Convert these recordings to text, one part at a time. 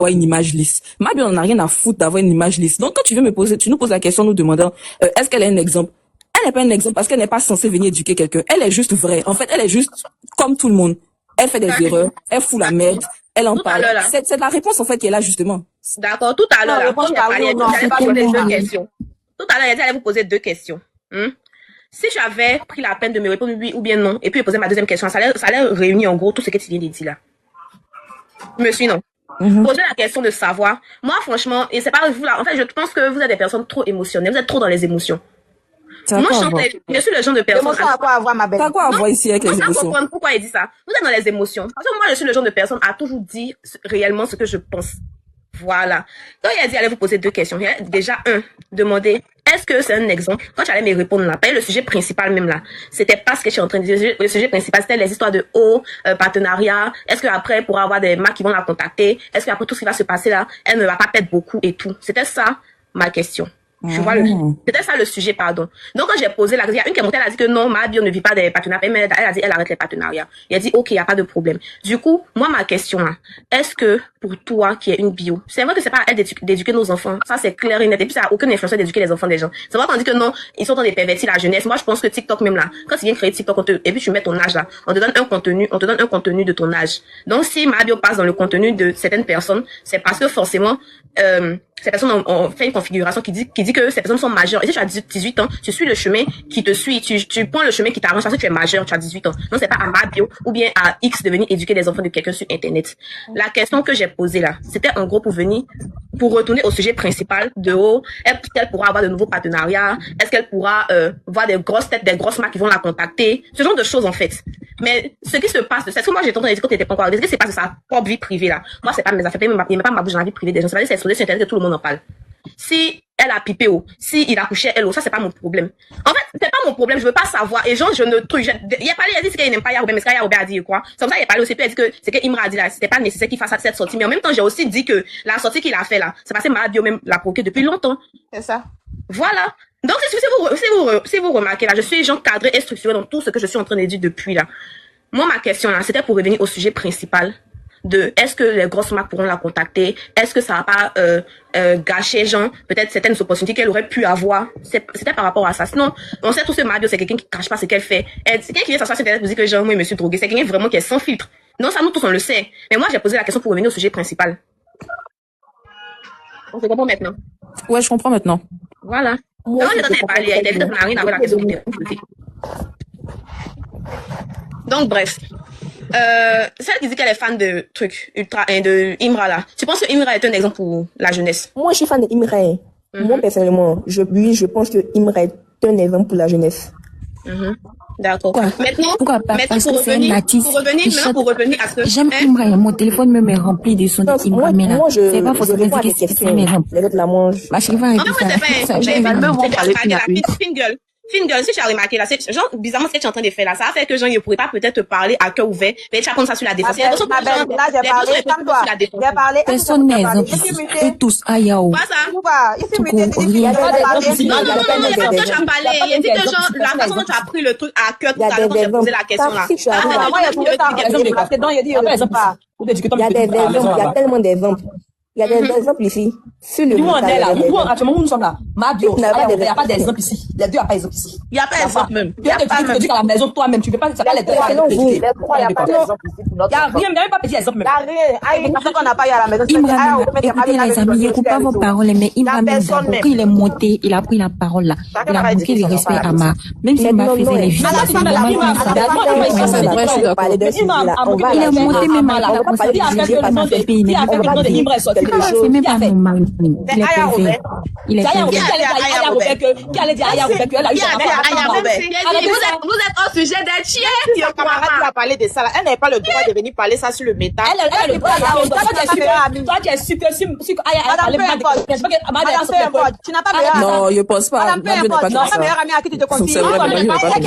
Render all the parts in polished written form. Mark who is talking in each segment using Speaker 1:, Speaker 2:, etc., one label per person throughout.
Speaker 1: avoir une image lisse. Ma bio, on n'a rien à foutre d'avoir une image lisse. Donc, quand tu nous poses la question, nous demandant, est-ce qu'elle est un exemple? Elle n'est pas un exemple parce qu'elle n'est pas censée venir éduquer quelqu'un. Elle est juste vraie. En fait, elle est juste comme tout le monde. Elle fait des erreurs. Elle fout la merde. Elle en parle. C'est la réponse, en fait, qui est là, justement.
Speaker 2: D'accord. Tout à l'heure, quand j'allais vous poser deux questions. Tout à l'heure, elle allait vous poser deux questions. Si j'avais pris la peine de me répondre oui ou bien non, et puis poser ma deuxième question, ça allait réunir en gros tout ce que tu viens de dire là. Me suis non. Poser la question de savoir. Moi, franchement, et c'est pas vous là. En fait, je pense que vous êtes des personnes trop émotionnelles. Vous êtes trop dans les émotions. Moi, je suis le genre de personne.
Speaker 3: L'émotion à quoi avoir, ma belle?
Speaker 1: T'as quoi à voir ici avec les émotions?
Speaker 2: Comprendre pourquoi il dit ça. Vous êtes dans les émotions. Parce que moi, je suis le genre de personne à toujours dire réellement ce que je pense. Voilà. Quand il a dit, allez vous poser deux questions. Il a déjà, demander, est-ce que c'est un exemple? Quand tu allais me répondre là, pas le sujet principal même là. C'était pas ce que je suis en train de dire. Le sujet principal, c'était les histoires de partenariat. Est-ce qu'après, pour avoir des marques qui vont la contacter, est-ce qu'après tout ce qui va se passer là, elle ne va pas perdre beaucoup et tout. C'était ça, ma question. Tu vois c'était ça le sujet, pardon. Donc, quand j'ai posé la question, il y a une qui est montée, elle a dit que non, ma bio ne vit pas des partenariats, mais elle a dit, elle arrête les partenariats. Il a dit, ok, il n'y a pas de problème. Du coup, moi, ma question, là, est-ce que, pour toi, qui est une bio, c'est vrai que c'est pas à elle d'éduquer nos enfants. Ça, c'est clair et net. Et puis, ça n'a aucune influence d'éduquer les enfants des gens. C'est vrai qu'on dit que non, ils sont en train de pervertir la jeunesse. Moi, je pense que TikTok, même là, quand tu viens créer TikTok, et puis tu mets ton âge là, on te donne un contenu de ton âge. Donc, si ma bio passe dans le contenu de certaines personnes, c'est parce que forcément, ces personnes ont fait une configuration qui dit que ces personnes sont majeures. Et si tu as 18 ans, tu suis le chemin qui te suit, tu prends le chemin qui t'arrange parce que tu es majeur, tu as 18 ans. Non, c'est pas à ma bio ou bien à X de venir éduquer les enfants de quelqu'un sur Internet. La question que j'ai posée là, c'était en gros pour retourner au sujet principal de est-ce qu'elle pourra avoir de nouveaux partenariats? Est-ce qu'elle pourra voir des grosses têtes, des grosses marques qui vont la contacter? Ce genre de choses en fait. Mais ce qui se passe, c'est ce que moi j'ai entendu dire quand t'étais pas encore arrivé, ce qui se passe de sa propre vie privée là. Moi, c'est pas mes affaires, il n'y a pas ma bouche dans la vie privée des gens. C'est sur Internet que tout le monde en parle. Si elle a pipé si il a couché elle ça c'est pas mon problème. En fait, c'est pas mon problème, je veux pas savoir. Et genre, je ne truc, il a parlé, il a dit qu'il n'aime pas Yaroubé, mais ce qu'il a dit quoi. C'est comme ça, il a parlé aussi, puis il a dit que c'est que Imra a dit là, c'était pas nécessaire qu'il fasse cette sortie. Mais en même temps, j'ai aussi dit que la sortie qu'il a fait là, c'est parce que ma bio même l'a provoqué depuis longtemps.
Speaker 3: C'est ça.
Speaker 2: Voilà. Donc, si vous remarquez là, je suis genre cadré et structuré dans tout ce que je suis en train de dire depuis là. Moi, ma question là, c'était pour revenir au sujet principal. Est-ce que les grosses marques pourront la contacter? Est-ce que ça va pas gâcher genre peut-être certaines opportunités qu'elle aurait pu avoir? C'était par rapport à ça. Sinon, on sait tous que Mabio c'est quelqu'un qui cache pas ce qu'elle fait. C'est quelqu'un qui vient s'asseoir sur Internet pour dire que genre moi je me suis droguée. C'est quelqu'un vraiment qui est sans filtre. Non, ça nous tous on le sait. Mais moi j'ai posé la question pour revenir au sujet principal. On se comprend maintenant.
Speaker 1: Ouais, je comprends maintenant.
Speaker 2: Voilà. Moi j'ai entendu parler. Elle n'a rien à voir la question qui était posée. Donc bref. Celle qui dit qu'elle est fan de trucs ultra de Imra là. Tu penses que Imra est un exemple pour la jeunesse?
Speaker 4: Moi, je suis fan de Imra. Moi, personnellement, je pense que Imra est un exemple pour la jeunesse.
Speaker 2: D'accord. Maintenant,
Speaker 5: pourquoi pas? Parce que c'est un artiste.
Speaker 2: Pour revenir à ce que
Speaker 5: j'aime Imra. Mon téléphone me met rempli de son Imra.
Speaker 4: Moi,
Speaker 5: c'est pas forcément dire que c'est un exemple.
Speaker 4: Les autres la mangent.
Speaker 5: Ma chérie va arrêter ça.
Speaker 2: Fingirl, si tu as remarqué là, c'est genre bizarrement ce que tu es en train de faire là, ça a fait que genre il pourrait pas peut-être te parler à cœur ouvert, mais tu vas prendre ça sur la défense.
Speaker 3: Là, j'ai parlé.
Speaker 5: Personne n'est exemple. Et tous, ayao.
Speaker 2: Pas ça.
Speaker 3: Ici, muté.
Speaker 2: Non, la façon dont tu as parlé, il a dit que genre la façon dont tu as pris le truc à cœur tout à l'heure quand j'ai posé la question là.
Speaker 3: Moi, j'ai trouvé ça. Il
Speaker 4: y a tellement d'exemples. Il y a des exemples ici.
Speaker 1: Nous, on est là. Nous, actuellement, nous sommes là. Ma bio, il n'y a pas d'exemple ici. Les deux, il n'y a pas d'exemple ici.
Speaker 2: Il n'y a pas d'exemple même.
Speaker 1: Tu te dis qu'à la maison, toi-même, tu ne peux pas, ça pas les deux.
Speaker 3: Il n'y a pas d'exemple ici.
Speaker 1: Il n'y a rien, même pas petit exemple même.
Speaker 3: Il n'y a rien. Parce qu'on n'a pas eu à la maison.
Speaker 5: Écoutez les amis, n'écoutez pas vos paroles, mais Imra même d'abord, quand il est monté, il a pris la parole là. Il a manqué le respect à Ma. Même si Ma faisait les vidéos, il est monté même à la conséquence du pays. C'est même pas normal. Il est pervers. Il est pervers.
Speaker 2: Qui allait dire Aya Robert qu'elle a eu vous êtes au sujet des chiens.
Speaker 3: Ton camarade qui a parlé de ça là, elle n'avait pas le droit de venir parler ça sur le métal.
Speaker 1: Elle a le droit. Toi, tu es sûr que Aya a parlé de
Speaker 3: tu n'as pas meilleur ami.
Speaker 1: Non, je pense pas.
Speaker 3: Tu n'as pas meilleur ami à qui tu te confies.
Speaker 1: C'est vrai, mais
Speaker 3: meilleur ami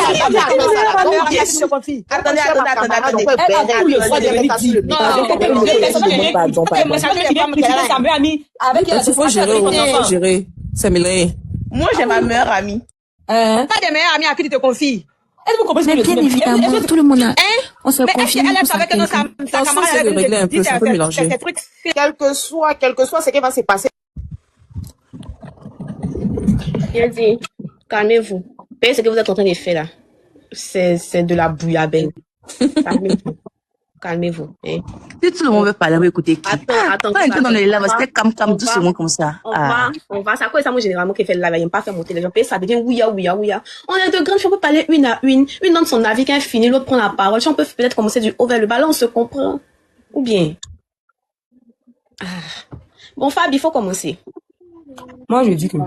Speaker 3: à qui tu te confies.
Speaker 2: Attendez.
Speaker 1: Elle a tout le droit de venir dire. Il faut gérer. C'est mêlé.
Speaker 2: Moi, j'ai ma meilleure amie.
Speaker 3: T'as des meilleurs amis à qui tu te confies.
Speaker 1: Est-ce que vous comprenez ce que
Speaker 5: Mais
Speaker 1: je
Speaker 5: bien
Speaker 1: dis?
Speaker 5: évidemment, tout le monde a... On se
Speaker 3: Mais est-ce
Speaker 5: confie
Speaker 3: qu'elle
Speaker 5: pour
Speaker 3: savait que non, sa
Speaker 1: Franchement,
Speaker 3: camarade
Speaker 1: c'est de
Speaker 3: avait
Speaker 1: régler un peu, c'est un peu mélangé.
Speaker 3: ces trucs. Quel que soit ce qui va se passer.
Speaker 2: Il dit, calmez-vous. Voyez ce que vous êtes en train de faire là. C'est de la bouillabaisse. Calmez-vous. Calmez-vous. Hein.
Speaker 6: Si tout le monde veut parler, on va écouter qui?
Speaker 2: Attends.
Speaker 6: Pas entrer dans les lives, c'était comme doucement comme ça.
Speaker 2: On va. C'est à cause de ça, moi, généralement, qui fait le live, il n'aime pas faire monter les gens. Puis ça devient ouïa. On est de grandes, on peut parler une à une. Une donne son avis, quand elle finit, l'autre prend la parole. Si on peut peut-être commencer du haut vers le bas, là, on se comprend. Ou bien. Bon, Fab, il faut commencer.
Speaker 1: Moi, je dis que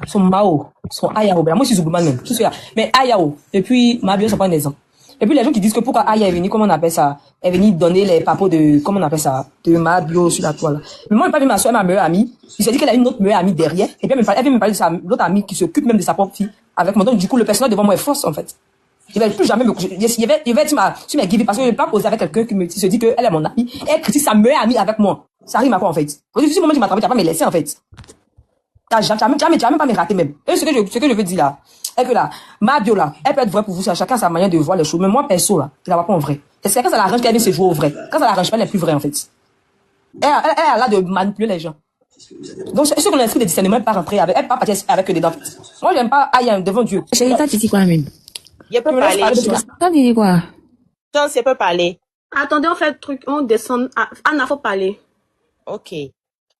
Speaker 1: son Mao, son Ayao, moi, je suis Zougoumane même. Je suis là. Mais Ayao, et puis Mabio, c'est pas un exemple. Et puis les gens qui disent que pourquoi Aya est venue, comment on appelle ça, est venue donner les papos de, comment on appelle ça, de Mabio sur la toile. Mais moi, j'ai pas vu ma soeur, ma meilleure amie. Il s'est dit qu'elle a une autre meilleure amie derrière. Et puis elle vient me parler de sa, l'autre amie qui s'occupe même de sa propre fille avec moi. Donc, du coup, le personnage devant moi est fausse, en fait. Je vais plus jamais il va être sur mes guides parce que je vais pas poser avec quelqu'un qui se dit qu'elle est mon amie et elle critique sa meilleure amie avec moi. Ça arrive à quoi, en fait? Au début, moment, tu m'as travaillé, tu vas pas me laisser, en fait. Tu vas même pas me rater, même. Et ce que je veux dire là, est que là, Mabio là, elle peut être vraie pour vous, chacun sa manière de voir les choses. Mais moi, perso là, je la vois pas en vrai. C'est quand ça l'arrange qu'elle vient se jouer au vrai. Quand ça l'arrange pas, elle est plus vraie, en fait. Elle a l'air de manipuler les gens. Donc, ceux qu'on a l'esprit de discernement, elle pas rentrer avec, elle pas partir avec eux dedans. Moi, j'aime pas Aya devant Dieu.
Speaker 5: Chérie, toi, tu dis quoi même?
Speaker 3: Je peux parler.
Speaker 5: Toi, tu dis quoi?
Speaker 3: Chance, je peux parler.
Speaker 2: Attendez, on fait le truc, on descend. Anna, faut parler.
Speaker 3: Ok.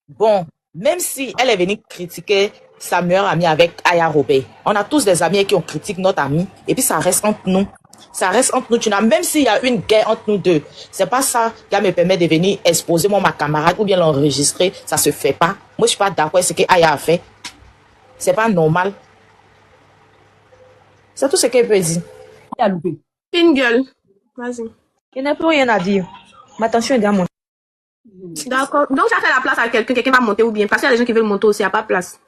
Speaker 3: Bon, même si elle est venue critiquer sa meilleure amie avec Aya Robert, on a tous des amis qui ont critiqué notre amie, et puis ça reste entre nous. Ça reste entre nous. Tu n'as, même s'il y a une guerre entre nous deux, c'est pas ça qui me permet de venir exposer moi ma camarade ou bien l'enregistrer. Ça se fait pas. Moi, je suis pas d'accord avec ce que Aya a fait. C'est pas normal. C'est tout ce qu'elle peut dire.
Speaker 1: Elle a loupé.
Speaker 2: Une gueule. Vas-y.
Speaker 3: Il n'y a plus rien à dire. Ma tension est déjà montée.
Speaker 2: D'accord. Donc, ça fait la place à quelqu'un. Quelqu'un va monter ou bien. Parce qu'il y a des gens qui veulent monter aussi. Il n'y a pas de place.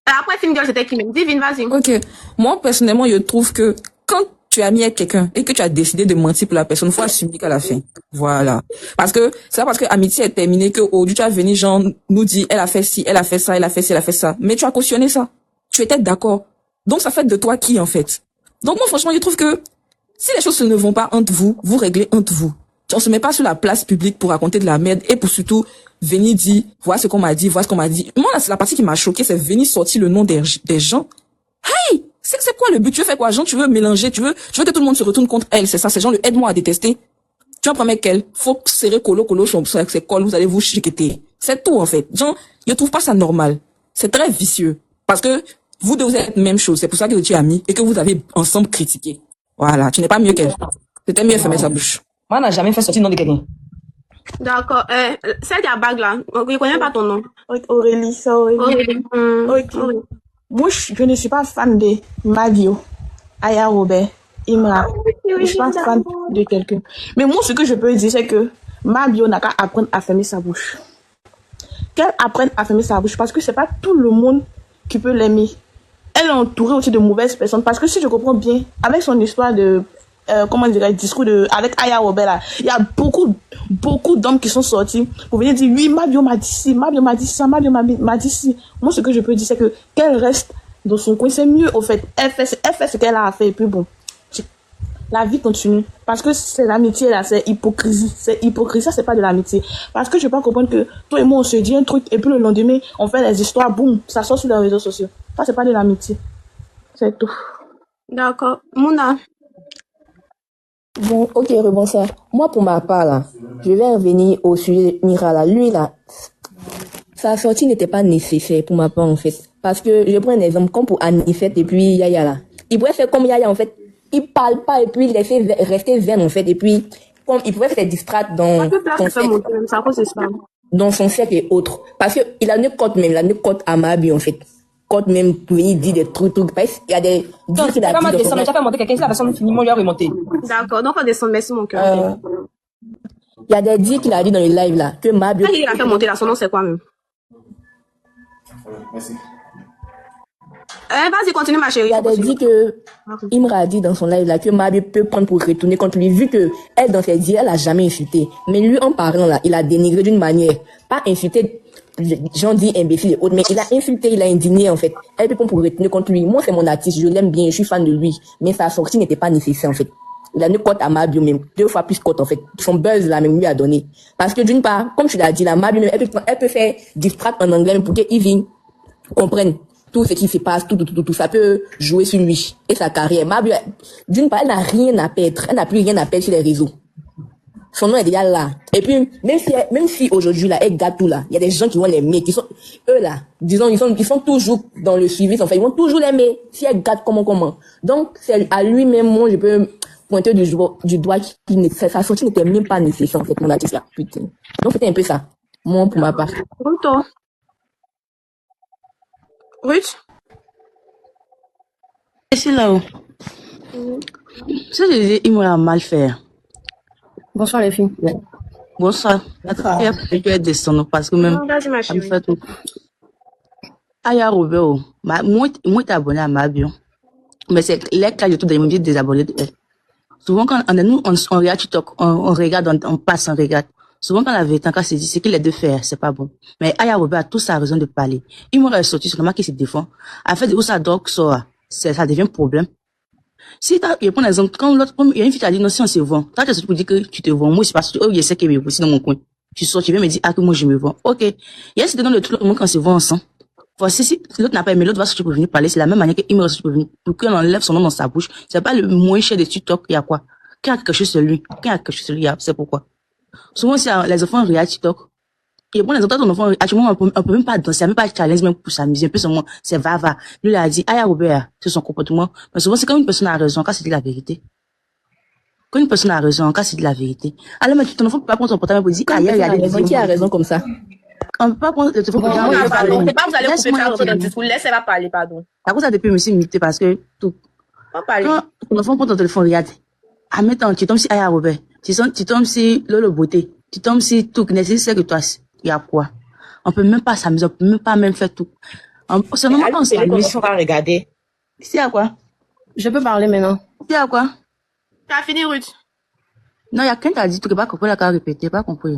Speaker 2: Après, Fine Girl, c'était qui même? Divine, vas-y.
Speaker 1: Ok. Moi, personnellement, je trouve que quand tu es ami avec quelqu'un et que tu as décidé de mentir pour la personne, il faut assumer qu'à la fin. Voilà. Parce que, c'est pas parce que amitié est terminée que aujourd'hui tu vas venir, genre, nous dire, elle a fait ci, elle a fait ça, elle a fait ci, elle a fait ça. Mais tu as cautionné ça. Tu étais d'accord. Donc, ça fait de toi qui, en fait? Donc, moi, franchement, je trouve que si les choses ne vont pas entre vous, vous réglez entre vous. On se met pas sur la place publique pour raconter de la merde et pour surtout venir dire, voilà ce qu'on m'a dit, voilà ce qu'on m'a dit. Moi, là, c'est la partie qui m'a choqué, c'est venir sortir le nom des gens. Hey! C'est quoi le but? Tu veux faire quoi? Genre, tu veux mélanger, tu veux que tout le monde se retourne contre elle, c'est ça, c'est genre le aide-moi à détester. Tu en prends avec elle, faut serrer colo sur ses cols, vous allez vous chiqueter. C'est tout, en fait. Genre, je trouve pas ça normal. C'est très vicieux. Parce que vous deux, vous êtes même chose. C'est pour ça que vous êtes amis et que vous avez ensemble critiqué. Voilà. Tu n'es pas mieux qu'elle. C'était mieux fermer sa bouche. Moi, on n'a jamais fait sortir le nom de quelqu'un.
Speaker 2: D'accord. Celle qui a bague là, je connais pas ton nom.
Speaker 7: Aurélie, c'est Aurélie.
Speaker 2: Aurélie.
Speaker 7: Ok. Moi, je ne suis pas fan de Mabio, Aya Robert, Imra. Je suis pas fan de quelqu'un. Mais moi, ce que je peux dire, c'est que Mabio n'a qu'à apprendre à fermer sa bouche. Qu'elle apprenne à fermer sa bouche parce que c'est pas tout le monde qui peut l'aimer. Elle est entourée aussi de mauvaises personnes parce que si je comprends bien, avec son histoire de comment dirais discours avec Aya Robert là, il y a beaucoup d'hommes qui sont sortis pour venir dire oui, Mabio m'a dit ci, Mabio m'a dit ça, Mabio m'a dit ci. Moi, ce que je peux dire, c'est que qu'elle reste dans son coin, c'est mieux au fait. Elle fait ce qu'elle a à faire et puis bon, la vie continue. Parce que c'est l'amitié là, c'est hypocrisie. C'est hypocrisie, ça c'est pas de l'amitié. Parce que je peux pas comprendre que toi et moi on se dit un truc et puis le lendemain on fait les histoires, boum, ça sort sur les réseaux sociaux. Ça c'est pas de l'amitié. C'est tout.
Speaker 2: D'accord. Mouna.
Speaker 4: Bon, ok, rebonsoir. Moi, pour ma part, là, je vais revenir au sujet de Mira, là. Lui, là, sa sortie n'était pas nécessaire pour ma part, en fait. Parce que, je prends un exemple, comme pour Anifet et puis Yaya, là. Il pourrait faire comme Yaya, en fait. Il parle pas et puis il laisse rester zen, en fait. Et puis, comme il pourrait se distraire dans son cercle et autres. Parce que il a une cote même, il a une cote à Mabi, en fait. Cote même pour venir dire des trucs. Il y a des...
Speaker 1: Non, tu vas pas descendre, tu vas pas monter quelqu'un, si la personne finit, moi, je vais remonter.
Speaker 2: D'accord, donc on descend, merci mon cœur.
Speaker 4: Il y a des dits qu'il a dit dans le live, là, que Mabi...
Speaker 2: Il a fait monter là, son nom c'est quoi même?
Speaker 8: Merci.
Speaker 2: Vas-y, continue ma chérie.
Speaker 4: Il y a des dits que Imra a dit dans son live là que Mabi peut prendre pour retourner contre lui, vu que elle dans ses dits, elle a jamais insulté. Mais lui, en parlant là, il a dénigré d'une manière, pas insulté j'en dis imbécile et autres, mais il a insulté, il a indigné, en fait. Elle peut pas pour retenir contre lui. Moi, c'est mon artiste, je l'aime bien, je suis fan de lui. Mais sa sortie n'était pas nécessaire, en fait. Il a une cote à Mabio, même 2 fois plus cote, en fait. Son buzz, là, même lui a donné. Parce que d'une part, comme tu l'as dit, la Mabio, elle peut faire distract en anglais, pour qu'Ivy comprenne tout ce qui se passe, tout, ça peut jouer sur lui et sa carrière. Mabio, d'une part, elle n'a rien à perdre. Elle n'a plus rien à perdre sur les réseaux. Son nom est déjà là. Et puis, même si aujourd'hui, là, elle gâte tout, là, il y a des gens qui vont l'aimer, qui sont, eux, là, disons, ils sont toujours dans le suivi, en fait, ils vont toujours l'aimer. Si elle gâte comment. Donc, c'est à lui-même, moi, je peux pointer du doigt sa sortie n'était même pas nécessaire, en fait, mon artiste, là. Putain. Donc, c'était un peu ça. Moi, pour ma part.
Speaker 2: Ruth?
Speaker 6: Et c'est là-haut. Ça, je dis, il m'a mal fait.
Speaker 5: Bonsoir les filles.
Speaker 6: Bonsoir. D'accord. Je vais descendre parce que même.
Speaker 2: Non, vas-y, ma chérie.
Speaker 6: Aya Robert, moi, t'es abonné à Mabio. Mais c'est les cas de tout de désabonner de elle. Souvent, quand on regarde TikTok, on regarde, on passe, on regarde. Souvent, quand la vérité, quand c'est dit, c'est qu'il est de faire, c'est pas bon. Mais Aya Robert a toute sa raison de parler. Il m'aurait sorti sur le marque qui se défend. À fait de où sa drogue sort, ça devient un problème. Si il prend l'exemple, quand il y a une fille qui a dit, non, si on se vend, toi, tu as pour dire que tu te vends, moi, c'est parce que, oh, je sais qu'il est aussi dans mon coin. Tu sors, tu viens me dire, ah, que moi, je me vends. Ok. Il y a c'était dans le tout le monde quand on se vend ensemble. Voici, si l'autre n'a pas aimé, l'autre va sortir pour venir parler, c'est la même manière qu'il me sortir pour venir, pour qu'on enlève son nom dans sa bouche. C'est pas le moins cher de TikTok, il y a quoi? Qui a quelque chose sur lui? Qui a quelque chose sur lui? C'est pourquoi? Souvent, si les enfants regardent TikTok, et bon, les autres, ton enfant, actuellement, on peut même pas danser, même pas challenge, même pour s'amuser, un peu seulement, c'est va. Lui, il a dit, Aya Robert, c'est son comportement. Mais souvent, c'est quand une personne a raison, quand c'est de la vérité. Quand une personne a raison, quand c'est de la vérité. Alors, mais ton enfant peut pas prendre son portable pour dire, Aya, il y a des
Speaker 4: raisons. Qui a raison comme ça?
Speaker 6: On peut pas prendre le téléphone pour dire,
Speaker 2: pardon. C'est pas vous allez couper faire dans le discours. Laissez va parler, pardon.
Speaker 6: À cause ça, depuis, monsieur, imité parce que tout.
Speaker 2: Pas parler.
Speaker 6: Quand ton enfant prend ton téléphone, regarde. Ah, maintenant, tu tombes sur Aya Robert. Tu tombes sur Lolo Beauté. Tu tombes sur tout, c'est que toi, il y a quoi? On peut même pas s'amuser, on peut même pas même faire tout. C'est vraiment quand on s'amuse.
Speaker 3: On va regarder.
Speaker 6: C'est à quoi?
Speaker 5: Je peux parler maintenant.
Speaker 6: C'est à quoi?
Speaker 2: Tu as fini, Ruth?
Speaker 6: Non, il y a quelqu'un qui a dit, tu n'as pas compris, la carte répétée, pas compris.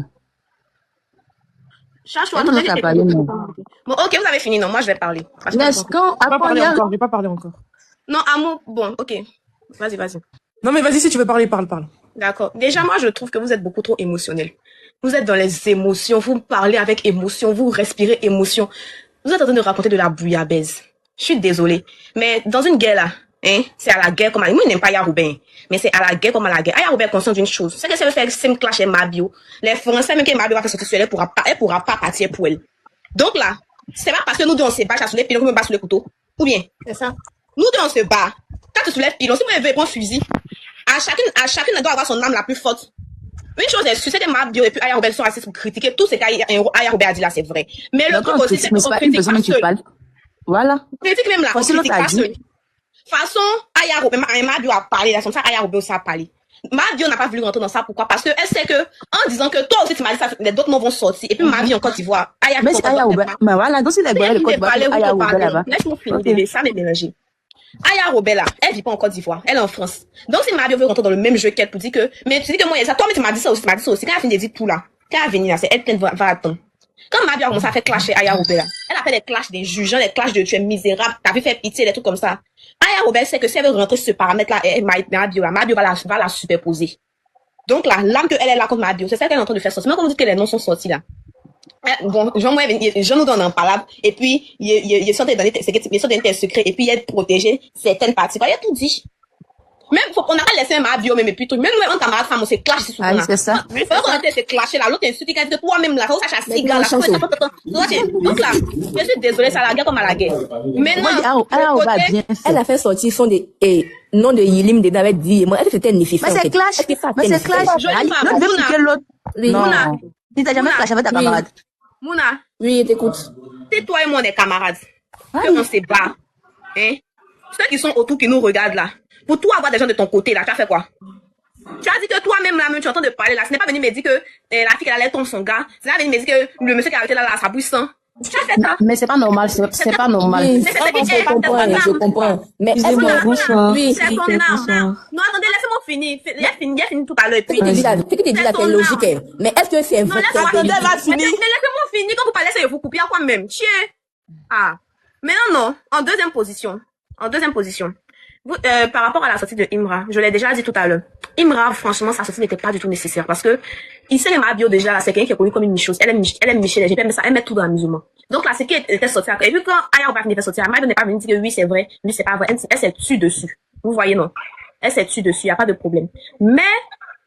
Speaker 2: Cherche-toi. Bon, ok, vous avez fini, non, moi je vais parler.
Speaker 6: Laisse, quand,
Speaker 7: je vais pas parler encore.
Speaker 2: Non, amour, bon, ok. Vas-y.
Speaker 7: Non, mais vas-y, si tu veux parler, parle.
Speaker 2: D'accord. Déjà, moi, je trouve que vous êtes beaucoup trop émotionnel. Vous êtes dans les émotions, vous parlez avec émotion, vous respirez émotion. Vous êtes en train de raconter de la bouillabaisse. Je suis désolée. Mais dans une guerre là, hein, c'est à la guerre comme à la guerre. Moi, je n'aime pas Aya Robert, mais c'est à la guerre comme à la guerre. Aya Robert est conscient d'une chose. C'est que si elle veut faire un clash avec Mabio, les Français, même que Mabio va faire sortir sur elle, elle pourra pas partir pour elle. Donc là, c'est pas parce que nous deux on se bat, je soulève pilon, que me bat sous le couteau. Ou bien, c'est ça. Nous deux on se bat. Quand tu soulèves pilon, si vous voulez prendre fusil, à chacune doit avoir son âme la plus forte. Une chose est sûre, c'est que Mabio et puis Aya Robert sont assez pour critiquer tout ce qu'Aya Robert a dit là, c'est vrai. Mais le truc aussi, c'est qu'on critique pas seul.
Speaker 6: Voilà.
Speaker 2: On critique même là, on critique pas seul. Façon, Aya Robert, Mabio a parlé là, comme ça, Aya Robert aussi a parlé. Mabio n'a pas voulu rentrer dans ça, pourquoi? Parce qu'elle sait que, en disant que toi aussi tu m'as dit ça, d'autres noms vont sortir, et puis Mabio en Côte d'Ivoire.
Speaker 6: Mais c'est Aya Robert. Mais voilà, donc c'est les gars de Côte d'Ivoire, Aya Robert là-bas.
Speaker 2: Laisse-moi finir, bébé, ça m'est mélangé. Aya Robert là, elle vit pas en Côte d'Ivoire, elle est en France. Donc si Mabio veut rentrer dans le même jeu qu'elle pour dire que, mais tu dis que moi, ça, toi mais tu m'as dit ça aussi, quand elle a fini de dire tout là, quand elle vient là, c'est elle qui va attendre. Quand Mabio a commencé à faire clasher Aya Robert là, elle a fait des clashs des jugeants, des clashs de tu es misérable, t'as vu faire pitié, des trucs comme ça. Aya Robert sait que si elle veut rentrer sur ce paramètre là, Mabio va la superposer. Donc là, l'âme que elle est là contre Mabio, c'est ça qu'elle est en train de faire sortir. Même quand vous dites que les noms sont sortis là. Bon, Jean nous donne un palabre, et puis, il est sorti donner tes secrets, et puis il est protégé certaines parties. Il a tout dit. Même, on n'a pas laissé un Mabio, même, et puis tout. Même, un camarade femme, on s'est clash ici souvent.
Speaker 6: Ah, c'est ça.
Speaker 2: Mais faut qu'on s'est clashé là. L'autre insulte, il a dit que toi-même là, faut que ça chasse 6 gars là. Donc là, je suis désolée, c'est à la guerre comme à la guerre. Maintenant,
Speaker 4: elle a fait sortir son nom de Yilim de David dit, moi, elle c'était nécessaire.
Speaker 6: Mais c'est clash. Mais c'est clash. L'autre veut piquer l'autre. Non. Tu t'as jamais clashé avec ta camarade.
Speaker 2: Mouna.
Speaker 4: Oui, t'écoute.
Speaker 2: C'est toi et moi des camarades. Que on se bat. Hein? Ceux qui sont autour, qui nous regardent là. Pour toi avoir des gens de ton côté là, tu as fait quoi? Tu as dit que toi-même là, même tu es en train de parler là. Ce n'est pas venu me dire que la fille qui allait tomber son gars. Ce n'est pas venu me dire que le monsieur qui a arrêté là, ça bouille sang. Tu as fait ça.
Speaker 5: Mais c'est pas normal, c'est pas normal.
Speaker 4: Oui, je comprends. Mais est-ce que
Speaker 5: bonsoir.
Speaker 4: Oui,
Speaker 2: c'est ton âme. Non, attendez, laissez-moi finir. Il a fini tout à l'heure.
Speaker 4: Ce que tu dis là, c'est logique. Mais est-ce que c'est vrai?
Speaker 2: Non, laissez-moi finir. fini. Quand vous parlez, c'est vous couper à quoi même? Tiens. Ah. Maintenant, non. En deuxième position. Vous, par rapport à la sortie de Imra, je l'ai déjà dit tout à l'heure. Imra, franchement, sa sortie n'était pas du tout nécessaire parce que, il sait que ma bio déjà, là, c'est quelqu'un qui est connu comme une micheuse. Elle aime micher les gens, elle met tout dans la musulman. Donc, là, c'est qui était sorti après. Et puis, quand Aya Robert venait faire sortir, ma bio n'est pas venue dire que oui, c'est vrai, lui, c'est pas vrai. Elle s'est tue dessus. Vous voyez, non? Elle s'est tue dessus, y a pas de problème. Mais,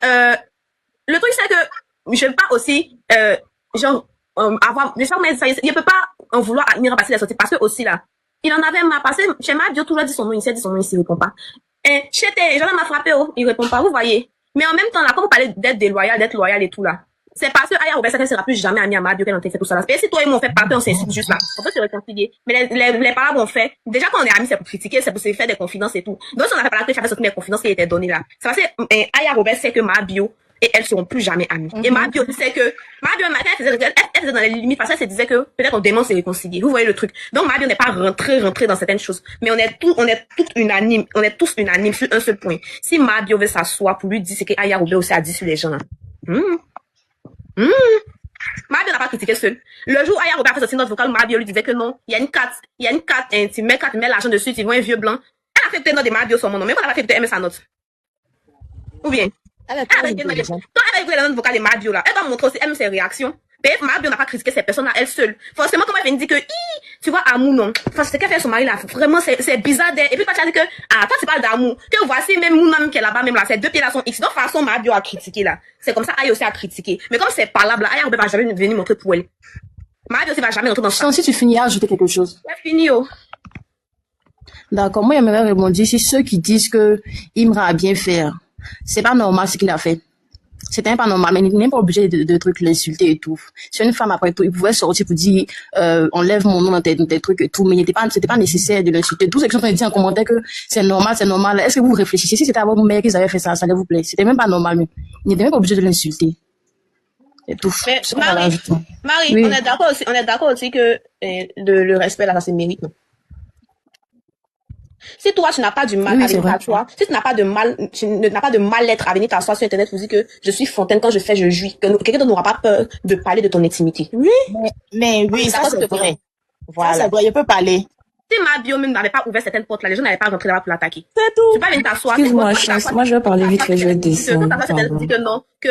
Speaker 2: le truc, c'est que, je veux pas aussi, avoir, il peut pas en vouloir à Imra passer la sortie parce que aussi, là, il en avait marre parce que chez ma bio, tout le monde dit son nom, il sait dit son nom, il répond pas. Et chez tes gens m'a frappé, oh, il répond pas, vous voyez. Mais en même temps, là, quand vous parlez d'être déloyal, d'être loyal et tout, là, c'est parce que Aya Robert, ça ne sera plus jamais ami à ma bio qu'elle en fait tout ça là. Et si toi et moi on fait parler, on s'insulte juste là. On peut se réconcilier. Mais les paroles qu'on fait, déjà quand on est amis, c'est pour critiquer, c'est pour se faire des confidences et tout. Donc si on a fait parler que j'avais sorti mes confidences qui étaient données là. C'est parce que Aya Robert sait que ma bio et elles seront plus jamais amies. Et ma bio sait que ma bio, elle faisait dans les limites parce qu'elle se disait que peut-être on dément se réconcilier. Vous voyez le truc. Donc ma bio n'est pas rentrée dans certaines choses. Mais on est tous unanimes sur un seul point. Si ma bio veut s'asseoir pour lui dire ce que Aya Robert aussi a dit sur les gens là. Ma bio n'a pas critiqué seul. Le jour où Aya Robert a fait sortir notre vocal, ma bio lui disait que non, il y a une carte, tu mets l'argent dessus, tu vois un vieux blanc. Elle a fait écouter notre de ma bio sur mon nom, même quand elle a fait écouter aimer sa note. Ou bien? Quand elle a écouté la note vocale de ma bio là, elle va montrer aussi elle ses réactions. Mais ma bio n'a pas critiqué ces personnes là, elle seule. Forcément, comme elle vient de dire que, tu vois, amour non. Enfin, c'est qu'elle fait son mari là, vraiment, c'est bizarre. Et puis, toi, tu as dit que, toi, tu parles d'amour. Que voici même Mouna même qui est là-bas, même là, ces deux pieds là sont X. Donc, façon, ma bio a critiqué là. C'est comme ça, Aya aussi a critiqué. Mais comme c'est parlable là, Aya Robert va jamais venir montrer pour elle. Ma bio aussi va jamais rentrer dans ça.
Speaker 5: Si tu finis à ajouter quelque chose.
Speaker 2: Ouais, fini, oh.
Speaker 5: D'accord. Moi, j'aimerais répondre, si ceux qui disent que Imra a bien fait, c'est pas normal ce qu'il a fait. C'était pas normal, mais il n'est pas obligé de trucs l'insulter et tout. Si une femme après tout, il pouvait sortir pour dire enlève mon nom dans tes trucs et tout, mais c'était pas nécessaire de l'insulter. Tous ceux qui sont dit en commentaire que c'est normal. Est-ce que vous réfléchissez si c'était à votre mère qu'ils avaient fait ça vous plaît? C'était même pas normal, mais il n'était même pas obligé de l'insulter. Et tout.
Speaker 2: Mais Marie, oui. on est d'accord aussi que le respect là, ça se mérite. Non? Si toi, tu n'as pas du mal à toi, si tu n'as pas de mal-être à venir t'asseoir sur Internet pour dire que je suis fontaine, quand je fais, je jouis, que quelqu'un n'aura pas peur de parler de ton intimité.
Speaker 3: Oui. Mais oui, ça c'est vrai. Voilà. Ça c'est vrai, il peut parler.
Speaker 2: Si ma bio même n'avait pas ouvert certaines portes là, les gens n'allaient pas rentrer là-bas pour l'attaquer.
Speaker 7: C'est tout.
Speaker 2: Tu peux pas venir t'asseoir.
Speaker 1: Excuse-moi, moi je vais parler vite fait, je vais descendre.
Speaker 2: Dit que non, que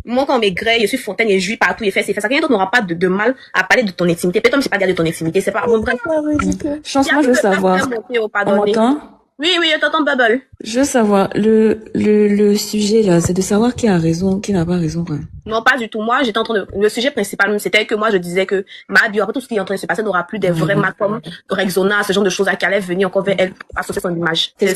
Speaker 2: moi quand on m'aigrait, je suis fontaine et je jouis partout et fait ça. Quelqu'un d'autre n'aura pas de mal à parler de ton intimité. Peut-être même c'est pas dire de ton intimité, c'est pas bon bref.
Speaker 1: Chance, moi je veux savoir. On m'entend?
Speaker 2: Oui, je t'entends, Bubble.
Speaker 1: Je veux savoir, le sujet, là, c'est de savoir qui a raison, qui n'a pas raison, quoi.
Speaker 2: Non, pas du tout. Moi, j'étais en train de, le sujet principal, c'était que moi, je disais que ma bio, après tout ce qui est en train de se passer, n'aura plus des vrais marques comme Rexona, ce genre de choses à qui allaient venir encore vers elle, associer son image.
Speaker 1: C'est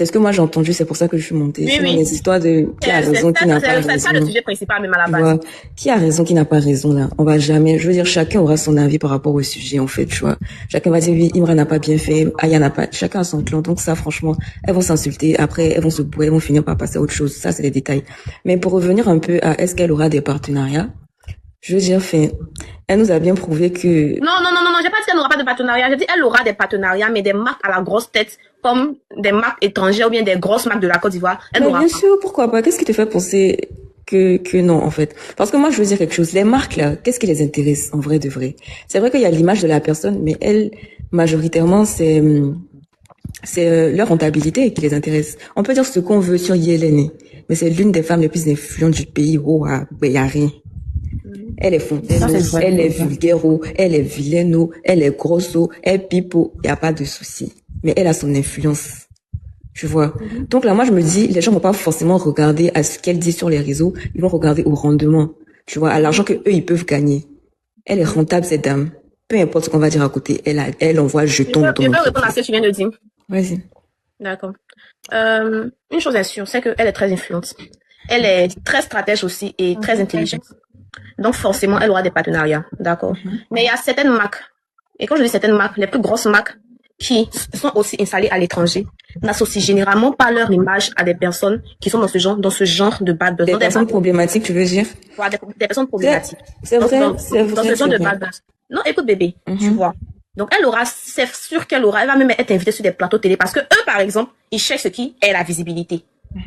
Speaker 1: ce que moi j'ai entendu, c'est pour ça que je suis montée.
Speaker 2: Oui.
Speaker 1: Les histoires de qui a raison, qui n'a pas raison.
Speaker 2: C'est ça le sujet principal, même à la base.
Speaker 1: Qui a raison, qui n'a pas raison, là. On va jamais, je veux dire, chacun aura son avis par rapport au sujet, en fait, tu vois. Chacun va dire, oui, Imra n'a pas bien fait, Aya n'a pas, chacun a son clan. Donc ça, franchement, elles vont s'insulter, après, elles vont se bourrer, elles vont finir par passer à autre chose. Ça, c'est les détails. Mais pour revenir un peu à est-ce qu'elle aura des partenariats, je veux dire, elle nous a bien prouvé que...
Speaker 2: Non, j'ai pas dit qu'elle n'aura pas de partenariat. J'ai dit elle aura des partenariats, mais des marques à la grosse tête, comme des marques étrangères ou bien des grosses marques de la Côte d'Ivoire. Elle n'aura pas.
Speaker 1: Bien sûr, pourquoi pas? Qu'est-ce qui te fait penser que non, en fait? Parce que moi, je veux dire quelque chose. Les marques, là, qu'est-ce qui les intéresse, en vrai de vrai? C'est vrai qu'il y a l'image de la personne, mais elle, majoritairement, c'est leur rentabilité qui les intéresse. On peut dire ce qu'on veut sur Yelene, mais c'est l'une des femmes les plus influentes du pays. Oh, y a rien. Elle est fontaine, elle est vulgaire, elle est vilaine, elle est grosse, elle pipe, y a pas de souci. Mais elle a son influence. Tu vois. Donc là, moi, je me dis, les gens vont pas forcément regarder à ce qu'elle dit sur les réseaux, ils vont regarder au rendement. Tu vois, à l'argent que eux, ils peuvent gagner. Elle est rentable, cette dame. Peu importe ce qu'on va dire à côté, elle envoie jeton dans ton
Speaker 2: entreprise. Je peux répondre à ce que tu viens de dire.
Speaker 1: Vas-y.
Speaker 2: D'accord. Une chose est sûre, c'est qu'elle est très influente. Elle est très stratège aussi et très intelligente. Donc forcément, elle aura des partenariats, d'accord. Mais il y a certaines marques, et quand je dis certaines marques, les plus grosses marques qui sont aussi installées à l'étranger, n'associent généralement pas leur image à des personnes qui sont dans ce genre de bad buzz.
Speaker 1: Des personnes problématiques, tu veux dire?
Speaker 2: Voilà, des personnes problématiques.
Speaker 1: C'est vrai,
Speaker 2: dans ce genre de bad buzz. Non, écoute bébé, tu vois. Donc c'est sûr elle va même être invitée sur des plateaux télé parce que eux, par exemple, ils cherchent ce qui est la visibilité.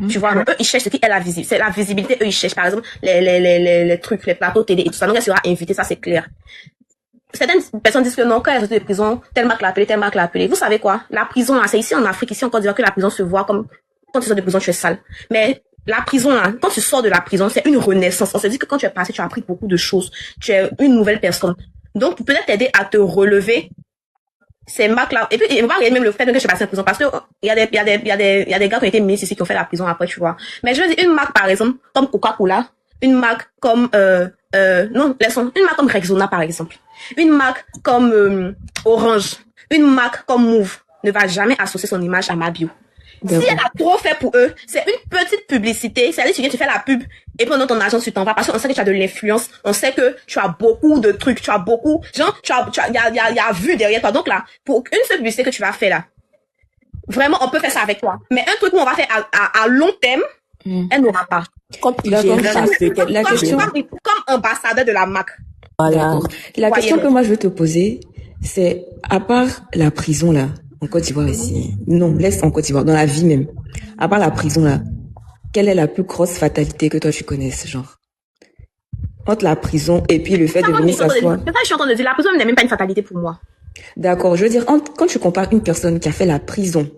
Speaker 2: Tu vois, donc, eux, ils cherchent ce qui est la visibilité. C'est la visibilité, eux, ils cherchent, par exemple, les trucs, les plateaux télé et tout ça. Donc, elle sera invitée, ça, c'est clair. Certaines personnes disent que non, quand elle est de prison, telle marque l'a appelée, telle marque l'a appelée. Vous savez quoi? La prison, là, c'est ici en Afrique, ici en Côte d'Ivoire, que la prison se voit comme, quand tu sors de prison, tu es sale. Mais la prison, là, quand tu sors de la prison, c'est une renaissance. On se dit que quand tu es passé, tu as appris beaucoup de choses. Tu es une nouvelle personne. Donc, pour peut-être t'aider à te relever, ces marques-là. Et puis, il va pas même le fait que je suis passé en prison, parce que il y a des gars qui ont été mis ici, qui ont fait la prison après, tu vois. Mais je veux dire, une marque, par exemple, comme Coca-Cola, une marque comme, non, laissons, une marque comme Rexona, par exemple. Une marque comme Orange, une marque comme Move ne va jamais associer son image à Mabio. Si elle a trop fait pour eux, c'est une petite publicité. C'est-à-dire que tu fais la pub et pendant ton argent, tu t'en vas parce qu'on sait que tu as de l'influence. On sait que tu as beaucoup de trucs, tu as beaucoup, genre, il y a vu derrière toi. Donc là, pour une seule publicité que tu vas faire là, vraiment, on peut faire ça avec toi. Mais un truc où on va faire à long terme, elle n'aura pas.
Speaker 1: Comme la question,
Speaker 2: Comme ambassadeur de la marque.
Speaker 1: voilà. La
Speaker 2: Voyez-le.
Speaker 8: question que moi je veux te poser, c'est à part la prison là, en Côte d'Ivoire ici, non, laisse en Côte d'Ivoire, dans la vie même, à part la prison là, quelle est la plus grosse fatalité que toi tu connaisses, genre? Entre la prison et puis le fait de venir s'asseoir.
Speaker 2: C'est ça que je suis en train de dire. La prison n'est même pas une fatalité pour moi.
Speaker 8: D'accord, je veux dire, quand tu compares une personne qui a fait la prison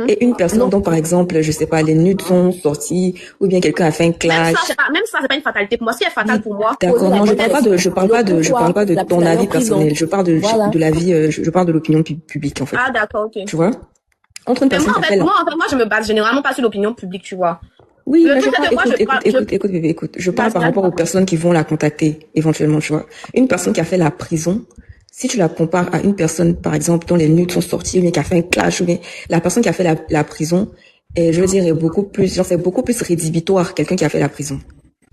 Speaker 8: et une personne dont, par exemple, je sais pas, les nudes sont sortis, ou bien quelqu'un a fait un clash.
Speaker 2: Même ça, c'est pas une fatalité pour moi. Ce qui est fatal pour moi.
Speaker 8: D'accord, non, je parle pas de ton avis personnel. Je parle de la vie, je parle de l'opinion publique, en fait.
Speaker 2: Ah, d'accord, ok.
Speaker 8: Tu vois? Entre une
Speaker 2: Mais
Speaker 8: personne
Speaker 2: moi,
Speaker 8: qui a fait la...
Speaker 2: moi, je me base généralement pas sur l'opinion publique, tu vois.
Speaker 8: Oui,
Speaker 2: Le
Speaker 8: mais je
Speaker 2: truc, c'est que moi,
Speaker 8: parle, écoute, bébé, écoute. Je parle par rapport aux personnes qui vont la contacter, éventuellement, tu vois. Une personne qui a fait la prison, si tu la compares à une personne, par exemple, dont les nudes sont sortis, ou bien qui a fait un clash, ou bien la personne qui a fait la prison, et je veux dire, est beaucoup plus, genre, c'est beaucoup plus rédhibitoire, quelqu'un qui a fait la prison.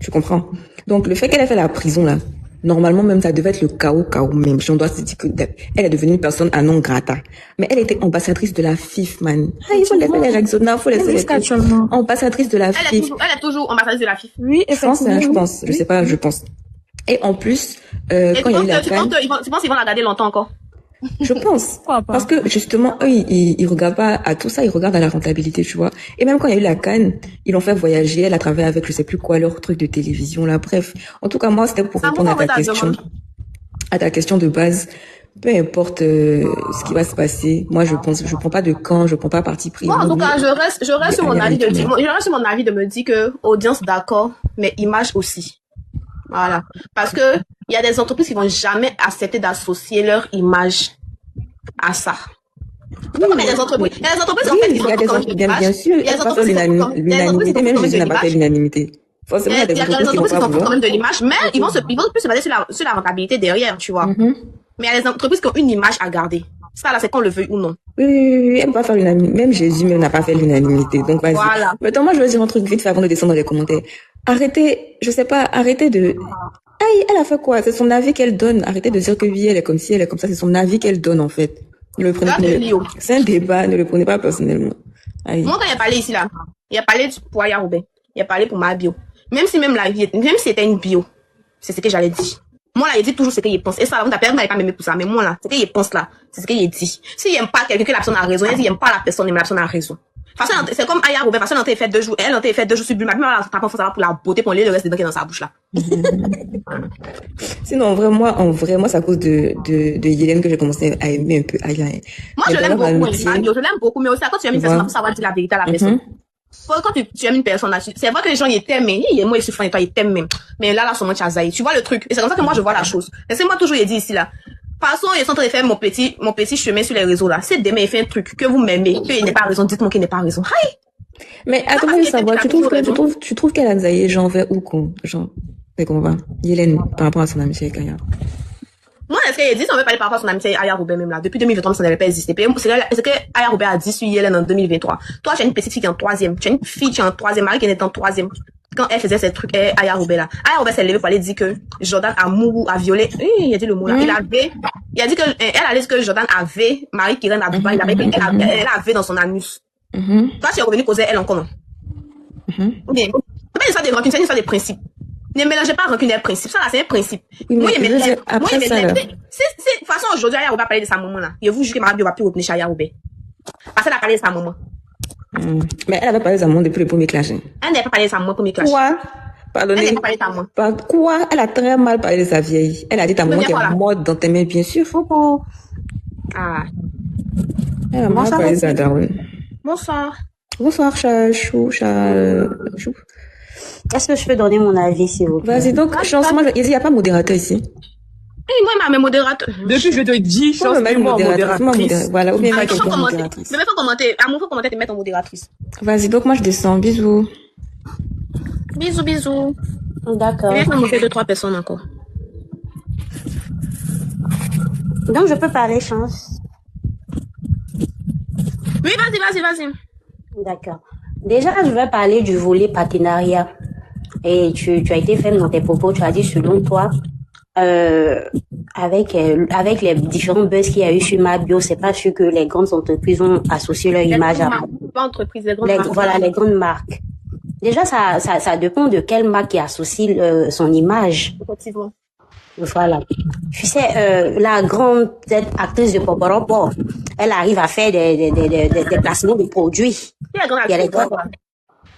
Speaker 8: Tu comprends? Donc, le fait qu'elle ait fait la prison, là, normalement, même, ça devait être le chaos même. On doit se dire qu'elle est devenue une personne à non grata. Mais elle était ambassadrice de la FIF, man. Ah, il faut laisser les Rexona, faut laisser les trucs. Ambassadrice de la FIF.
Speaker 2: Elle est toujours ambassadrice de la FIF.
Speaker 7: Oui,
Speaker 8: Je pense, hein, je pense. Je sais pas, je pense. Et en plus, quand il y a eu la
Speaker 2: Tu penses qu'ils vont la garder longtemps encore?
Speaker 8: Je pense. Parce que, justement, eux, ils regardent pas à tout ça, ils regardent à la rentabilité, tu vois. Et même quand il y a eu la CAN, ils l'ont fait voyager, elle a travaillé avec je sais plus quoi, leur truc de télévision, là, bref. En tout cas, moi, c'était pour répondre à ta question de base. Peu importe ce qui va se passer, moi, je prends pas de camp, je prends pas parti pris.
Speaker 2: Moi, en tout cas, je reste sur mon avis de me dire que audience d'accord, mais image aussi. Voilà. Parce que il y a des entreprises qui vont jamais accepter d'associer leur image à ça. Il y a des entreprises qui
Speaker 8: bien sûr, il y a des entreprises l'unanimité, même Jésus n'a pas fait l'unanimité. Forcément, il y a des entreprises qui vont
Speaker 2: quand même de l'image, mais ils vont plus se baser sur la rentabilité derrière, tu vois. Mais il y a des entreprises qui ont une image à garder. Ça, là, c'est qu'on le veuille ou non.
Speaker 8: Oui, elle ne peut pas faire l'unanimité. Même Jésus même n'a pas fait l'unanimité. Donc, vas-y. Voilà. Maintenant, moi, je veux dire un truc vite fait avant de descendre dans les commentaires. Arrêtez de... Aïe, elle a fait quoi? C'est son avis qu'elle donne. Arrêtez de dire que oui, elle est comme ci, elle est comme ça. C'est son avis qu'elle donne, en fait. Ne le prenez pas. C'est un débat, ne le prenez pas personnellement. Aïe.
Speaker 2: Moi, quand il a parlé ici, là, il a parlé pour Aya Robin. Il a parlé pour ma bio. Même si c'était une bio, c'est ce que j'allais dire. Moi, là, il dit toujours ce qu'il pense. Et ça, la personne n'allait pas m'aimer pour ça. Mais moi, là, ce qu'il pense, là, c'est ce qu'il dit. S'il n'aime pas quelqu'un, que la personne a raison. Il dit, il n'aime pas la personne, mais la personne a raison. C'est comme Aya Robin, parce qu'elle a fait 2 jours. Elle a fait 2 jours sur Bulma. Mais là, t'as pas pour la beauté, pour le reste dedans qui est dans sa bouche, là.
Speaker 8: Sinon, en vrai, moi, c'est à cause de Yélène que j'ai commencé à aimer un peu Aya.
Speaker 2: Moi, je l'aime beaucoup, je l'aime beaucoup, mais aussi, quand tu aimes une personne, il faut savoir dire la vérité à la personne. Quand tu aimes une personne, c'est vrai que les gens, ils t'aiment, mais moi, je suis fan de toi, ils t'aiment même. Mais là, seulement, tu as zaï. Tu vois le truc. Et c'est comme ça que moi, je vois la chose. Laissez-moi toujours, il dit ici, là. Passons, ils sont en train de faire mon petit chemin sur les réseaux, là. Si demain, il fait un truc que vous m'aimez, qu'il n'est pas raison, dites-moi qu'il n'est pas raison. Aïe!
Speaker 8: Mais attends, je veux savoir, tu trouves qu'elle a zaïé, genre, vers où, quoi? Genre, c'est comment va? Yélène, par rapport à son amitié avec Aya.
Speaker 2: Moi, est-ce qu'elle dit, on veut parler par rapport à son amitié avec Aya Robin, même là. Depuis 2023, ça n'avait pas existé. C'est que Aya Robin a dit sur Yélène en 2023. Toi, tu as une petite fille qui est en 3e. Tu as une fille qui est en 3e, Marie qui est en 3e. Quand elle faisait ces trucs, Aya Robin là. Aya Robin s'est levée pour aller dire que Jordan a mouru, a violé. Il a dit le mot là. Il a dit que, elle a dit que Jordan avait, Marie qui rentre à Dubaï, elle avait dans son anus. Toi, tu es revenu causer elle encore, non? C'est pas une histoire de rancune, c'est une histoire de principe. Ne mélangez pas rancune et principe. Ça là, c'est un principe.
Speaker 8: Oui, moi, il me après ça, là.
Speaker 2: De toute façon, aujourd'hui, Aya Robin va parler de sa maman là. Et vous jugez que Marie va plus revenir chez Aya Robin. Parce qu'elle a parlé de sa maman.
Speaker 8: Mais elle avait parlé d'amour depuis le premier clash.
Speaker 2: Elle n'avait pas parlé de ça, moi, premier clash.
Speaker 8: Quoi?
Speaker 2: Elle
Speaker 8: Pardonnez.
Speaker 2: n'avait pas parlé de ça, moi.
Speaker 8: Quoi? Elle a très mal parlé de sa vieille. Elle a dit ta maman qui
Speaker 2: Voilà.
Speaker 8: est morte dans tes mains, bien sûr.
Speaker 7: Coucou.
Speaker 2: Ah.
Speaker 8: Elle a mal
Speaker 7: Bonsoir,
Speaker 8: parlé de sa daronne.
Speaker 2: Bonsoir.
Speaker 8: Bonsoir, chou.
Speaker 9: Est-ce que je peux donner mon avis, s'il vous plaît?
Speaker 8: Vas-y, donc, chance, moi, il n'y a pas modérateur ici.
Speaker 2: Et moi, ma modérateur.
Speaker 7: Depuis, je te dis,
Speaker 8: Faut me mettre modératrice. Voilà, ou bien mettre
Speaker 2: Faut
Speaker 8: quelqu'un
Speaker 2: commenter.
Speaker 8: modératrice.
Speaker 2: Mais faut commenter. Amour, faut commenter et te mettre en modératrice.
Speaker 8: Vas-y, donc, moi, je descends. Bisous.
Speaker 2: Bisous, bisous.
Speaker 9: D'accord.
Speaker 2: Viens faire monter 2-3 personnes encore.
Speaker 9: Donc, je peux parler, Chance?
Speaker 2: Oui, vas-y.
Speaker 9: D'accord. Déjà, je vais parler du volet partenariat. Et tu as été ferme dans tes propos. Tu as dit, selon toi, avec les différents buzz qu'il y a eu sur Mabio, c'est pas sûr que les grandes entreprises ont associé leur image à
Speaker 2: Pas entreprise, les grandes marques.
Speaker 9: voilà, les grandes marques. Déjà, ça dépend de quelle marque qui associe son image.
Speaker 2: Effectivement.
Speaker 9: Voilà. Tu sais, la grande actrice de Poporopo, elle arrive à faire des placements de produits.
Speaker 2: Qui est la grande
Speaker 9: Il y a les
Speaker 2: actrice,
Speaker 9: grands-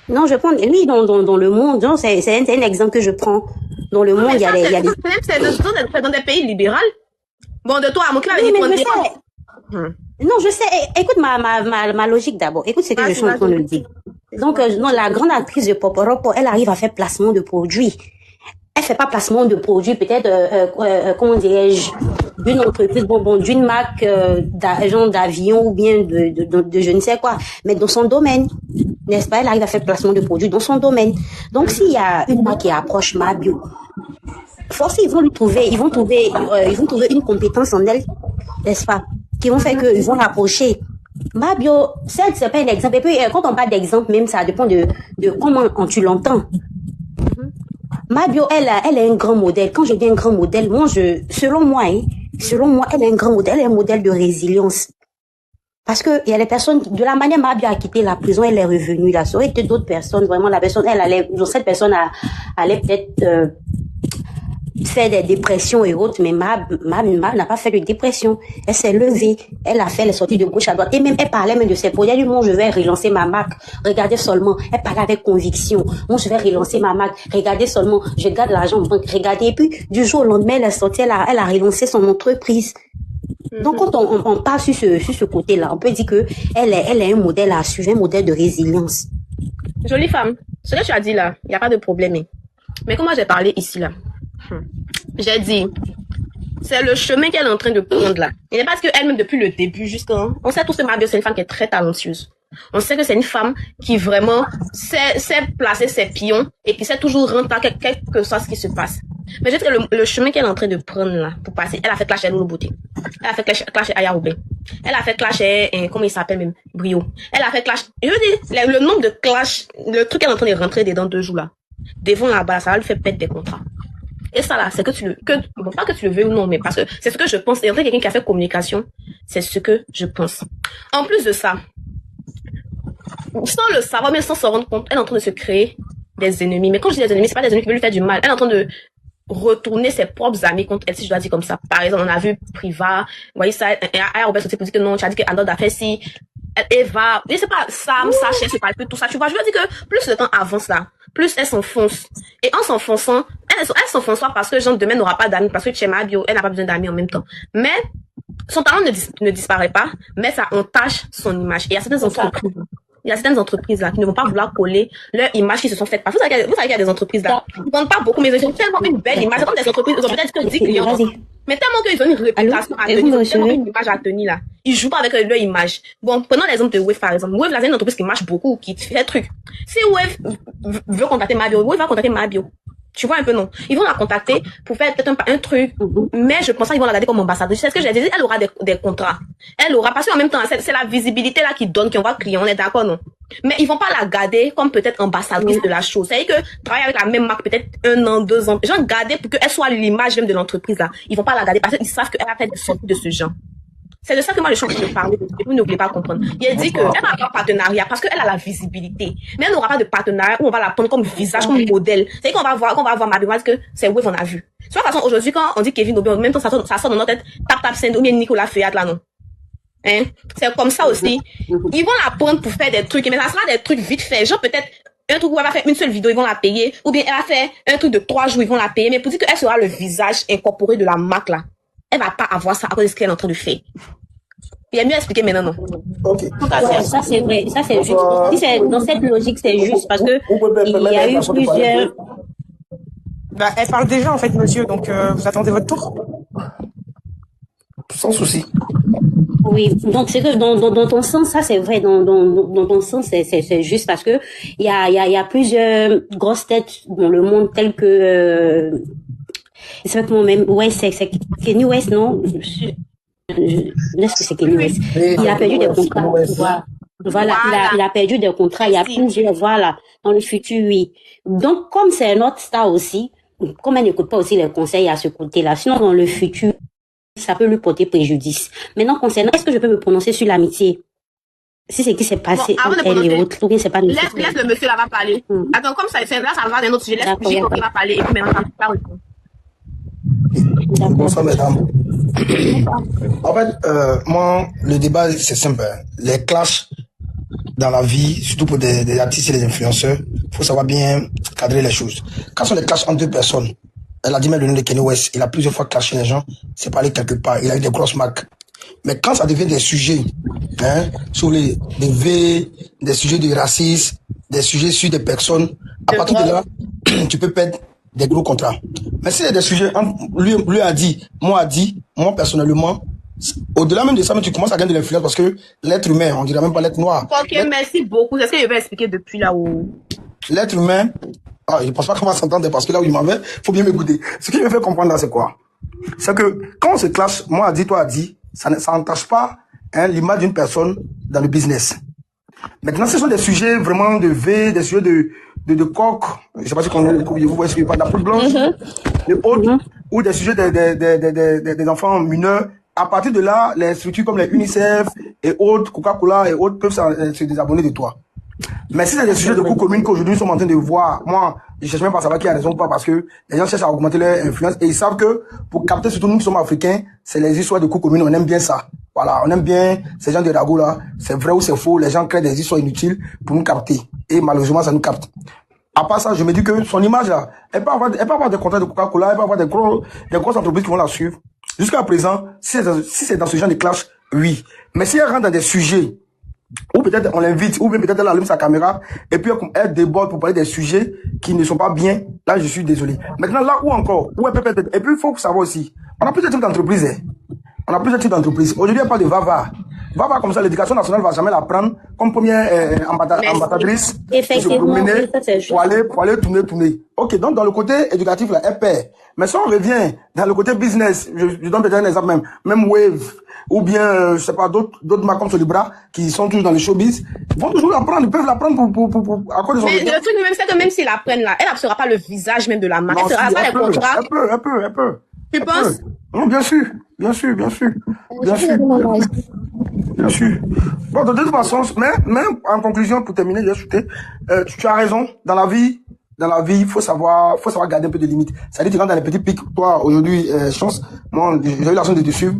Speaker 9: Non, je prends, lui, dans le monde, non, c'est un exemple que je prends. Dans le monde, il y a des...
Speaker 2: C'est dans des pays libéraux. Bon, de toi, à mon clan,
Speaker 9: Oui,
Speaker 2: il
Speaker 9: mais
Speaker 2: faut
Speaker 9: je
Speaker 2: dire.
Speaker 9: sais. Non, je sais. Écoute ma logique d'abord. Écoute ce que je suis en train de dire. Donc, non, la grande actrice de Poporopo, elle arrive à faire placement de produits. Elle fait pas placement de produits, peut-être, comment dirais-je, d'une entreprise, d'une marque d'avion ou bien de je ne sais quoi, mais dans son domaine, n'est-ce pas? Elle arrive à faire placement de produits dans son domaine. Donc, s'il y a une marque qui approche Mabio, forcément, ils vont trouver une compétence en elle, n'est-ce pas? Qui vont faire qu'ils vont rapprocher. Mabio, certes, c'est pas un exemple. Et puis, quand on parle d'exemple, même, ça dépend de comment tu l'entends. Mabio, elle est un grand modèle. Quand je dis un grand modèle, selon moi, elle est un grand modèle, elle est un modèle de résilience. Parce que il y a les personnes, de la manière Mabio a quitté la prison, elle est revenue là. Ça aurait été d'autres personnes, vraiment, cette personne allait peut-être, faire des dépressions et autres, mais Mab n'a pas fait de dépression. Elle s'est levée, elle a fait les sorties de gauche à droite, et même elle parlait même de ses projets. Elle dit, moi je vais relancer ma marque, regardez seulement. Elle parlait avec conviction, moi je vais relancer ma marque, regardez seulement, je garde l'argent en banque, regardez. Et puis du jour au lendemain, elle est sortie, elle a relancé son entreprise. Donc quand on part sur ce côté-là, on peut dire que elle est un modèle à suivre, un modèle de résilience.
Speaker 2: Jolie femme. Ce que tu as dit là, il n'y a pas de problème. Mais comment j'ai parlé ici là? J'ai dit, c'est le chemin qu'elle est en train de prendre là. Et c'est parce qu'elle-même, depuis le début, on sait tous que Mabio, c'est une femme qui est très talentueuse. On sait que c'est une femme qui vraiment sait placer ses pions et qui sait toujours rentrer quel que soit ce qui se passe. Mais je dis que le chemin qu'elle est en train de prendre là, pour passer, elle a fait clash à Lolo Beauté. Elle a fait clash à Aya Robin. Elle a fait clash à, comment il s'appelle même, Brio. Elle a fait clash, je veux dire, le nombre de clash, le truc qu'elle est en train de rentrer dedans 2 jours là, devant là-bas, ça va lui faire perdre des contrats. Et ça là, c'est que bon, pas que tu le veux ou non, mais parce que c'est ce que je pense. Et en tant que quelqu'un qui a fait communication, c'est ce que je pense. En plus de ça, sans le savoir, mais sans se rendre compte, elle est en train de se créer des ennemis. Mais quand je dis des ennemis, c'est pas des ennemis qui veulent lui faire du mal. Elle est en train de retourner ses propres amis contre elle, si je dois dire comme ça. Par exemple, on a vu Priva, vous voyez ça, Aya Robert sortait pour dire que non, tu as dit qu'Andor a fait si, Eva, je sais pas, Sam, Sacha, c'est pas un peu tout ça, tu vois. Je veux dire que plus le temps avance là, plus elle s'enfonce. Et en s'enfonçant, elle s'enfonce pas parce que genre demain n'aura pas d'amis, parce que chez Mabio, elle n'a pas besoin d'amis en même temps. Mais, son talent ne disparaît pas, mais ça entache son image. Et il y a certaines entreprises là qui ne vont pas vouloir coller leur image qui se sont faites. Vous savez qu'il y a des entreprises là, ils ne vendent pas beaucoup, mais ils ont tellement une belle image. C'est comme des entreprises, ils ont peut-être que 10 clients. Mais tellement qu'ils ont une réputation à tenir, ils ont tellement une image à tenir là. Ils jouent pas avec leur image. Bon, prenons l'exemple de Wave par exemple. Wave là, c'est une entreprise qui marche beaucoup, qui fait des trucs. Si Wave veut contacter Mabio, Wave va contacter Mabio. Tu vois un peu, non? Ils vont la contacter pour faire peut-être un truc, mais je pense qu'ils vont la garder comme ambassadrice. C'est ce que j'ai dit, elle aura des contrats. Elle aura, parce qu'en même temps, c'est la visibilité là qui donne, qui envoie client, on est d'accord, non? Mais ils vont pas la garder comme peut-être ambassadrice de la chose. C'est-à-dire que travailler avec la même marque peut-être 1 an, 2 ans, genre garder pour qu'elle soit l'image même de l'entreprise là. Ils vont pas la garder parce qu'ils savent qu'elle a fait des sorties de ce genre. C'est de ça que moi je suis en train de parler. Vous n'oubliez pas comprendre. Il dit qu'elle va avoir un partenariat parce qu'elle a la visibilité. Mais elle n'aura pas de partenariat où on va la prendre comme visage, comme modèle. C'est qu'on va voir Mabio parce que c'est Wave on a vu. De toute façon, aujourd'hui, quand on dit Kevin Obi, en même temps, ça sort dans notre tête, tap Send ou bien Nicolas Feuillade là, non. Hein? C'est comme ça aussi. Ils vont la prendre pour faire des trucs, mais ça sera des trucs vite fait. Genre peut-être un truc où elle va faire une seule vidéo, ils vont la payer. Ou bien elle va faire un truc de 3 jours, ils vont la payer. Mais pour dire qu'elle sera le visage incorporé de la marque là, elle va pas avoir ça à cause de ce qu'elle est en train de faire. Il y a mieux à expliquer maintenant, non?
Speaker 10: Ok.
Speaker 9: Ça, c'est vrai. Ça, c'est juste. Si c'est dans cette logique, c'est juste parce que il y a eu plusieurs.
Speaker 7: Bah, elle parle déjà, en fait, monsieur, donc vous attendez votre tour.
Speaker 10: Sans souci.
Speaker 9: Oui, donc c'est que dans ton sens, ça c'est vrai, dans ton sens, c'est juste parce que il y a plusieurs grosses têtes dans le monde telles que c'est vrai que moi-même, ouais, c'est Kanye West, non? Est-ce que c'est Kanye West? Il a perdu des contrats. Voilà, il a perdu des contrats. Il y a plusieurs, voilà, dans le futur, oui. Donc, comme c'est notre star aussi, comme elle n'écoute pas aussi les conseils à ce côté-là, sinon dans le futur, ça peut lui porter préjudice. Maintenant, concernant, est-ce que je peux me prononcer sur l'amitié? Si c'est qui s'est passé entre elle et autres, ou bien c'est pas nécessaire.
Speaker 2: Laisse le monsieur là-bas parler. Attends, comme ça, là, ça va d'un autre sujet. Laisse le monsieur qui va parler et puis maintenant, ça va répondre.
Speaker 10: Bonsoir, mesdames. En fait, moi, le débat, c'est simple. Les clashs dans la vie, surtout pour des artistes et des influenceurs, il faut savoir bien cadrer les choses. Quand sont les clashs entre deux personnes, elle a dit même le nom de Kanye West, il a plusieurs fois clashé les gens, c'est parlé quelque part, il a eu des grosses marques. Mais quand ça devient des sujets, hein, sur des sujets de racisme, des sujets sur des personnes, à partir de là, tu peux perdre des gros contrats. Mais s'il y a des sujets, lui a dit, moi personnellement, au-delà même de ça, mais tu commences à gagner de l'influence parce que l'être humain, on dirait même pas l'être noir.
Speaker 2: Ok, merci beaucoup. C'est ce que je vais expliquer depuis là où...
Speaker 10: L'être humain, je pense pas qu'on va s'entendre parce que là où il m'en va, faut bien m'écouter. Ce qui me fait comprendre là, c'est quoi? C'est que quand on se clash, moi a dit, toi a dit, ça n'entache pas l'image d'une personne dans le business. Maintenant, ce sont des sujets vraiment de V, des sujets de coq, je sais pas si vous voyez ce que je parle, de la poule blanche, de autres, ou des sujets des enfants mineurs. À partir de là, les structures comme les UNICEF et autres, Coca-Cola et autres peuvent se désabonner de toi. Mais si c'est des sujets de cours communes qu'aujourd'hui nous sommes en train de voir, moi, je cherche même pas à savoir qui a raison ou pas parce que les gens cherchent à augmenter leur influence et ils savent que pour capter, surtout nous qui sommes africains, c'est les histoires de cours communes, on aime bien ça. Voilà, on aime bien ces gens de ragots là, c'est vrai ou c'est faux, les gens créent des histoires inutiles pour nous capter. Et malheureusement, ça nous capte. À part ça, je me dis que son image là, elle peut avoir des contrats de Coca-Cola, elle peut avoir des grosses entreprises qui vont la suivre. Jusqu'à présent, si c'est dans ce genre de clash, oui. Mais si elle rentre dans des sujets, ou peut-être on l'invite, ou bien peut-être elle allume sa caméra, et puis elle déborde pour parler des sujets qui ne sont pas bien, là je suis désolé. Maintenant, là où encore, où elle peut peut-être, et puis il faut savoir aussi, on a plusieurs types d'entreprises, On a plusieurs types d'entreprises. Aujourd'hui, elle parle de Vava. Vava, comme ça, l'éducation nationale va jamais la prendre comme première ambassadrice pour aller tourner. Ok, donc dans le côté éducatif, là, elle perd. Mais si on revient dans le côté business, je donne peut-être un exemple même Wave, ou bien, je sais pas, d'autres marques comme Solibra, qui sont toujours dans le showbiz, vont toujours la prendre, ils peuvent la prendre pour à cause de son
Speaker 2: mais le truc même, c'est que même s'ils la prennent là, elle ne sera pas le visage même de la marque, elle ne sera pas les contrats.
Speaker 10: Elle peut.
Speaker 2: Tu penses?
Speaker 10: Non, bien sûr. Bien sûr. Bon, de toute façon, mais en conclusion, pour terminer, j'ai ajouté, tu as raison, dans la vie, il faut savoir garder un peu de limites. C'est-à-dire, tu rentres dans les petits pics. Toi, aujourd'hui, chance, moi, j'ai eu la chance de te suivre,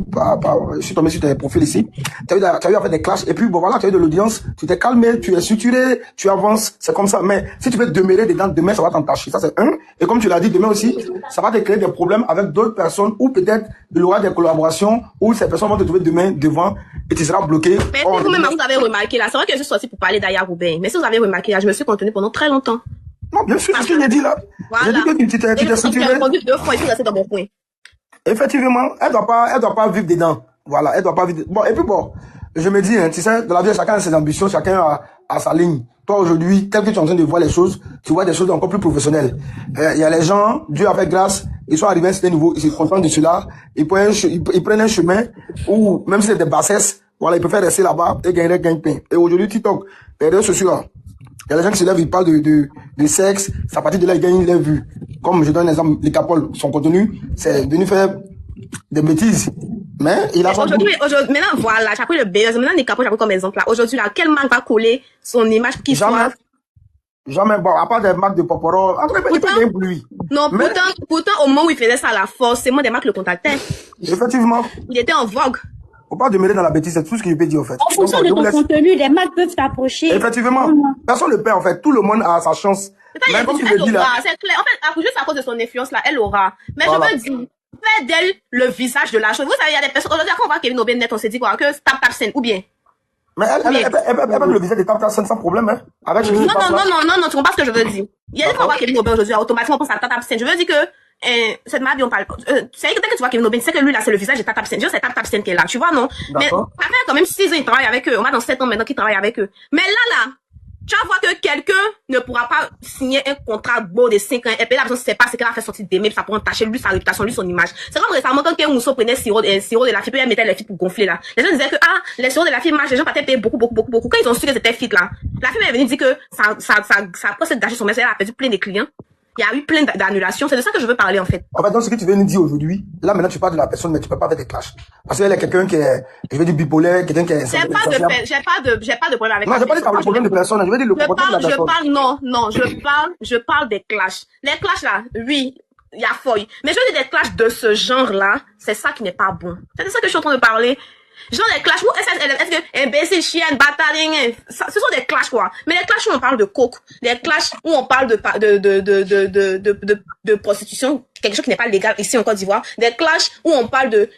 Speaker 10: je suis tombé sur tes profils ici. Tu as eu à faire des clashs, et puis, bon, voilà, tu as eu de l'audience, tu t'es calmé, tu es structuré, tu avances, c'est comme ça. Mais si tu veux demeurer dedans, demain, ça va t'entacher. Ça, c'est un. Et comme tu l'as dit, demain aussi, ça va te créer des problèmes avec d'autres personnes, ou peut-être, il y aura des collaborations, où ces personnes vont te trouver demain devant, et tu seras bloqué.
Speaker 2: Mais si vous-même, vous avez remarqué, là, c'est vrai que je suis sortie pour parler d'Aya Roubaix, mais si vous avez remarqué, là, je me suis contenue pendant très longtemps.
Speaker 10: Non, bien sûr, c'est ce que j'ai dit là. Voilà. J'ai dit que tu t'es structuré.
Speaker 2: J'ai répondu 2 fois et puis resté dans mon coin.
Speaker 10: Effectivement, elle doit pas vivre dedans. Voilà, elle doit pas vivre. Bon, et puis bon, je me dis, tu sais, dans la vie, chacun a ses ambitions, chacun a sa ligne. Toi, aujourd'hui, tel que tu es en train de voir les choses, tu vois des choses encore plus professionnelles. Il y a les gens, Dieu a fait grâce, ils sont arrivés à un certain niveau, ils se contentent de cela, ils prennent un chemin où, même si c'est des bassesses, voilà, ils préfèrent rester là-bas et gagner gagne-pain. Et aujourd'hui, TikTok, les réseaux sociaux, il y a des gens qui se lèvent, ils parlent de sexe, c'est à partir de là, ils gagnent leur vue. Comme je donne un exemple, les Capol, son contenu, c'est venu faire des bêtises. Mais il a
Speaker 2: aujourd'hui, maintenant, voilà, j'ai pris le buzz. Maintenant, les Capol, j'ai pris comme exemple là. Aujourd'hui, là, quelle marque va coller son image qui soit?
Speaker 10: Jamais, bon, à part des marques de Poporo, après, il peut gagner pour lui.
Speaker 2: Non, mais pourtant, au moment où il faisait ça à la force, c'est moi des marques le contactaient.
Speaker 10: Effectivement.
Speaker 2: Il était en vogue.
Speaker 10: Faut pas demeurer dans la bêtise, c'est tout ce que je peux dire, en fait.
Speaker 9: En fonction
Speaker 10: Donc,
Speaker 9: de
Speaker 10: je vous
Speaker 9: ton
Speaker 10: laisse.
Speaker 9: contenu, les marques peuvent t'approcher.
Speaker 10: Effectivement, personne ne perd, en fait. Tout le monde a sa chance.
Speaker 2: C'est ça,
Speaker 10: Mais comme tu
Speaker 2: elle
Speaker 10: le dis là,
Speaker 2: aura, c'est clair. En fait, juste à cause de son influence là, elle aura. Mais
Speaker 10: voilà.
Speaker 2: je veux dire, fais d'elle le visage de la chose. Vous savez, il y a des personnes, aujourd'hui, quand on voit Kevin Aubin net, on s'est dit quoi, que tap scène, ou bien.
Speaker 10: Mais elle peut le viser des tapes sans problème, hein. Avec ce qui se passe là.
Speaker 2: Non, tu comprends ce que je veux dire. Il y a des fois, on voit Kevin Aubin aujourd'hui, automatiquement, on pense à tap scène. Je veux dire que, cette Mabi, on parle, c'est que dès que tu vois Kevin Aubin, c'est que lui, là, c'est le visage de tap scène. C'est tap scène qui est là, tu vois, non? Mais, ça fait quand même 6 ans, il travaille avec eux. On va dans 7 ans maintenant qu'il travaille avec eux. Mais là, tu vas voir que quelqu'un ne pourra pas signer un contrat beau de 5 ans. Et puis la personne ne sait pas ce qu'elle a fait sortir d'aimer, ça pourra entacher lui, sa réputation, lui, son image. C'est comme récemment quand Ken Mousso prenait sirop de la fille, puis elle mettait les filles pour gonfler là. Les gens disaient que, les sirops de la fille marchent, les gens partaient payer beaucoup. Quand ils ont su que c'était fit là, la fille est venue dire que ça a presque gâché son message, elle a perdu plein de clients. Il y a eu plein d'annulations. C'est de ça que je veux parler, en fait.
Speaker 10: En fait, donc, ce que tu viens de dire aujourd'hui, là, maintenant, tu parles de la personne, mais tu peux pas faire des clashs. Parce qu'elle est quelqu'un qui est, je veux dire, bipolaire, quelqu'un qui est,
Speaker 2: j'ai pas de problème avec
Speaker 10: non, j'ai pas dit le problème de personne, je veux dire le comportement de la personne.
Speaker 2: Je parle des clashs. Les clashs, là, oui, il y a folie. Mais je veux dire des clashs de ce genre-là, c'est ça qui n'est pas bon. C'est de ça que je suis en train de parler. Genre des clashs, est-ce que imbécile, chienne, bataille, ce sont des clashs quoi. Mais les clashs où on parle de coke, les clashs où on parle de prostitution, quelque chose qui n'est pas légal ici en Côte d'Ivoire, des clashs où on parle de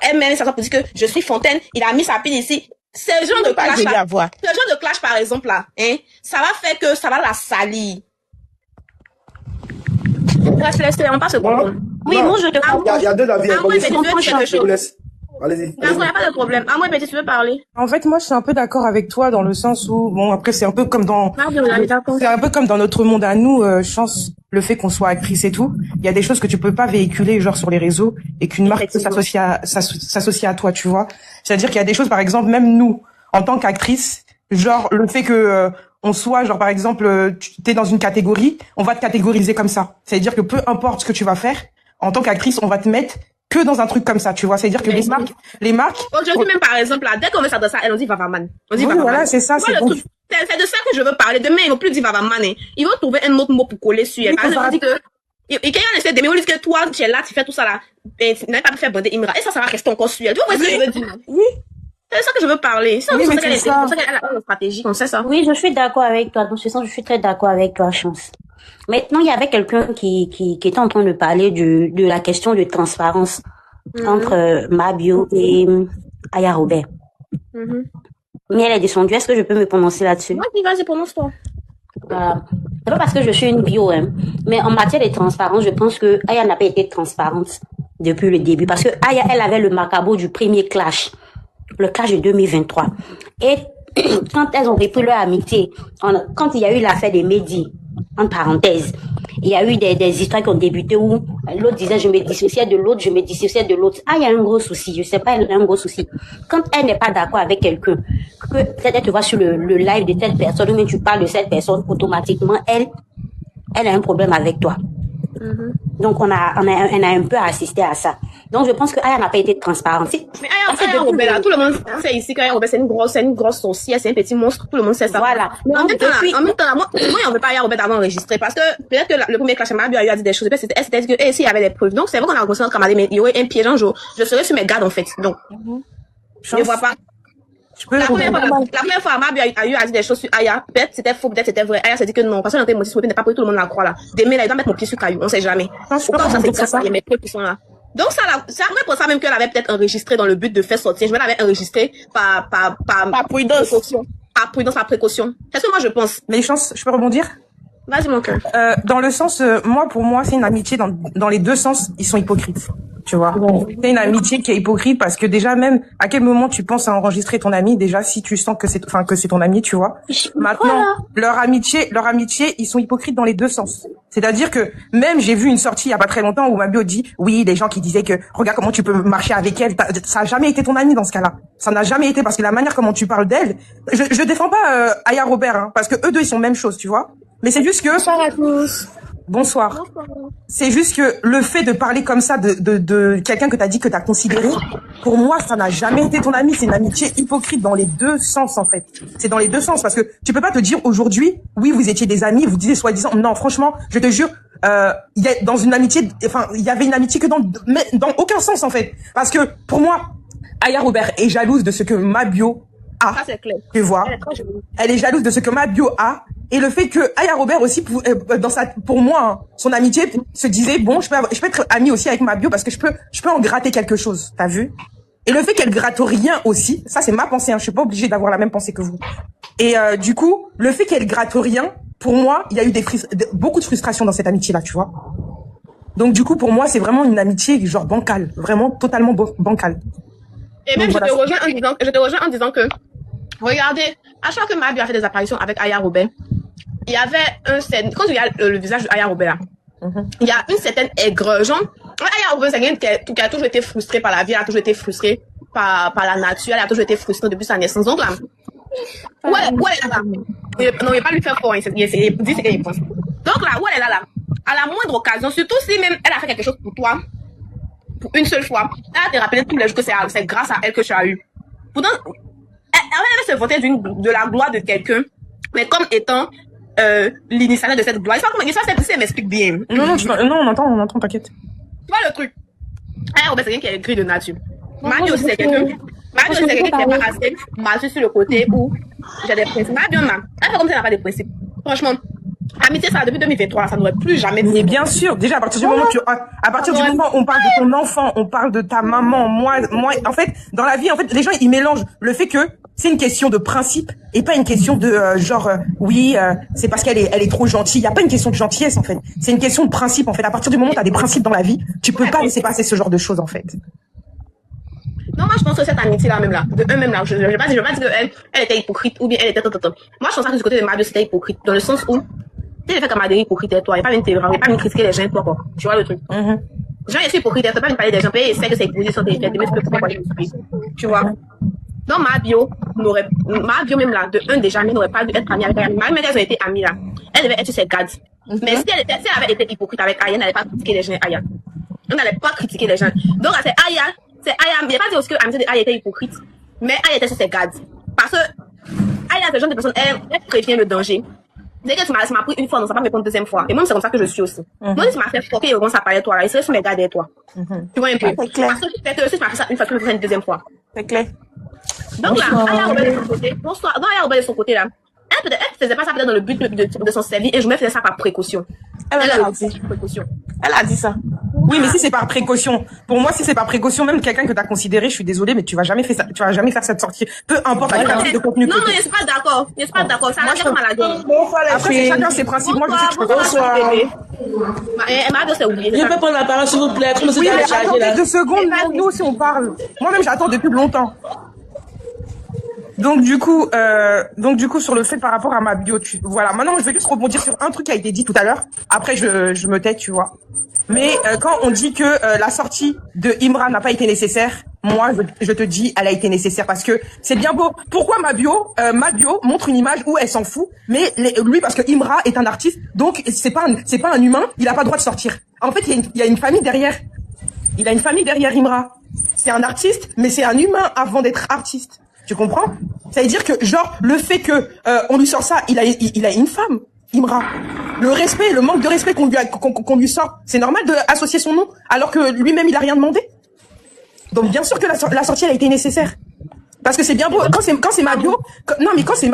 Speaker 2: elle-même, ça pour dire que je suis Fontaine, il a mis sa pile ici. C'est le genre de clash là. Ce genre de clash par exemple là, hein, ça va faire que ça va la salir. On passe au comprendre.
Speaker 9: Oui, moi je te comprends.
Speaker 10: Il y a deux avis.
Speaker 2: Je
Speaker 10: vous laisse. Allez-y.
Speaker 2: Il n'y a pas de problème. Moi, Betty, tu veux parler?
Speaker 11: En fait, moi, je suis un peu d'accord avec toi dans le sens où, bon, après, c'est un peu comme dans notre monde à nous, je pense, le fait qu'on soit actrice et tout. Il y a des choses que tu peux pas véhiculer, genre, sur les réseaux, et qu'une marque peut s'associer à toi, tu vois. C'est-à-dire qu'il y a des choses, par exemple, même nous, en tant qu'actrice, genre, le fait que, on soit, genre, par exemple, t'es dans une catégorie, on va te catégoriser comme ça. C'est-à-dire que peu importe ce que tu vas faire, en tant qu'actrice, on va te mettre que dans un truc comme ça, tu vois. C'est-à-dire que les marques.
Speaker 2: Aujourd'hui même, par exemple, là, dès qu'on veut s'adresser à elle, on dit Vavaman. On dit
Speaker 11: oui,
Speaker 2: Vavaman.
Speaker 11: voilà, c'est ça, c'est bon.
Speaker 2: C'est de ça que je veux parler. Demain, ils vont plus dire Vavaman, hein. Ils vont trouver un autre mot pour coller sur elle. Par exemple, on dit que, et quand on essaie d'aimer, on dit que toi, tu es là, tu fais tout ça là, et tu n'avais pas pu faire bander Imra. Et ça va rester encore sur elle. Tu vois ce que je veux dire?
Speaker 11: Oui.
Speaker 2: C'est de ça que je veux parler. C'est
Speaker 11: oui,
Speaker 2: pour ça qu'elle a une stratégie, on sait ça.
Speaker 9: Oui, je suis d'accord avec toi. Dans ce sens, je suis très d'accord avec toi, Chance. Maintenant, il y avait quelqu'un qui était en train de parler de la question de transparence entre Mabio et Aya Robert. Mais elle est descendue. Est-ce que je peux me prononcer là-dessus?
Speaker 2: Vas-y, prononce-toi.
Speaker 9: Voilà. C'est pas parce que je suis une bio, hein. Mais en matière de transparence, je pense que Aya n'a pas été transparente depuis le début. Parce que Aya, elle avait le macabo du premier clash. Le clash de 2023. Et quand elles ont repris leur amitié, quand il y a eu l'affaire des Mehdi, en parenthèse, il y a eu des histoires qui ont débuté où l'autre disait je me dissociais de l'autre, je me dissociais de l'autre. Ah, il y a un gros souci, je sais pas, il y a un gros souci. Quand elle n'est pas d'accord avec quelqu'un, que peut-être elle te voit sur le live de telle personne, ou même tu parles de cette personne, automatiquement, elle a un problème avec toi. Donc, on a un peu assisté à ça. Donc, je pense que Aya n'a pas été transparente.
Speaker 2: Mais Aya Robert, là, tout le monde sait ici qu'Aya Robert, c'est une grosse sorcière, c'est un petit monstre, tout le monde sait ça.
Speaker 9: Voilà.
Speaker 2: Mais en même temps, moi, on veut pas Aya Robert avant enregistré, parce que peut-être que le premier clash, Mabio a dit des choses, peut-être c'était que, s'il y avait des preuves. Donc, c'est vrai qu'on a rencontré notre camarade, mais il y aurait un piège un jour. Je serais sur mes gardes, en fait. Donc, je ne vois pas. La première fois, Mabio a dit des choses sur Aya. Peut-être c'était faux, peut-être c'était vrai. Aya s'est dit que non, parce que notre émotion n'est pas pour tout le monde la croit là. Demain, là, il doit mettre mon pied sur caillou, on sait jamais. Pourquoi ça c'est ça, il y a mes preuves qui sont là. Donc ça, c'est vrai pour ça même qu'elle avait peut-être enregistré dans le but de faire sortir. Je l'avais enregistré par prudence. Par prudence, par précaution. C'est ce que moi je pense.
Speaker 11: Les chances, je peux rebondir?
Speaker 2: Vas-y, mon cœur.
Speaker 11: Dans le sens, pour moi, c'est une amitié dans les deux sens, ils sont hypocrites. Tu vois. C'est une amitié qui est hypocrite parce que déjà même, à quel moment tu penses à enregistrer ton ami, déjà, si tu sens que c'est ton ami, tu vois. Maintenant, leur amitié, ils sont hypocrites dans les deux sens. C'est-à-dire que même j'ai vu une sortie il y a pas très longtemps où Mabio dit, oui, des gens qui disaient que, regarde comment tu peux marcher avec elle, ça a jamais été ton ami dans ce cas-là. Ça n'a jamais été parce que la manière comment tu parles d'elle, je défends pas Aya Robert, hein, parce que eux deux ils sont même chose, tu vois. Mais c'est juste que...
Speaker 2: Bonsoir à tous.
Speaker 11: Bonsoir. C'est juste que le fait de parler comme ça de quelqu'un que t'as dit que t'as considéré, pour moi, ça n'a jamais été ton ami. C'est une amitié hypocrite dans les deux sens, en fait. C'est dans les deux sens parce que tu peux pas te dire aujourd'hui, oui, vous étiez des amis, vous disiez soi-disant, non, franchement, je te jure, il y a dans une amitié, enfin, il y avait une amitié que dans aucun sens, en fait. Parce que, pour moi, Aya Robert est jalouse de ce que Mabio a.
Speaker 2: Ça, c'est clair.
Speaker 11: Tu vois.
Speaker 2: Elle est très jolie.
Speaker 11: Elle est jalouse de ce que Mabio a. Et le fait que Aya Robert aussi, pour moi, hein, son amitié se disait, bon, je peux être amie aussi avec Mabio parce que je peux en gratter quelque chose. T'as vu? Et le fait qu'elle gratte rien aussi, ça c'est ma pensée, hein, je suis pas obligée d'avoir la même pensée que vous. Et du coup, le fait qu'elle gratte rien, pour moi, il y a eu beaucoup de frustration dans cette amitié-là, tu vois. Donc du coup, pour moi, c'est vraiment une amitié genre bancale, vraiment totalement bancale.
Speaker 2: Et même,
Speaker 11: Donc,
Speaker 2: je te rejoins en disant que, regardez, à chaque fois que Mabio a fait des apparitions avec Aya Robert, il y avait quand il y a le visage d'Aya Robert là, il y a une certaine aigreur. Genre, Aya Robert, c'est quelqu'un qui a toujours été frustré par la vie, elle a toujours été frustrée par la nature, elle a toujours été frustrée depuis sa naissance. Donc là, ouais, là. Non, il va pas lui faire fort, il dit ce qu'il pense. Donc là, où elle est là, à la moindre occasion, surtout si même elle a fait quelque chose pour toi, pour une seule fois, elle va te rappeler tous les jours que c'est grâce à elle que tu as eu. Pourtant, elle va se vanter de la gloire de quelqu'un, mais comme étant l'initiateur de cette gloire. Je sais pas comment si elle m'explique bien.
Speaker 11: Non, on entend, t'inquiète.
Speaker 2: Tu vois le truc? Robert, c'est quelqu'un qui est gris de nature. Mabio aussi, c'est quelqu'un qui est pas assez mature sur le côté où j'ai des principes. Mabio, elle fait comme si elle n'a pas de principes. Franchement, amitié, ça, depuis 2023, ça n'aurait plus jamais.
Speaker 11: Mais bien sûr, déjà, à partir du moment où on parle de ton enfant, on parle de ta maman, moi, en fait, dans la vie, en fait, les gens, ils mélangent le fait que c'est une question de principe et pas une question de c'est parce qu'elle est trop gentille. Il y a pas une question de gentillesse en fait. C'est une question de principe en fait. À partir du moment où tu as des principes dans la vie, tu peux pas laisser passer ce genre de choses en fait.
Speaker 2: Non, moi je pense que cette amitié là même là, de eux même là, je vais pas dire qu'elle était hypocrite ou bien elle était Moi je pense que du côté de Mabio c'était hypocrite dans le sens où tu sais le fait qu'elle m'a dit hypocrite et toi, il pas venir critiquer les gens toi quoi. Tu vois le truc. Genre je suis hypocrite, elle peut pas me parler des gens, et sait que c'est hypocrite sur tes faits, mais tu peux pas parler de ça. Tu vois. Donc Mabio même là, déjà, n'aurait pas dû être amie avec Aya. Même elles ont été amies là. Elle devait être sur ses gardes. Mais si elle avait été hypocrite avec Aya, elle n'allait pas critiquer les gens Aya. Elle n'allait pas critiquer les gens. Donc c'est Aya, il n'y a pas dit aussi que l'amitié de Aya était hypocrite. Mais Aya était sur ses gardes. Parce que Aya, c'est le genre de personne, elle prévient le danger. Dès que tu m'as pris une fois, non, ça va me répondre deuxième fois. Et moi, c'est comme ça que je suis aussi. Moi, si tu m'as fait foquer et commence à parler de toi là, il serait sur mes gardes et toi. Tu vois un peu.
Speaker 7: C'est clair.
Speaker 2: Parce que peut-être que si tu m'as fait ça une fois, tu me fais une deuxième fois.
Speaker 7: C'est clair.
Speaker 2: Donc là, Aya Robert de son côté, donc Aya Robert de son côté là, elle faisait pas ça peut-être dans le but de son service et je me faisais ça par précaution.
Speaker 7: Elle a dit.
Speaker 2: Précaution.
Speaker 7: Elle a dit ça.
Speaker 11: Oui, mais si c'est par précaution, pour moi, si c'est par précaution, même quelqu'un que t'as considéré, je suis désolée, mais tu vas jamais faire cette sortie. Peu importe la qualité de contenu.
Speaker 2: Non, je suis pas d'accord. Je suis pas d'accord. Ça n'a jamais maladie.
Speaker 11: Après, c'est chacun ses principes. Moi, je sais que je peux pas.
Speaker 2: Mabio s'est oublié.
Speaker 6: Je peux prendre la parole, s'il vous plaît. Comme
Speaker 11: Oui, mais
Speaker 6: c'est chargé là.
Speaker 11: attendez 2 secondes, nous aussi on parle. Moi-même, j'attends depuis longtemps. Donc du coup, sur le fait par rapport à Mabio, voilà. Maintenant, je vais juste rebondir sur un truc qui a été dit tout à l'heure. Après, je me tais, tu vois. Mais quand on dit que la sortie de Imra n'a pas été nécessaire, moi, je te dis, elle a été nécessaire parce que c'est bien beau. Pourquoi Mabio montre une image où elle s'en fout, mais lui, parce que Imra est un artiste, donc c'est pas un humain, il a pas le droit de sortir. En fait, il y a une famille derrière. Il a une famille derrière Imra. C'est un artiste, mais c'est un humain avant d'être artiste. Tu comprends? Ça veut dire que, genre, le fait que on lui sort ça, il a une femme, Imra. Le respect, le manque de respect qu'on lui sort, c'est normal d'associer son nom, alors que lui-même, il a rien demandé. Donc, bien sûr que la sortie, elle a été nécessaire. Parce que c'est bien beau, quand c'est Mabio, quand c'est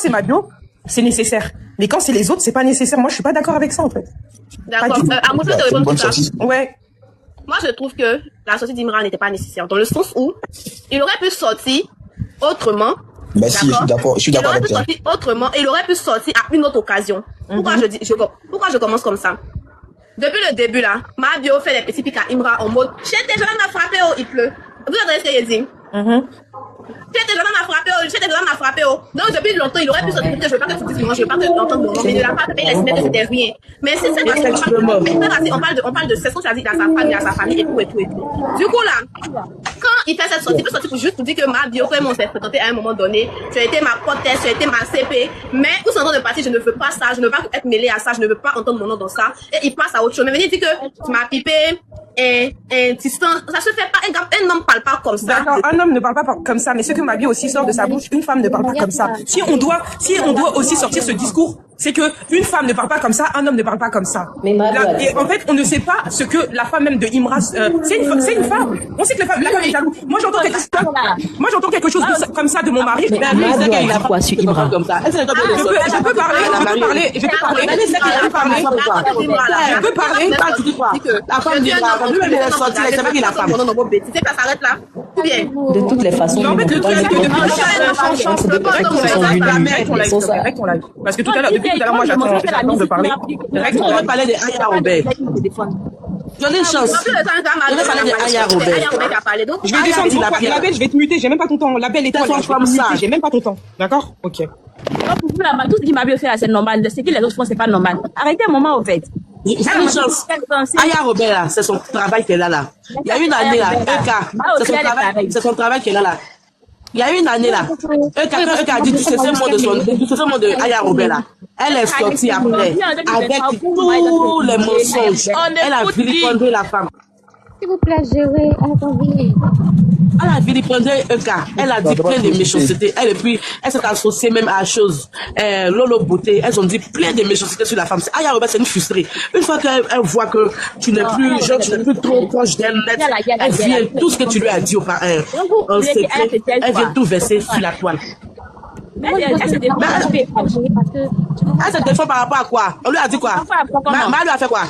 Speaker 11: Mabio, c'est nécessaire. Mais quand c'est les autres, c'est pas nécessaire. Moi, je suis pas d'accord avec ça, en fait.
Speaker 2: D'accord. Moi, je vais te répondre tout ça.
Speaker 11: Ouais.
Speaker 2: Moi, je trouve que la sortie d'Imra n'était pas nécessaire, dans le sens où il aurait pu sortir autrement.
Speaker 10: Bah si, je suis d'accord avec toi.
Speaker 2: Autrement, et il aurait pu sortir à une autre occasion. Pourquoi je commence comme ça? Depuis le début là, Mabio fait des petits pics à Imra en mode j'étais jamais m'a frappé, oh il pleut. Vous entendez ce qu'il dit? J'étais jamais m'a frappé, oh. Donc depuis longtemps, il aurait pu sortir. Je veux pas que tu dises moi, je veux pas que tu entendes mon nom, mais il ne l'a pas fait, il estimait que c'était rien. Mais c'est ça, on parle de ce qu'on a dit dans sa famille, à sa famille et tout. Du coup là, quand il fait cette sortie, il peut sortir juste pour dire que Mabio, comme on s'est fréquenté à un moment donné, tu as été ma prothèse, tu as été ma CP, mais où s'entend de partir, je ne veux pas ça, je ne veux pas être mêlé à ça, je ne veux pas entendre mon nom dans ça, et il passe à autre chose. Mais il dit que tu m'as pipé, insistant. Ça se fait pas. Un homme parle pas comme ça.
Speaker 11: D'accord, un homme ne parle pas comme ça, mais ce que Mabi aussi sort de sa bouche, une femme ne parle pas comme ça. Si on doit aussi sortir ce discours, c'est que une femme ne parle pas comme ça, un homme ne parle pas comme ça. Et en fait, on ne sait pas ce que la femme même de Imra, c'est une femme. On sait que la femme est jalouse. Moi, j'entends quelque chose comme ça de mon mari.
Speaker 4: Mais il a quoi sur Imra
Speaker 11: comme ça. Je peux parler.
Speaker 3: Tu dis quoi? La femme d'Imra, quand même, elle est sortie, elle savait qu'il a femme.
Speaker 2: C'est pas, ça arrête là. Ou bien?
Speaker 4: De toutes les façons,
Speaker 11: En fait, le truc, c'est que parce que tout à l'heure, depuis tout à l'heure, moi, j'attends de parler.
Speaker 3: On va parler de Aya Robert. Donnez une chance.
Speaker 2: Je vais
Speaker 11: descendre. La belle, je vais te muter. J'ai même pas ton temps. La belle est toi. J'ai même pas ton temps. D'accord? Ok.
Speaker 6: Pour vous, là, tout ce qui m'a bien fait, là, c'est normal. Ce que les autres font, c'est pas normal. Arrêtez un moment, au fait.
Speaker 3: J'ai une chance. Aya Robert, là, c'est son travail qu'elle a là. Il y a une année là, c'est son travail qu'elle a là. Il y a une année là, quelqu'un a dit, c'est ce mot de Aya Robert là. Elle est sortie après, avec tous les mensonges. Elle a vilipendé la femme.
Speaker 12: S'il vous plaît, gérez, attendez.
Speaker 3: Elle a vilipendé Eka. Elle a dit plein de méchancetés. Elle s'est associée même à la chose. Lolo Beauté, elles ont dit plein de méchancetés sur la femme. Aya Robert, c'est une frustrée. Une fois qu'elle voit que tu n'es plus trop proche d'elle, elle vient tout ce que tu lui as dit en secret, elle vient tout verser sur la toile. Elle se défend par rapport à quoi? On lui a dit quoi? Ma lui a fait quoi?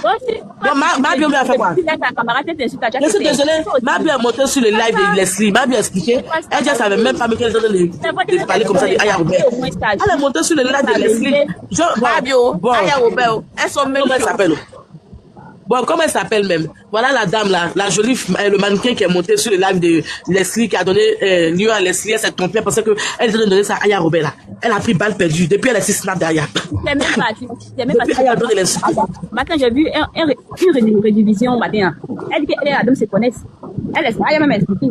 Speaker 3: Ma lui a fait quoi? Je suis désolée. Ma lui a monté sur le live de Leslie. Ma lui a expliqué. Elle dit, ça avait même pas mis qu'elle de parler comme ça de Aya Robert. Elle est montée sur le live de Leslie.
Speaker 2: Aya Robert, elles sont même.
Speaker 3: Comment elle s'appelle? Bon, comment elle s'appelle même? Voilà la dame là, la jolie, le mannequin qui est monté sur le live de Leslie, qui a donné lieu à Leslie. Elle s'est trompée parce que elle était donné ça à Aya Robert là. Elle a pris balle perdue. Depuis elle a 6 snaps derrière.
Speaker 6: C'est même pas. Matin, j'ai vu une rédivision matin. Elle dit qu'elle et la dame se connaissent. Elle a même expliqué.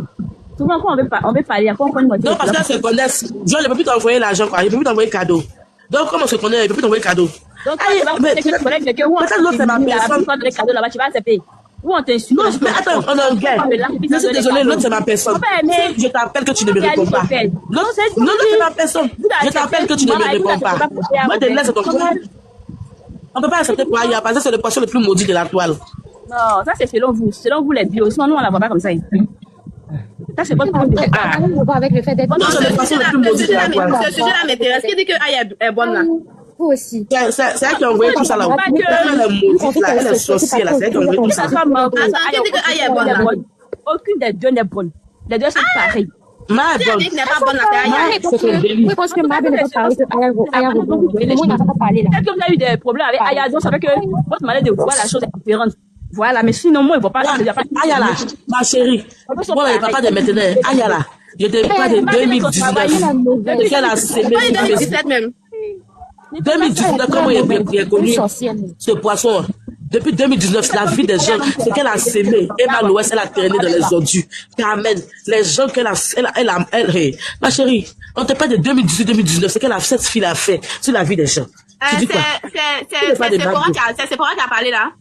Speaker 6: Souvent, quand on veut parler, après on prend une voiture.
Speaker 3: Non, parce qu'elles se connaissent. Genre, je ne peux plus t'envoyer l'argent, quoi. Je ne peux plus t'envoyer cadeau. Donc, comme on se connaît, je ne peux plus t'envoyer cadeau.
Speaker 6: Donc, peut-être l'autre, c'est ma personne. Quand les cadeaux là-bas, tu vas accepter. Ou on t'insulte.
Speaker 3: Non, mais attends, on est en guerre. Je suis désolé, l'autre, c'est ma personne. Je t'appelle que tu ne me réponds pas. Non, c'est ma personne. Je t'appelle que tu ne me réponds pas. Moi, je te laisse ton compte. On ne peut pas accepter pour Aya, parce que c'est le poisson le plus maudit de la toile.
Speaker 6: Non, ça, c'est selon vous. Selon vous, les bios. Sinon, nous, on ne la voit pas comme ça. Ça, c'est votre point de vue.
Speaker 12: Avec le fait d'être.
Speaker 3: Non, c'est le poisson le plus maudit de la toile.
Speaker 2: Ce sujet-là m'intéresse. Qui dit que Aya est bonne là?
Speaker 12: Vous aussi.
Speaker 3: C'est elle qui a envoyé tout ça là. Elle est maudite là, elle est sorcière là, c'est elle qui a envoyé tout ça.
Speaker 2: Attends, qui dit que Aya est bonne là?
Speaker 6: Aucune des deux n'est bonne. Les deux sont pareilles.
Speaker 3: Ma bonne.
Speaker 2: Qui n'est pas bonne là, c'est Aya.
Speaker 12: Oui, parce que Mabi n'a pas parlé de Aya Robert. Moi, n'a pas parlé là.
Speaker 6: Peut-être que vous avez eu des problèmes avec Aya, donc ça fait que votre manière de voir la chose est différente. Voilà, mais sinon, moi, il ne va pas.
Speaker 3: Aya là, ma chérie. Moi, il ne va pas de maintenant. Aya là, je te parle de 2019. Qu'elle a sémé.
Speaker 2: 2017 même.
Speaker 3: 2019, comment il est connu ce poisson? Depuis 2019, la vie des gens, c'est qu'elle a sémé. Emma Loès, elle a traîné dans les ordures. Carmen, les gens qu'elle a, ma chérie, on te parle de 2018-2019, c'est qu'elle a, cette fille a fait sur la vie des gens. Tu dis quoi?
Speaker 2: C'est Sephora qui a parlé là?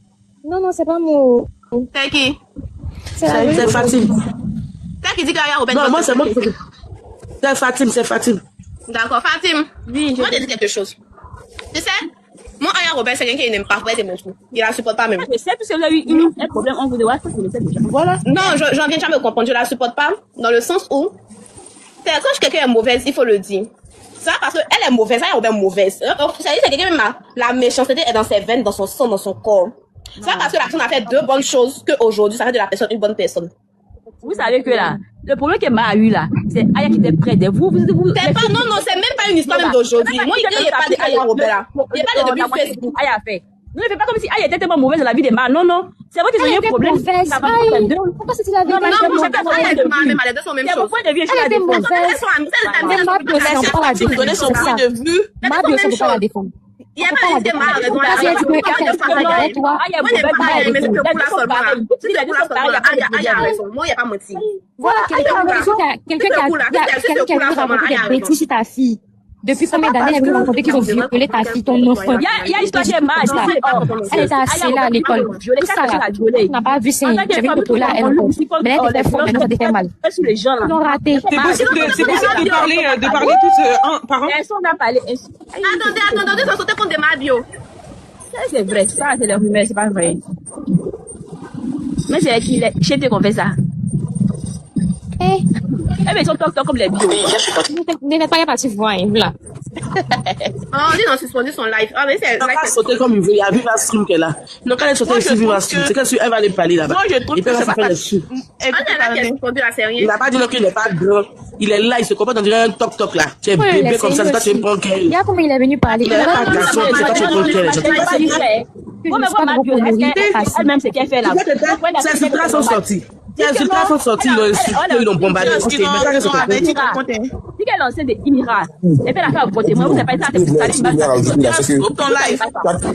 Speaker 12: Non, c'est pas mon.
Speaker 2: C'est qui?
Speaker 3: C'est Fatim.
Speaker 2: C'est qui dit qu'Aya Robert?
Speaker 3: Non, moi, c'est moi. C'est Fatim.
Speaker 2: D'accord, Fatim. Oui, moi, je dis quelque chose. Tu sais, moi, Aya Robert, c'est quelqu'un qui n'aime pas faire des mots. Il la supporte pas même.
Speaker 6: Je sais, puisque vous avez eu un problème, on vous doit faire déjà.
Speaker 2: Voilà. Non, j'en viens jamais comprendre. Je la supporte pas dans le sens où, quand quelqu'un est mauvaise, il faut le dire. Ça, parce qu'elle est mauvaise, Aya Robert est mauvaise. C'est quelqu'un même, la méchanceté est dans ses veines, dans son sang, dans son corps. C'est parce que la personne a fait 2 bonnes choses qu'aujourd'hui, ça fait de la personne une bonne personne.
Speaker 6: Vous savez que là, le problème que m'a eu là, c'est Aya qui était près de vous.
Speaker 2: C'est pas, non, c'est même pas une histoire même d'aujourd'hui. Moi, il n'y a pas de Aya Robert là. Il n'y a pas de depuis Facebook.
Speaker 6: Aya a fait. Ne faites pas comme si Aya était tellement mauvaise dans la vie de Ma. Non. C'est vrai qu'ils ont eu un problème.
Speaker 12: Pourquoi c'est la vie?
Speaker 2: Non, moi, Aya et Ma, même, les deux sont même choses.
Speaker 12: Elle était mauvaise.
Speaker 2: Tu connais son point de vue.
Speaker 12: Ma bio, ça ne peut pas la défendre.
Speaker 2: Il n'y a pas de mal raison. Aya a raison. Moi, il n'y a pas motif.
Speaker 12: Voilà, quelqu'un qui a des bêtises sur ta fille. Depuis combien d'années elle veut raconter qu'ils ont violé ta fille, ton enfant?
Speaker 13: Il y a l'histoire chez Maj.
Speaker 12: Elle était assez là à l'école. Tout ça là. Tu n'as pas vu ça. J'avais une photo là, elle encore. Mais elle était forte, maintenant ça te fait mal. Ils l'ont raté.
Speaker 11: C'est possible de parler tous par an?
Speaker 13: On a parlé.
Speaker 2: Attendez, ça sautait contre des Mabio.
Speaker 13: C'est vrai, ça c'est le rumeur, c'est pas vrai. Mais c'est qui chez tes qu'on fait ça.
Speaker 12: Eh
Speaker 13: mais ils sont toc comme les bio.
Speaker 12: Ne n'est pas parti voir, là.
Speaker 2: On dit non, suspendu son live. Ah, mais c'est
Speaker 14: elle va sauter comme il veut. Il y a Viva Stream qu'elle a. Donc, quand elle saute ici, Viva Stream, c'est qu'elle va aller parler là-bas.
Speaker 7: Moi, je trouve que c'est pas
Speaker 14: dessus.
Speaker 2: Il
Speaker 14: n'a pas dit qu'il n'est pas grand. Il est là, il se comporte, on dirait un toc-toc là. Tu es bébé comme ça, c'est toi tu prends qu'elle.
Speaker 12: Regarde comment il est venu parler.
Speaker 14: Il n'est pas garçon, c'est toi tu prends qu'elle.
Speaker 13: Elle-même, c'est qu'elle fait là.
Speaker 14: Ces filtres sont sortis. Ces filtres sont sortis, ils l'ont bombardé. Ok, mais ça, c'est
Speaker 13: dit qu'elle est enceinte de Imira. Et puis elle a fait un côté. Moi, vous n'avez pas été à
Speaker 2: ton live.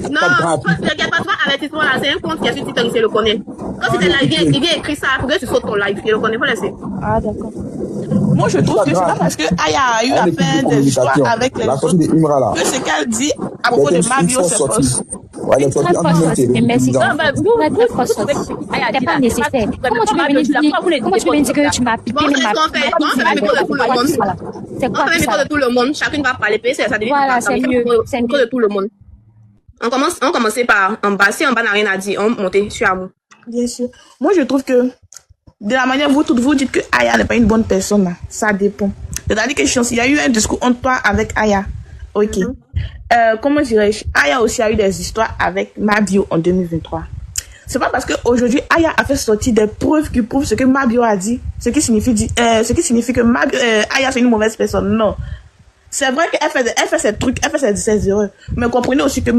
Speaker 2: Non, t'inquiète pas, toi, avertissement là, c'est un compte qui est sur TikTok, il le connaît. Quand c'est live, il vient écrire ça, il faut que tu sautes ton live, il le connaît, faut laisser.
Speaker 7: Ah, d'accord. Moi, je trouve que c'est pas parce que Aya a eu à faire des histoires avec les autres que ce qu'elle dit à propos de Mabio, c'est fausse.
Speaker 12: Mais c'est ça. C'était pas nécessaire. Comment tu veux venir dire que tu m'as piqué, mais
Speaker 2: c'est quoi ça? De tout le monde, chacune va parler, ça devient
Speaker 12: voilà, c'est mieux.
Speaker 2: C'est de tout le monde. On commençait par en bas, si en bas n'a rien à dire, on montait sur Amour.
Speaker 7: Bien sûr. Moi, je trouve que de la manière vous toutes vous dites que Aya n'est pas une bonne personne, là. Ça dépend. C'est-à-dire que il y a eu un discours entre toi avec Aya. Ok. Comment dirais-je? Aya aussi a eu des histoires avec Mabio en 2023. C'est pas parce qu'aujourd'hui, Aya a fait sortir des preuves qui prouvent ce que Mabio a dit, ce qui signifie que Aya c'est une mauvaise personne. Non. C'est vrai qu'elle fait ses trucs, elle fait ses erreurs. Mais comprenez aussi que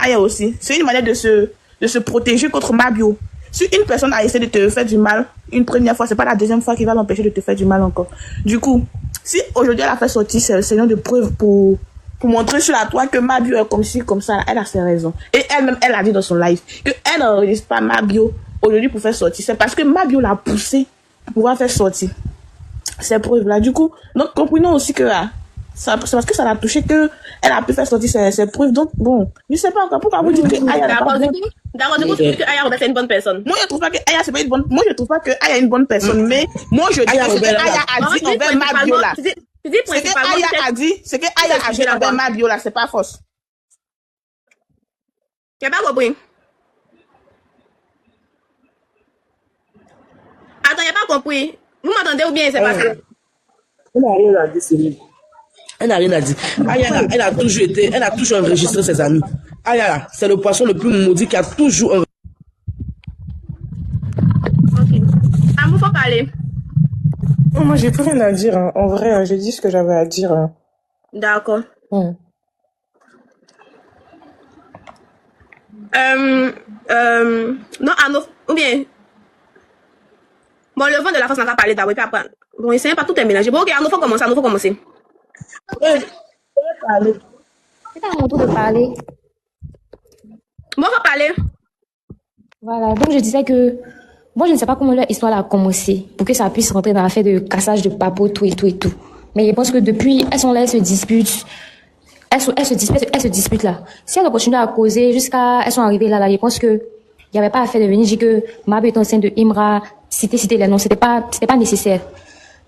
Speaker 7: Aya aussi, c'est une manière de se protéger contre Mabio. Si une personne a essayé de te faire du mal une première fois, c'est pas la deuxième fois qui va l'empêcher de te faire du mal encore. Du coup, si aujourd'hui elle a fait sortir ce genre de preuves pour montrer sur la toile que Mabio est comme ci, comme ça, elle a ses raisons. Et elle-même, elle a dit dans son live qu'elle n'enregistre pas Mabio aujourd'hui pour faire sortir. C'est parce que Mabio l'a poussé pour pouvoir faire sortir ces preuves-là. Du coup, donc comprenons aussi que c'est parce que ça l'a touché qu'elle a pu faire sortir ses preuves. Donc, bon, je sais pas encore pourquoi vous dites que Aya n'est pas bonne.
Speaker 2: D'accord, du coup, tu dis que Aya c'est une bonne personne.
Speaker 7: Moi, je trouve pas que Aya c'est pas une bonne. Moi, je trouve pas que Aya est une bonne personne. Mais moi, je dis que ce que Aya a dit envers Mabio là. Ce que Aya a dit, c'est que Aya a dit envers Mabio là, c'est pas fausse.
Speaker 2: Tu n'as pas compris? Attends, il n'a pas compris. Vous m'entendez ou bien c'est pas ça?
Speaker 14: Elle n'a rien à dire, Céline. Elle n'a rien à dire. Aya, elle a toujours enregistré ses amis. Aya, c'est le poisson le plus maudit qui a toujours enregistré.
Speaker 2: Ok. Amour, faut parler.
Speaker 11: Oh, moi, j'ai plus rien à dire. Hein. En vrai, j'ai dit ce que j'avais à dire. Hein.
Speaker 2: D'accord. Non, Arnaud, ou bien. Bon, le vent de la France n'a pas parlé d'abord, puis après. Bon, essayez pas tout est mélangé. Bon, ok, Arnaud, faut commencer.
Speaker 7: Parler.
Speaker 12: C'est à mon tour de parler.
Speaker 2: Bon, faut parler.
Speaker 12: Voilà, donc je disais que moi, je ne sais pas comment leur histoire a commencé pour que ça puisse rentrer dans l'affaire de cassage de papeaux, tout et tout et tout. Mais je pense que depuis, elles sont là, elles se disputent. Elles se disputent là. Si elles ont continué à causer jusqu'à, elles sont arrivées là, je pense que il n'y avait pas à faire de venir dire que Mabio est enceinte de Imra, citer les noms, c'était pas nécessaire.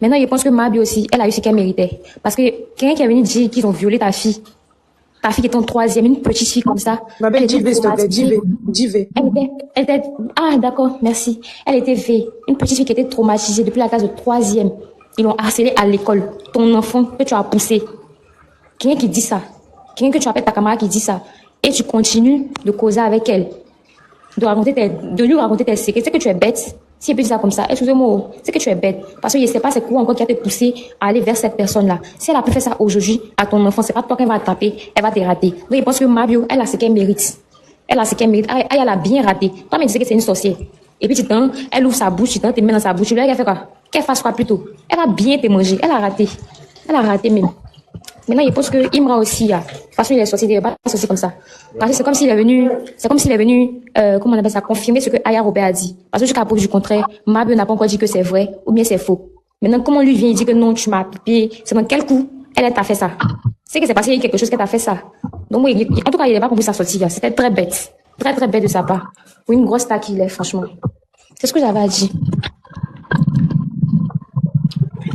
Speaker 12: Maintenant, je pense que Mabio aussi, elle a eu ce qu'elle méritait. Parce que quelqu'un qui est venu dire qu'ils ont violé ta fille qui est en 3e, une petite fille comme ça.
Speaker 11: Ma belle, s'il te plaît, Divé.
Speaker 12: Elle était, ah, d'accord, merci. Elle était une petite fille qui était traumatisée depuis la classe de 3e. Ils l'ont harcelée à l'école. Ton enfant que tu as poussé. Quelqu'un qui dit ça. Quelqu'un que tu appelles ta camarade qui dit ça. Et tu continues de causer avec elle. De lui raconter tes secrets. C'est que tu es bête. Si elle peut dire ça comme ça, excusez-moi, c'est que tu es bête. Parce que je ne sais pas c'est quoi encore qui a te poussé à aller vers cette personne-là. Si elle a pu faire ça aujourd'hui à ton enfant, c'est pas toi qu'elle va taper, elle va te rater. Donc je pense que Mabio, elle a ce qu'elle mérite. Elle a bien raté. Toi, mais tu sais que c'est une sorcière. Et puis, elle ouvre sa bouche, tu te mets dans sa bouche. Tu lui dis, fait quoi? Qu'elle fasse quoi plutôt? Elle va bien te manger. Elle a raté même. Maintenant, je pense que Imra aussi, parce qu'il est sorti, il n'est pas sorti comme ça. Parce que c'est comme s'il est venu, comment on appelle ça, confirmer ce que Aya Robert a dit. Parce que jusqu'à preuve du contraire, Mabio n'a pas encore dit que c'est vrai, ou bien c'est faux. Maintenant, comment lui vient, il dit que non, tu m'as pipé, c'est dans quel coup, elle t'a fait ça? C'est que c'est passé, il y a quelque chose qui t'a fait ça. Donc, moi, en tout cas, il n'a pas compris sa sortie. C'était très bête. Très, très bête de sa part. Oui, une grosse taque qu'il est, franchement. C'est ce que j'avais à dire.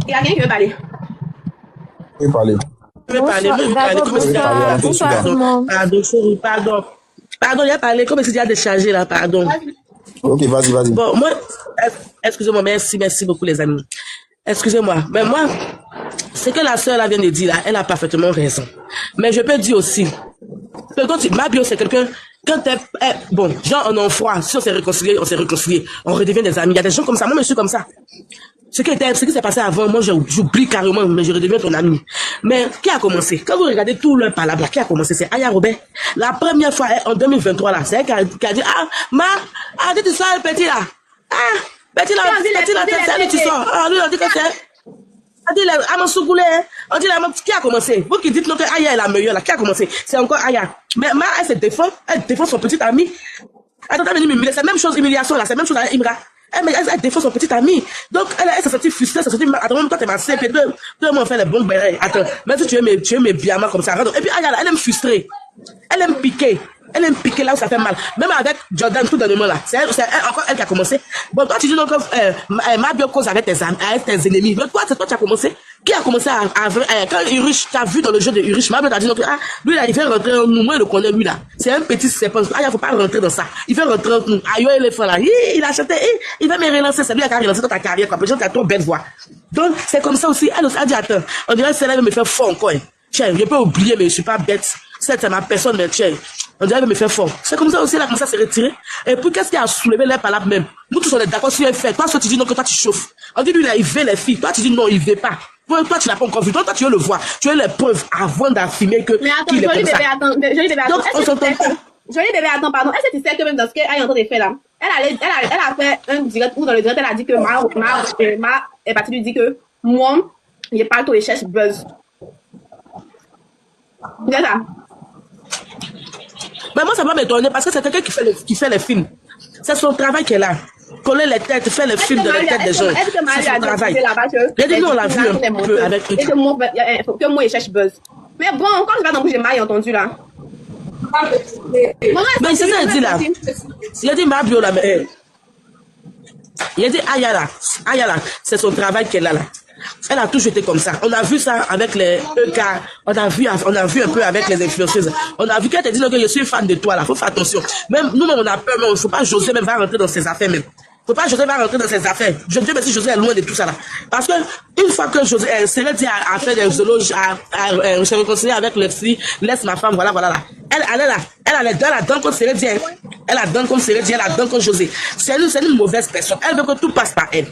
Speaker 2: Il y a quelqu'un qui veut parler.
Speaker 14: Je vais parler. Pardon, sorry, pardon. Pardon, il a parlé, comme si il a déchargé là, pardon.
Speaker 15: Ok, vas-y.
Speaker 14: Bon, moi, excusez-moi, merci beaucoup les amis. Excusez-moi, mais moi, ce que la sœur là vient de dire là, elle a parfaitement raison. Mais je peux dire aussi, que quand Mabio c'est quelqu'un, quand bon, genre on est en froid, si on s'est réconcilié, on redevient des amis. Il y a des gens comme ça, moi je suis comme ça. Ce qui s'est passé avant, moi j'oublie carrément, mais je redeviens ton ami. Mais qui a commencé? Quand vous regardez tout le palabra, qui a commencé? C'est Aya Robert. La première fois, en 2023 là, c'est elle qui a dit, dis tu sors le petit là. Petit là, c'est lui tu sors. Lui on dit que c'est... On dit on dit qui a commencé? Vous qui dites non que Aya est la meilleure là, qui a commencé? C'est encore Aya. Mais elle se défend, elle défend son petit ami. Attends, c'est la même chose, humiliation là, c'est la même chose à Imra. Elle défend son petit ami. Donc, elle s'est sentie frustrée, elle s'est sentie, attends, même toi, t'es ma sœur, puis deux mois, on fait les bons bérets. Attends, même si tu veux mes bien comme ça. Et puis, elle aime frustrer. Elle aime piquer. Elle aime piquer là où ça fait mal. Même avec Jordan, tout dernièrement là. C'est encore elle qui a commencé. Bon, toi, tu dis donc, Mabio cause avec tes ennemis. Mais toi, c'est toi qui as commencé. Qui a commencé quand Urish, t'as vu dans le jeu de Urish, Mabio t'a dit donc, lui là, il fait rentrer en nous. Moi, je le connais, lui là. C'est un petit serpent. Il faut pas rentrer dans ça. Il fait rentrer en nous. Aïe, il est fort là. Il a acheté, il va me relancer. C'est lui qui a relancé dans ta carrière, quoi. Peut-être t'as trop belle voix. Donc, c'est comme ça aussi. Elle aussi a dit, attends, on dirait que celle-là va me faire fort encore. Tiens, je peux oublier, mais je suis pas bête. C'est ma personne, mais tiens, on dirait qu'elle me fait fort. C'est comme ça aussi, elle a commencé à se retirer. Et puis, qu'est-ce qui a soulevé les palabres même? Nous tous, on est d'accord sur un fait. Toi, tu dis non, que toi, tu chauffes. On dit, lui, là, il veut les filles. Toi, tu dis non, il veut pas. Toi, tu n'as pas encore vu. Toi, tu veux le voir. Tu veux les preuves avant d'affirmer que.
Speaker 2: Mais attends, joli bébé, attends.
Speaker 14: Donc, on s'entend pas.
Speaker 2: Joli bébé, attends, pardon. Est-ce que tu sais que même dans ce qu'elle est en train de faire là, elle a fait un direct, ou dans le direct, elle a dit que Ma est partie lui dit que moi, il parle tout et cherche buzz. C'est ça.
Speaker 14: Mais moi, ça va m'étonner parce que c'est quelqu'un qui fait les films. C'est son travail qu'elle a. Coller les têtes, faire les films de la tête des gens. C'est son travail. J'ai dit, nous, on l'a vu un peu avec eux.
Speaker 2: Et que moi, il cherche buzz. Mais bon, quand je vais dans le j'ai mal entendu là.
Speaker 14: Mais c'est ça, il dit là. Il a dit Mabio là, mais. Il a dit Ayala, c'est son travail qu'elle a là. Elle a toujours été comme ça. On a vu ça avec les EK. On a vu un peu avec les influenceuses. On a vu qu'elle te dit que je suis fan de toi là. Faut faire attention. Même nous-mêmes on a peur, mais il faut pas José même va rentrer dans ses affaires même. Faut pas José va rentrer dans ses affaires. Je dis merci José est loin de tout ça là. Parce que une fois que José Célédie a fait des zoologes, à se réconcilier avec les filles, laisse ma femme, voilà là. Elle est là. Elle a donné contre Célédie. Elle a donné contre Célédie, elle a donné contre José. C'est une mauvaise personne. Elle veut que tout passe par elle.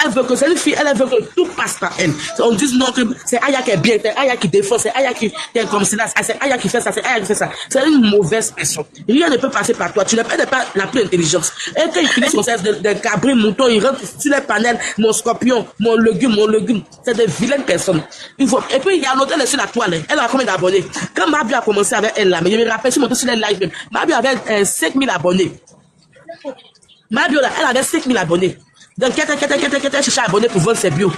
Speaker 14: Elle veut que c'est une fille, elle veut que tout passe par elle. On dit non que c'est Aya qui est bien, c'est Aya qui défend, c'est Aya qui est comme cela, c'est Aya qui fait ça, c'est Aya qui fait ça. C'est une mauvaise personne. Rien ne peut passer par toi. Tu n'es pas la plus intelligente. Et quand ils finissent comme ça, des cabris, moutons, ils rentrent sur les panels, mon scorpion, mon légume. C'est des vilaines personnes. Et puis il y a l'autre, elle est sur la toile. Elle a combien d'abonnés? Quand Mabio a commencé avec elle là, mais je me rappelle sur mon sur les lives même, Mabio avait 5000 abonnés. Mabio là, elle avait 5000 abonnés. Donc, qu'elle cherche à abonner pour vendre ses bio.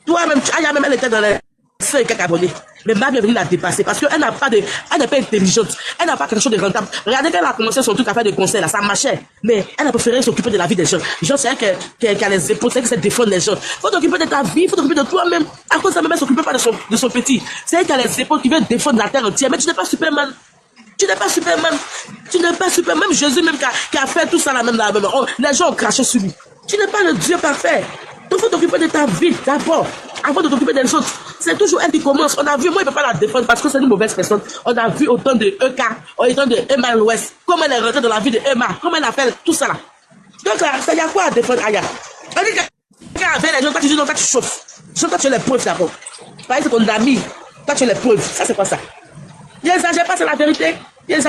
Speaker 14: Toi-même, elle était dans les 5 abonnés. Mais Mabio est venue la dépasser parce qu'elle n'est pas intelligente. Elle n'a pas quelque chose de rentable. Regardez qu'elle a commencé son truc à faire des conseils là, ça marchait. Mais elle a préféré s'occuper de la vie des gens. Les gens, c'est elle qui a les épaules, c'est elle qui sait défendre les gens. Faut t'occuper de ta vie, faut t'occuper de toi-même. À cause de ça, même elle s'occupe pas de son petit. C'est elle qui a les épaules qui veut défendre la terre entière. Mais tu n'es pas Superman. Tu n'es pas Superman. Même Jésus même qui a fait tout ça là même là. Les gens ont craché sur lui. Tu n'es pas le Dieu parfait. Donc, il faut t'occuper de ta vie d'abord, avant de t'occuper des autres. C'est toujours elle qui commence. On a vu, moi, il ne peut pas la défendre parce que c'est une mauvaise personne. On a vu autant de EK, autant de Emma l'Ouest, comment elle est rentrée dans la vie de Emma, comment elle a fait tout ça là. Donc, là, il y a quoi à défendre, Aya? On dit que avec les gens, toi, tu dis non, toi, tu chauffes. Toi, tu es les preuves d'abord. Par exemple, ton ami, toi, tu es les preuves. Ça, c'est quoi ça? Il n'exagère pas, c'est la vérité. Elle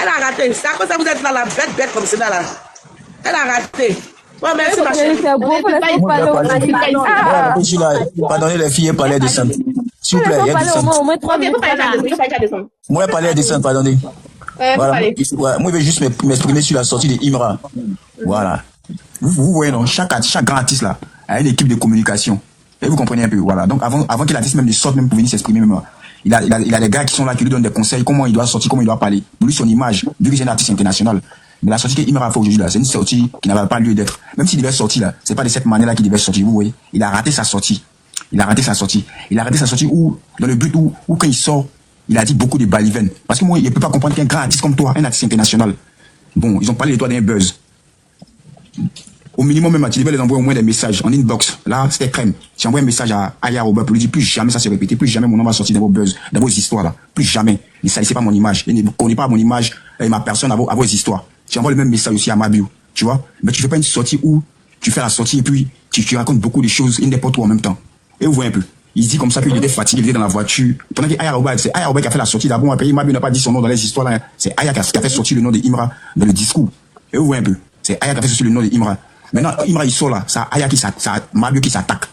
Speaker 14: a raté. C'est à cause ça vous êtes là, la bête comme celle là. Elle a raté. Ouais, merci ma chérie.
Speaker 15: Pardonnez les filles, parler de ça. S'il vous plaît, il y a du sang. Moi, parler de ça, pardonnez. Voilà. Moi, je vais juste m'exprimer sur la sortie de Imra. Voilà. Vous voyez, non, chaque grand artiste là a une équipe de communication. Et vous comprenez un peu, voilà. Donc avant qu'il Atis même ne sorte même pour venir s'exprimer même, il a les gars qui sont là qui lui donnent des conseils, comment il doit sortir, comment il doit parler. Pour lui, son image, vu que c'est un artiste international. Mais la sortie qu'Imra a fait aujourd'hui là, c'est une sortie qui n'avait pas lieu d'être. Même s'il devait sortir là, c'est pas de cette manière là qu'il devait sortir, vous voyez. Il a raté sa sortie. Il a raté sa sortie où, dans le but où quand il sort, il a dit beaucoup de balivernes. Parce que moi, il ne peut pas comprendre qu'un grand artiste comme toi, un artiste international, bon, ils ont parlé de toi d'un buzz. Au minimum même, tu devais les envoyer au moins des messages en inbox. Là, c'était crème. J'ai envoyé un message à Aya Robert pour lui dire plus jamais ça se répéter, plus jamais mon nom va sortir dans vos buzz, dans vos histoires là. Plus jamais. Ne salissez pas mon image. Et ne connaissez pas mon image et ma personne à vos histoires. Tu envoies le même message aussi à Mabio. Tu vois? Mais tu fais pas une sortie où tu fais la sortie et puis tu racontes beaucoup de choses et n'importe où en même temps. Et vous voyez un peu. Il dit comme ça qu'il était fatigué, il était dans la voiture. Pendant que Aya Robert, c'est Aya Robert qui a fait la sortie d'abord. Après, Mabio n'a pas dit son nom dans les histoires là. C'est Aya qui a fait sortir le nom de Imra dans le discours. Et vous voyez un peu. C'est Aya qui a fait sortir le nom de Imra. Maintenant, Imra, il sort là, c'est Aya Mabio qui s'attaque.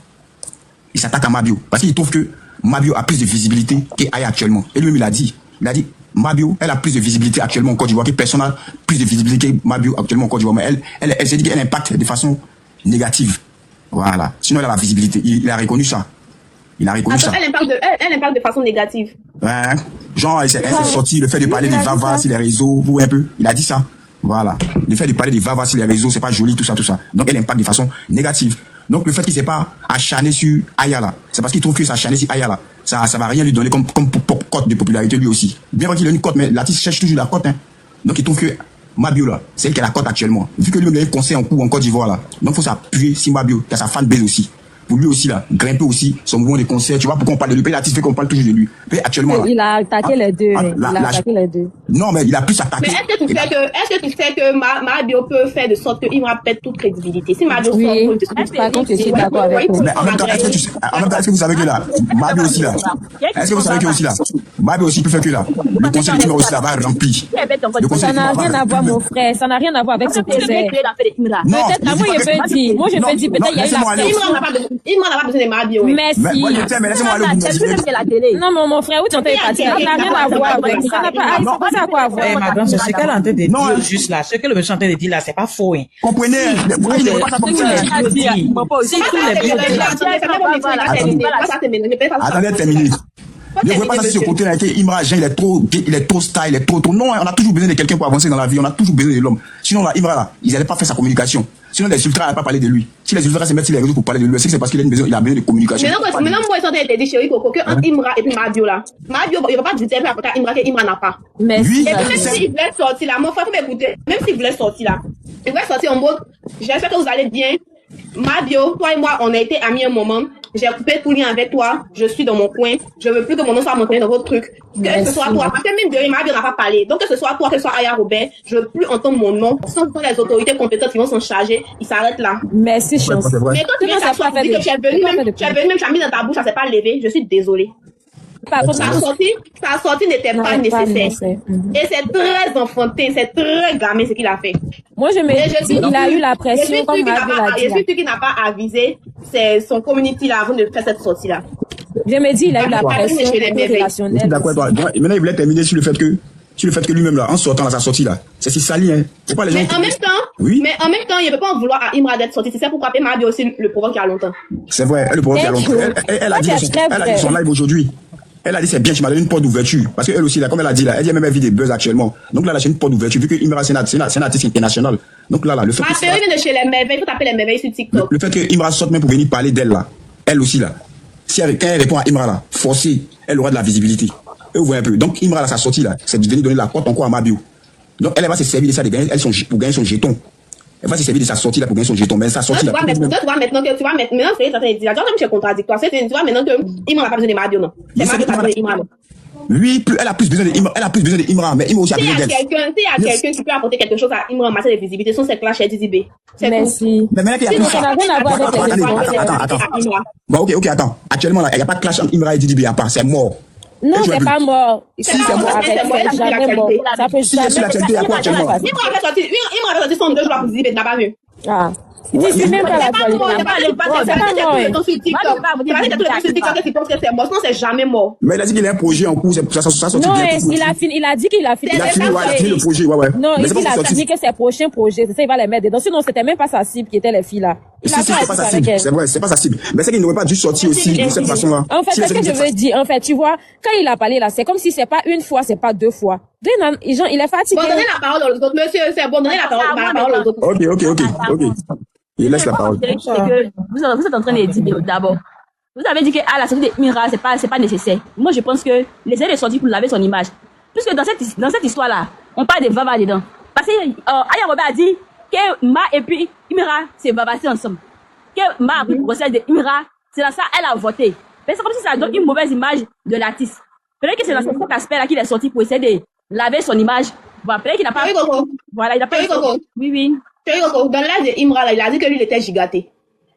Speaker 15: Il s'attaque à Mabio. Parce qu'il trouve que Mabio a plus de visibilité qu'Aya actuellement. Et lui-même, il a dit, Mabio, elle a plus de visibilité actuellement en Côte d'Ivoire, que personne n'a plus de visibilité que Mabio actuellement en Côte d'Ivoire. Mais elle s'est dit qu'elle impacte de façon négative. Voilà. Sinon, elle a la visibilité. Il a reconnu ça. Il a reconnu ça.
Speaker 2: Elle impacte de façon négative.
Speaker 15: Ouais. Genre, elle s'est sortie, le fait de parler des Vava sur les réseaux, vous voyez un peu. Il a dit ça. Voilà. Le fait de parler des Vava sur les réseaux, c'est pas joli, tout ça, tout ça. Donc, elle impacte de façon négative. Donc, le fait qu'il s'est pas acharné sur Ayala, c'est parce qu'il trouve que s'acharner sur Ayala, ça va rien lui donner comme cote de popularité lui aussi. Bien qu'il a une cote, mais l'artiste cherche toujours la cote, hein. Donc, il trouve que Mabio, là, c'est elle qui a la cote actuellement. Vu que lui-même, il a un conseil en cours en Côte d'Ivoire, là. Donc, faut s'appuyer sur Mabio, qui a sa fanbase aussi. Pour lui aussi, là, grimper aussi son mouvement de concert. Tu vois, pourquoi on parle de lui? L'artiste fait qu'on parle toujours de lui. Mais actuellement, là,
Speaker 12: il a attaqué les deux. Les deux.
Speaker 15: Non, mais il a plus attaqué.
Speaker 2: Mais est-ce que tu sais que Mabio peut faire de sorte qu'il perd toute crédibilité? Si Mabio sort,
Speaker 12: par contre, je suis d'accord avec toi.
Speaker 15: Mais en même temps, est-ce que vous savez que là, Mabio aussi là, est-ce que vous savez que aussi là, Mabio aussi peut faire que là, le conseil de aussi là va rempli.
Speaker 12: Ça n'a rien à voir, mon frère. Ça n'a rien à voir avec ce conseil. Peut-être, moi je peux dire, peut-être il y a eu la
Speaker 2: Imra n'a pas besoin de Mabio.
Speaker 12: Merci.
Speaker 15: Mais laissez-moi aller au bout.
Speaker 12: Non, mon frère, où tu es parti? Ça n'a rien à voir avec ça. Ça n'a pas à quoi voir.
Speaker 3: Eh, madame, c'est ce qu'elle est en train de dire juste là. Ce que le monsieur est en train de dire là, c'est pas faux, hein.
Speaker 15: Comprenez? Moi, je ne pas ça comme ça. Attendez, terminé. Ne voyez pas ça sur ce côté-là, que Imra, il est trop style, il est trop. Non, on a toujours besoin de quelqu'un pour avancer dans la vie, on a toujours besoin de l'homme. Sinon, là, Imra, là, ils n'allaient pas faire sa communication. Sinon, les ultras n'allaient pas parler de lui. Si les ultras se mettent sur les réseaux pour parler de lui, c'est parce qu'il a besoin de communication.
Speaker 2: Maintenant, moi, ils sont en train de dire, chérie Coco, que entre Imra et puis Mabio, là. Mabio, il ne va pas dire à Imra que Imra n'a pas.
Speaker 12: Mais
Speaker 2: et puis, même s'il voulait sortir là, mon frère, faut m'écouter. Même s'il voulait sortir là, il voulait sortir en mode, j'espère que vous allez bien. Mabio, toi et moi, on a été amis un moment. J'ai coupé tout lien avec toi. Je suis dans mon coin. Je veux plus que mon nom soit mentionné dans votre truc. Que ce soit toi. Parce que même de Mabio n'a pas parlé. Donc, que ce soit toi, que ce soit Aya Robert, je veux plus entendre mon nom. Ce sont les autorités compétentes qui vont s'en charger. Ils s'arrêtent là.
Speaker 12: Merci, chance.
Speaker 2: Mais quand tu viens t'asseoir, tu dis que tu es venu même, tu as mis dans ta bouche, ça s'est pas levé. Je suis désolée. Sa sortie n'était pas nécessaire. Et c'est très enfantin, c'est très gamin ce qu'il a fait.
Speaker 12: Moi, je me dis, il a eu la pression comme Mabio l'a dit.
Speaker 2: Je suis sûr qu'il n'a pas avisé son community là avant de faire cette sortie-là.
Speaker 12: Je me dis, il a eu la pression relationnelle.
Speaker 15: D'accord, maintenant, il voulait terminer sur le fait que lui-même là, en sortant à sa sortie là, c'est si sali, hein. C'est pas les gens.
Speaker 2: Mais en même temps, il ne peut pas en vouloir à Imra d'être sorti. C'est ça pourquoi Mabio aussi le provoque il y a longtemps.
Speaker 15: C'est vrai, elle le provoque il y a longtemps. Elle a dit son live aujourd'hui. Elle a dit c'est bien, tu m'as donné une porte d'ouverture. Parce qu'elle aussi, là, comme elle a dit là, elle dit même elle vit des buzz actuellement. Donc là, c'est une porte d'ouverture. Vu que Imra, c'est un artiste international. Donc là, le fait
Speaker 2: que. Ma vient de chez les merveilles, il faut taper les merveilles sur TikTok.
Speaker 15: Le fait que Imra sorte même pour venir parler d'elle là. Elle aussi là. Quand elle répond à Imra là, forcée, elle aura de la visibilité. Et vous voyez un peu. Donc Imra là, sa sortie là, c'est de venir donner la porte encore à Mabio. Donc elle va se servir de ça pour gagner son jeton. Elle va se servir de sa sortie là pour gagner son jeton. Mais sa sortie là.
Speaker 2: Maintenant, c'est contradictoire. Tu vois maintenant que Imra n'a pas besoin de Mabio, non. C'est Mabio qui a besoin de Imra, non.
Speaker 15: Oui, elle a plus besoin de Imra, mais Imra aussi a besoin d'elle.
Speaker 2: S'il y a quelqu'un qui peut apporter quelque chose à Imra en matière de visibilité, c'est Clash et Dizibé.
Speaker 12: Merci.
Speaker 15: Mais maintenant qu'il y a
Speaker 12: ça n'a rien à voir avec les
Speaker 15: Attends. Bon, ok, attends. Actuellement, là, il n'y a pas de clash entre Imra et Dizibé à part, c'est mort.
Speaker 12: Non, c'est pas mort. Si, c'est mort. C'est jamais mort. Ça peut jamais.
Speaker 2: Imra avait sorti son 2 jours pour Dizibé, tu n'as pas vu.
Speaker 12: Ah. Tu dis, c'est même pas l'actualité.
Speaker 2: C'est pas mort. C'est pas mort. Sur TikTok. C'est pas tous les sur TikTok qui pensent que c'est mort. Sinon, c'est jamais mort.
Speaker 15: Mais il a dit qu'il a un projet en cours, ça sorti
Speaker 12: Non,
Speaker 15: bientôt.
Speaker 12: il a dit qu'il a fini.
Speaker 15: Il a fini le projet, ouais.
Speaker 12: Non,
Speaker 15: Mais
Speaker 12: il
Speaker 15: c'est pas
Speaker 12: a
Speaker 15: encore sorti.
Speaker 12: fini que ses prochains projets, c'est ça, il va les mettre dedans. Sinon, c'était même pas sa cible qui était les filles là. Il a
Speaker 15: Si, c'est pas sa cible. C'est vrai, c'est pas sa cible. Mais c'est qu'il n'aurait pas dû sortir aussi de cette façon-là.
Speaker 12: En fait, c'est ce que je veux dire. En fait, tu vois, quand il a parlé là, c'est comme si c'est pas une fois, c'est pas deux fois. Il est fatigué.
Speaker 2: Bon, donnez la parole aux autres. Monsieur, c'est bon, donnez la parole aux autres.
Speaker 15: Ok. Il laisse la parole.
Speaker 13: C'est que vous êtes en train de dire d'abord. Vous avez dit que la sortie de Mira, c'est pas nécessaire. Moi, je pense que l'essayer de sortir pour laver son image. Puisque dans cette histoire-là, on parle de Vava dedans. Parce que Aya Robert a dit que Ma et puis Imira c'est vavassé ensemble. Que Ma a pris le procès de Imira, c'est dans ça elle a voté. Mais c'est comme si ça donne une mauvaise image de l'artiste. Peut-être que c'est dans cet aspect-là qu'il est sorti pour essayer de laver son image. Voilà, peut-être qu'il n'a pas. Voilà, il n'a pas. Oui.
Speaker 2: Dans l'âge de Imra, là, il a dit que lui, il était gigaté.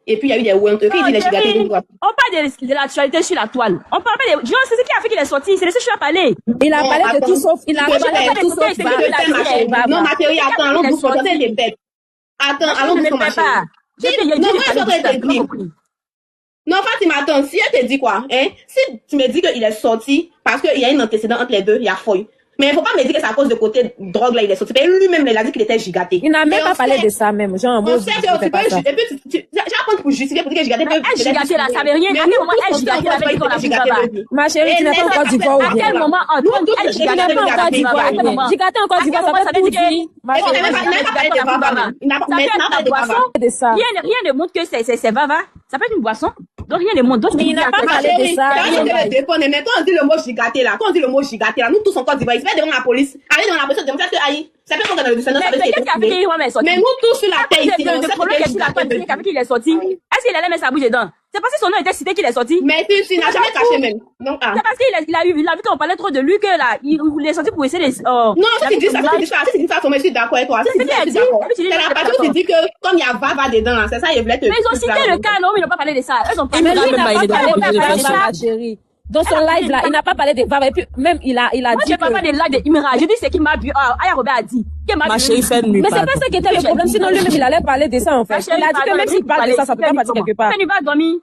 Speaker 2: Et puis, il y a eu des ouentes. Il dit qu'il est gigaté.
Speaker 13: On parle de l'actualité sur la toile. On parle pas de. C'est ce qui a fait qu'il est sorti. C'est ce que je suis à parler.
Speaker 12: Il a parlé de tout sauf. Il a parlé de tout sauf.
Speaker 2: Non, Mathéo, attends, allons doucement. C'est des bêtes. Attends, allons doucement. Non, moi, je suis en train de te dire. Non, Fatima, attends, si elle te dit quoi, hein? Si tu me dis qu'il est sorti parce qu'il y a un antécédent entre les deux, il y a fouille. Mais il ne faut pas me dire que c'est à cause de côté drogue là, il est sorti. Lui-même, il a dit qu'il était gigaté.
Speaker 12: Il n'a même pas parlé de ça même. Genre,
Speaker 2: on sait que tu peux, et puis tu vas prendre pour justifier pour dire que gigaté peut.
Speaker 13: Elle gigaté là, ça veut rien. À quel moment elle gigaté avec qu'on a vu là-bas?
Speaker 12: Ma chérie, tu n'es pas encore d'Ivoire.
Speaker 13: À quel moment elle gigaté pas encore d'Ivoire?
Speaker 12: Gigaté encore d'Ivoire, ça veut tout dire.
Speaker 13: Il n'a pas parlé de ça. Rien ne montre que c'est Vava. Ça peut être une boisson. Donc rien ne montre.
Speaker 12: Il n'a pas parlé de ça.
Speaker 2: Mais quand on dit le mot gigaté là, nous tous en Côte d'Ivoire, il se fait devant la police. Allez dans la police, demande que aïe, ça peut qu'on dans le descendant. Mais nous tous sur la terre ici,
Speaker 13: le problème est sur la terre, avec qui il est sorti. Est-ce qu'il allait mettre sa bouche dedans? C'est parce que son nom était cité qu'il est sorti.
Speaker 2: Mais tu n'as jamais caché même. C'est
Speaker 13: parce qu'il a vu qu'on parlait trop de lui que là, il est sorti pour essayer de.
Speaker 2: Non, si tu dis ça, je suis d'accord avec toi. C'est la partie où tu dis que comme il y a Vava dedans, c'est ça, il voulait te.
Speaker 13: Mais ils ont cité le cas, non, mais ils n'ont pas parlé de ça. Ils ont
Speaker 12: parlé de ça, chérie. Dans son live là, il n'a pas parlé de Vava et puis même il a dit.
Speaker 13: Moi je parle pas de live de Imra, je dis c'est qui m'a bu. Aya Robert a dit.
Speaker 12: Ma chérie fait nuit. Mais c'est pas ça qui était le problème, sinon lui-même il allait parler de ça en fait. Il a dit que même s'il parle de ça, ça peut pas partir quelque part.
Speaker 13: Il va dormir.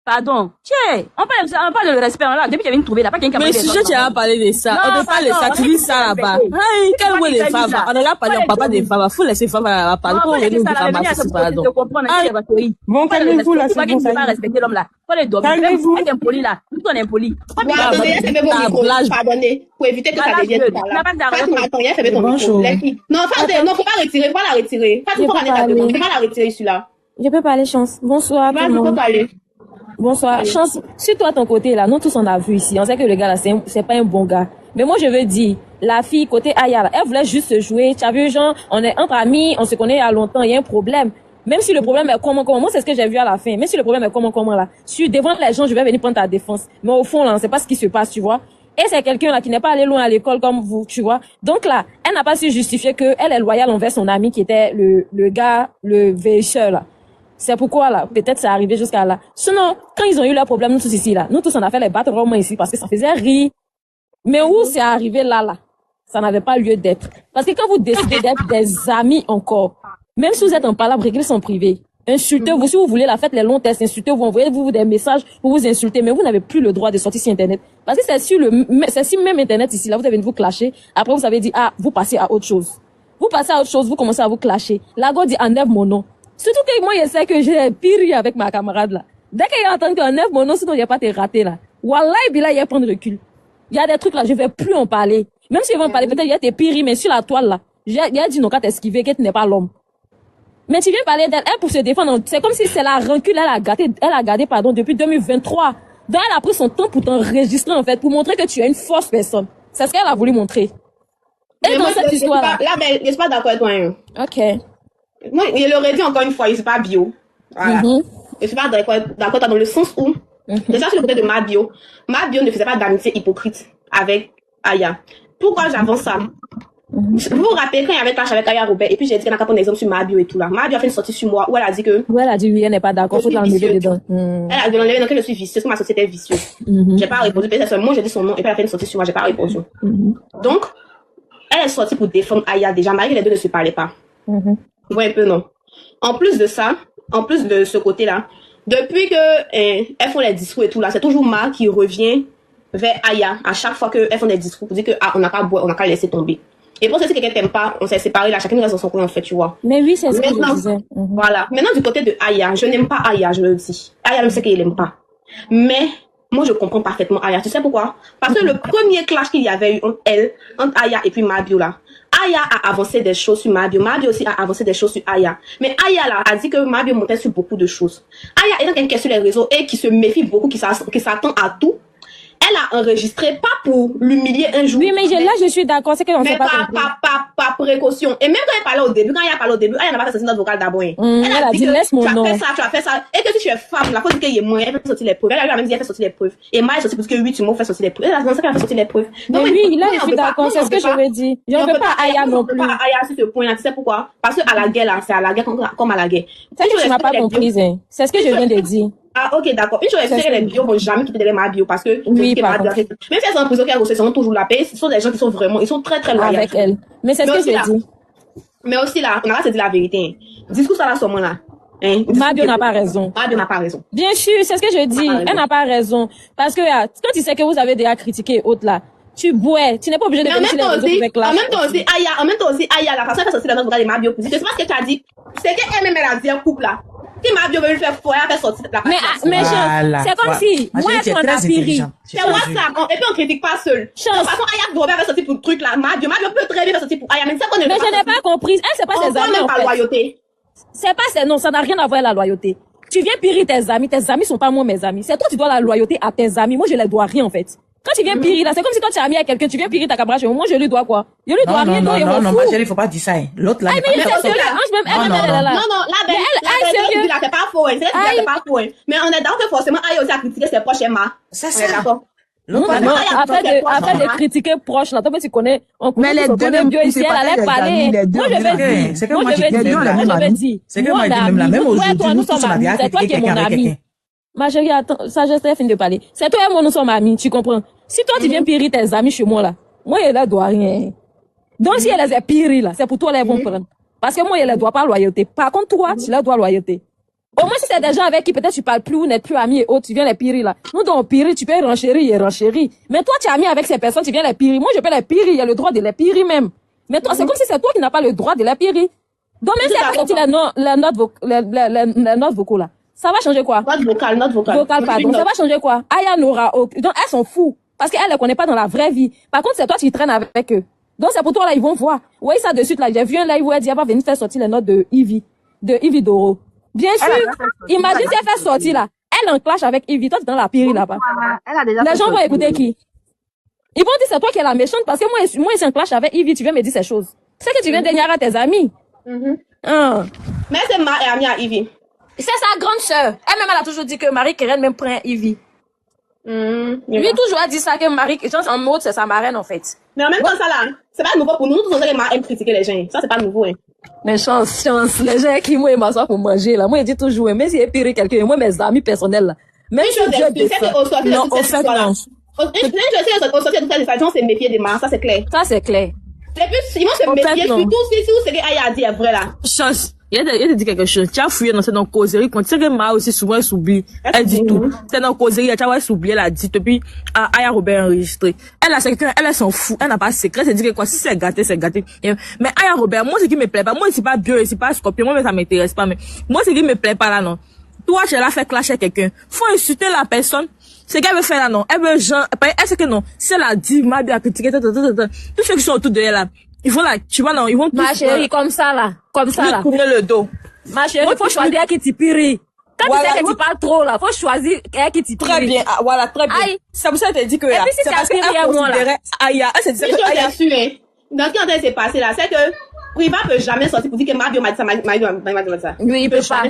Speaker 13: Pardon. Tiens, on parle de respect là. Depuis qu'il vient me trouver là, pas quelqu'un qui a
Speaker 6: parlé de ça. Mais si tu as parlé de ça, on ne parle de ça, tu dis ça là-bas. Hey, quel mot de Fava? On a parlé, on parle pas de Fava. Faut laisser Fava parler. Pour nous dire Fava, c'est pardon.
Speaker 7: Bon, calmez-vous là, c'est bon.
Speaker 13: Tu vas respecter l'homme là. Faut les dormir.
Speaker 7: Calmez-vous.
Speaker 13: Être impoli là. Tout on est impoli.
Speaker 2: Pardonnez, pour éviter que ça devienne tout là. Attends, il a fait ton micro. Non, faut pas retirer, faut pas la retirer. Faut pas la retirer celui-là.
Speaker 12: Je peux parler, Chance. Bonsoir. Bonsoir. Chance, sur toi, ton côté, là, nous tous on a vu ici. On sait que le gars, là, c'est pas un bon gars. Mais moi, je veux dire, la fille, côté Aya, là, elle voulait juste se jouer. Tu as vu, genre, on est entre amis, on se connaît il y a longtemps, il y a un problème. Même si le problème est comment, moi, c'est ce que j'ai vu à la fin. Même si le problème est comment, là. Devant les gens, je vais venir prendre ta défense. Mais au fond, là, on sait pas ce qui se passe, tu vois. Et c'est quelqu'un, là, qui n'est pas allé loin à l'école comme vous, tu vois. Donc, là, elle n'a pas su justifier que elle est loyale envers son ami qui était le gars, le vieilleur, là. C'est pourquoi, là, peut-être c'est arrivé jusqu'à là. Sinon, quand ils ont eu leur problème, nous tous ici, là, nous tous, on a fait les battre vraiment ici parce que ça faisait rire. Mais où c'est arrivé là, ça n'avait pas lieu d'être. Parce que quand vous décidez d'être des amis encore, même si vous êtes en palabre, réglez son privé. Insultez-vous, si vous voulez la faites les longs tests, insultez-vous, envoyez-vous des messages pour vous insulter, mais vous n'avez plus le droit de sortir sur Internet. Parce que c'est sur même Internet ici, là, vous avez vous clasher. Après, vous avez dit, vous passez à autre chose. Vous passez à autre chose, vous commencez à vous clasher. La go dit, enlève mon nom. Surtout que moi, je sais que j'ai pire avec ma camarade, là. Dès qu'il entend qu'on enlève mon nom, sinon il n'y a pas de raté, là. Wallahi, il y a prendre recul. Il y a des trucs, là, je vais plus en parler. Même si ils vont en parler, peut-être il y a des pires, mais sur la toile, là, il y a dit non, qu'à t'esquiver, que tu n'es pas l'homme. Mais tu viens parler d'elle, elle, pour se défendre, c'est comme si c'est la rancune, elle a gardé, depuis 2023. Donc, elle a pris son temps pour t'enregistrer, en fait, pour montrer que tu es une fausse personne. C'est ce qu'elle a voulu montrer. Et dans cette histoire-là.
Speaker 2: Là, mais, je suis pas d'accord avec toi, hein.
Speaker 12: Ok.
Speaker 2: Moi, je l'aurais dit encore une fois, il n'est pas bio. Voilà. Je suis pas d'accord dans le sens où, déjà sur le côté de ma bio ne faisait pas d'amitié hypocrite avec Aya. Pourquoi j'avance ça? Vous vous rappelez quand il y avait clash avec Aya Robert et puis j'ai dit qu'elle n'a pas pris un exemple sur ma bio et tout là. Ma bio a fait une sortie sur moi où elle a dit que.
Speaker 12: Où elle a dit oui, elle n'est pas d'accord, faut l'enlever dedans.
Speaker 2: Elle a dit l'enlever donc je suis vicieuse, que ma société est vicieuse. J'ai pas répondu, peut-être seulement j'ai dit son nom et puis elle a fait une sortie sur moi, j'ai pas répondu. Donc, elle est sortie pour défendre Aya déjà, malgré que les deux ne se parlaient pas. Vous voyez un peu, non? en plus de ça, en plus de ce côté-là, depuis que elles font les discours et tout là, c'est toujours Ma qui revient vers Aya à chaque fois qu'elles font des discours pour dire que on n'a qu'à boire, on n'a qu'à laisser tomber. Et pour ça, si quelqu'un t'aime pas, on s'est séparés là, chacun reste dans son coin en fait, tu vois.
Speaker 12: Mais oui, c'est ce que je
Speaker 2: Maintenant,
Speaker 12: disais.
Speaker 2: voilà. Maintenant, du côté de Aya, je n'aime pas Aya, je le dis. Aya même sait qu'elle l'aime pas. Mais, moi, je comprends parfaitement Aya. Tu sais pourquoi? Parce que le premier clash qu'il y avait eu entre Aya et puis Mabio là, Aya a avancé des choses sur Mabio. Mabio aussi a avancé des choses sur Aya. Mais Aya là a dit que Mabio montait sur beaucoup de choses. Aya étant quelqu'un qui est sur les réseaux et qui se méfie beaucoup, qui s'attend à tout. Elle a enregistré pas pour l'humilier un jour.
Speaker 12: Oui, mais là, je suis d'accord, c'est qu'on
Speaker 2: mais
Speaker 12: sait pas.
Speaker 2: par précaution. Et même quand elle parlait au début, elle n'a pas sorti notre vocal d'abord.
Speaker 12: Elle a dit, laisse mon nom.
Speaker 2: Tu as fait ça. Et que si tu es femme, la faut dire qu'il y a moins, elle fait sortir les preuves. Elle a même dit, elle fait sortir les preuves. Et moi, elle sorti parce que oui, tu m'as fait sortir les preuves. Elle a pensé qu'elle a fait sortir les preuves.
Speaker 12: Mais oui, là, je suis d'accord, c'est ce que je veux dire. Je ne veux pas Aya non plus.
Speaker 2: On ne peut pas Aya sur ce point-là. Tu sais pourquoi? Parce que à la guerre, là, c'est à la guerre comme à la guerre.
Speaker 12: C'est que tu m'as pas comprise, c'est ce que je viens de dire.
Speaker 2: Ah, ok, d'accord. Une chose est sûre, les bios vont jamais quitter derrière ma bio parce que,
Speaker 12: oui,
Speaker 2: même si elles sont en prison, qu'elles sont toujours la paix, ce sont des gens qui sont vraiment, ils sont très, très loyaux.
Speaker 12: Avec elle. Mais c'est ce que je dis.
Speaker 2: Mais aussi là, on a se dire la vérité. Discours ça là, sur moi là.
Speaker 12: Mabio n'a pas raison.
Speaker 2: Mabio n'a pas raison.
Speaker 12: Bien sûr, c'est ce que je dis. Elle n'a pas raison. Parce que, quand tu sais que vous avez déjà critiqué autre là, tu bois, tu n'es pas obligé de venir sur les réseaux avec là.
Speaker 2: En même temps aussi, Aya, la façon qu'elle sortit dans notre regard de Mabio, c'est pas ce que tu as dit. C'est qu'elle-même, elle a dit un couple là. Si Mabio veut lui faire foyer, elle fait sortir la
Speaker 12: mais c'est comme si, moi, je suis en apiri.
Speaker 2: C'est WhatsApp, et puis on critique pas seul. De toute façon, Aya doit faire sortir pour le truc là. Mabio peut très bien faire sortir pour Aya, mais c'est qu'on ne
Speaker 12: mais je n'ai pas compris. Elle, c'est pas ses amis, en fait.
Speaker 2: Loyauté.
Speaker 12: C'est pas, non, ça n'a rien à voir avec la loyauté. Tu viens piller tes amis sont pas moi mes amis. C'est toi, tu dois la loyauté à tes amis. Moi, je les dois rien, en fait. Quand tu viens piller là, c'est comme si toi tu es ami à quelqu'un, tu viens piller ta camarade chez moi, je lui dois quoi? Je lui dois rien,
Speaker 14: non, ma chérie, faut pas dire ça. L'autre là,
Speaker 12: mais c'est là,
Speaker 2: c'est pas faux, c'est pas faux. Mais on est d'accord que forcément, Aya aussi a critiqué ses proches Emma.
Speaker 14: C'est ça.
Speaker 2: D'accord.
Speaker 12: Non, après de critiquer proche là, toi tu connais,
Speaker 6: mais les deux même
Speaker 12: ici, elle allait parler. Moi je vais dire,
Speaker 14: c'est que moi je dis même la même aujourd'hui, nous sommes amis,
Speaker 12: c'est toi qui es mon ami. Ma chérie, attends, ça, je fini de parler. C'est toi et moi, nous sommes amis, tu comprends? Si toi, tu viens piller tes amis chez moi, là, moi, elle ne doit rien. Donc, si elle les a pire, là, c'est pour toi, elles vont prendre. Parce que moi, elle ne doit pas loyauté. Par contre, toi, tu leur dois loyauté. Au moins, si c'est des gens avec qui peut-être tu parles plus ou n'êtes plus amis et autres, tu viens les pire, là. Nous, dans pire, tu peux renchérir et renchérir. Mais toi, tu es ami avec ces personnes, tu viens les pire. Moi, je peux les pire, il y a le droit de les pire même. Mais toi, c'est comme si c'est toi qui n'as pas le droit de les pire. Donc, même si elle a sorti la note vocale, là. Ça va changer quoi?
Speaker 2: Note vocale.
Speaker 12: Vocal, pardon. Ça va changer quoi? Aya n'aura aucun. Donc, elles sont fous. Parce qu'elles ne connaissent pas dans la vraie vie. Par contre, c'est toi qui traînes avec eux. Donc, c'est pour toi, là, ils vont voir. Oui, ça de suite, là. J'ai vu un live où elle dit, elle va venir faire sortir les notes de Ivy Doro. Bien sûr. Imagine si elle fait sortir, là. Elle en clash avec Ivy. Toi, tu es dans la pire, là-bas. Les gens vont écouter qui? Ils vont dire, c'est toi qui es la méchante parce que moi, je suis en clash avec Ivy. Tu viens me dire ces choses. C'est que tu viens dénier à tes amis.
Speaker 2: Mais c'est ma amie à Ivy.
Speaker 12: C'est sa grande sœur. Elle-même, elle a toujours dit que Marie-Keren même prend Ivy. Lui, toujours a dit ça, que en mode, c'est sa marraine, en fait.
Speaker 2: Mais en même temps, ça là, c'est pas nouveau pour nous. Tous les gens aiment critiquer les gens. Ça, c'est pas nouveau, hein.
Speaker 12: Mais chance. Les gens qui, moi, ils m'assoient pour manger, là. Moi, je dis toujours, mais si il pire quelqu'un, moi, mes amis personnels, là. Même si Dieu descend.
Speaker 2: Non, au fait, non. Au sortir de cette décision, c'est méfier des marques, ça, c'est clair.
Speaker 12: Ça, c'est clair.
Speaker 2: Et puis, ils vont se méfier, surtout si ce que Aya a dit est vrai, là.
Speaker 6: Chance. Il te dit quelque chose. Tu as fouillé dans cette causerie. Quand tu sais que Ma aussi souvent s'oublie. Elle dit tout. C'est dans causerie. Tu as oublié, elle a dit. Depuis, Aya Robert enregistré. Elle a quelqu'un, elle s'en fout. Elle n'a pas de secret. Elle dit que quoi, si c'est gâté, c'est gâté. Mais Aya Robert, moi, ce qui me plaît pas, moi, c'est pas bio, c'est pas Scorpion. Moi, ça m'intéresse pas, mais moi, ce qui me plaît pas là, non. Toi, tu l'as fait clasher quelqu'un. Faut insulter la personne. Ce qu'elle veut faire là, non. Elle veut genre, elle sait que non. Si elle a dit, Ma bien critiqué, tous ceux qui sont autour de elle là. Ils vont là, tu vois, non, ils vont tous.
Speaker 12: Ma chérie, comme ça, là. Comme ça, là.
Speaker 6: Tourner le dos.
Speaker 12: Ma chérie, faut choisir qui t'y pire. Quand tu sais que tu parles trop, là, faut choisir qui t'y pire.
Speaker 6: Très bien, voilà, très bien. C'est pour ça qu'elle dit que, là,
Speaker 12: c'est parce qu'elle considérait
Speaker 6: Aya, elle s'est dit que
Speaker 2: Aya. Dans ce qui est en train de se passer, là, c'est que, Priva peut jamais sortir pour dire que Mabio m'a dit ça, m'a dit ça.
Speaker 12: Oui, il peut pas.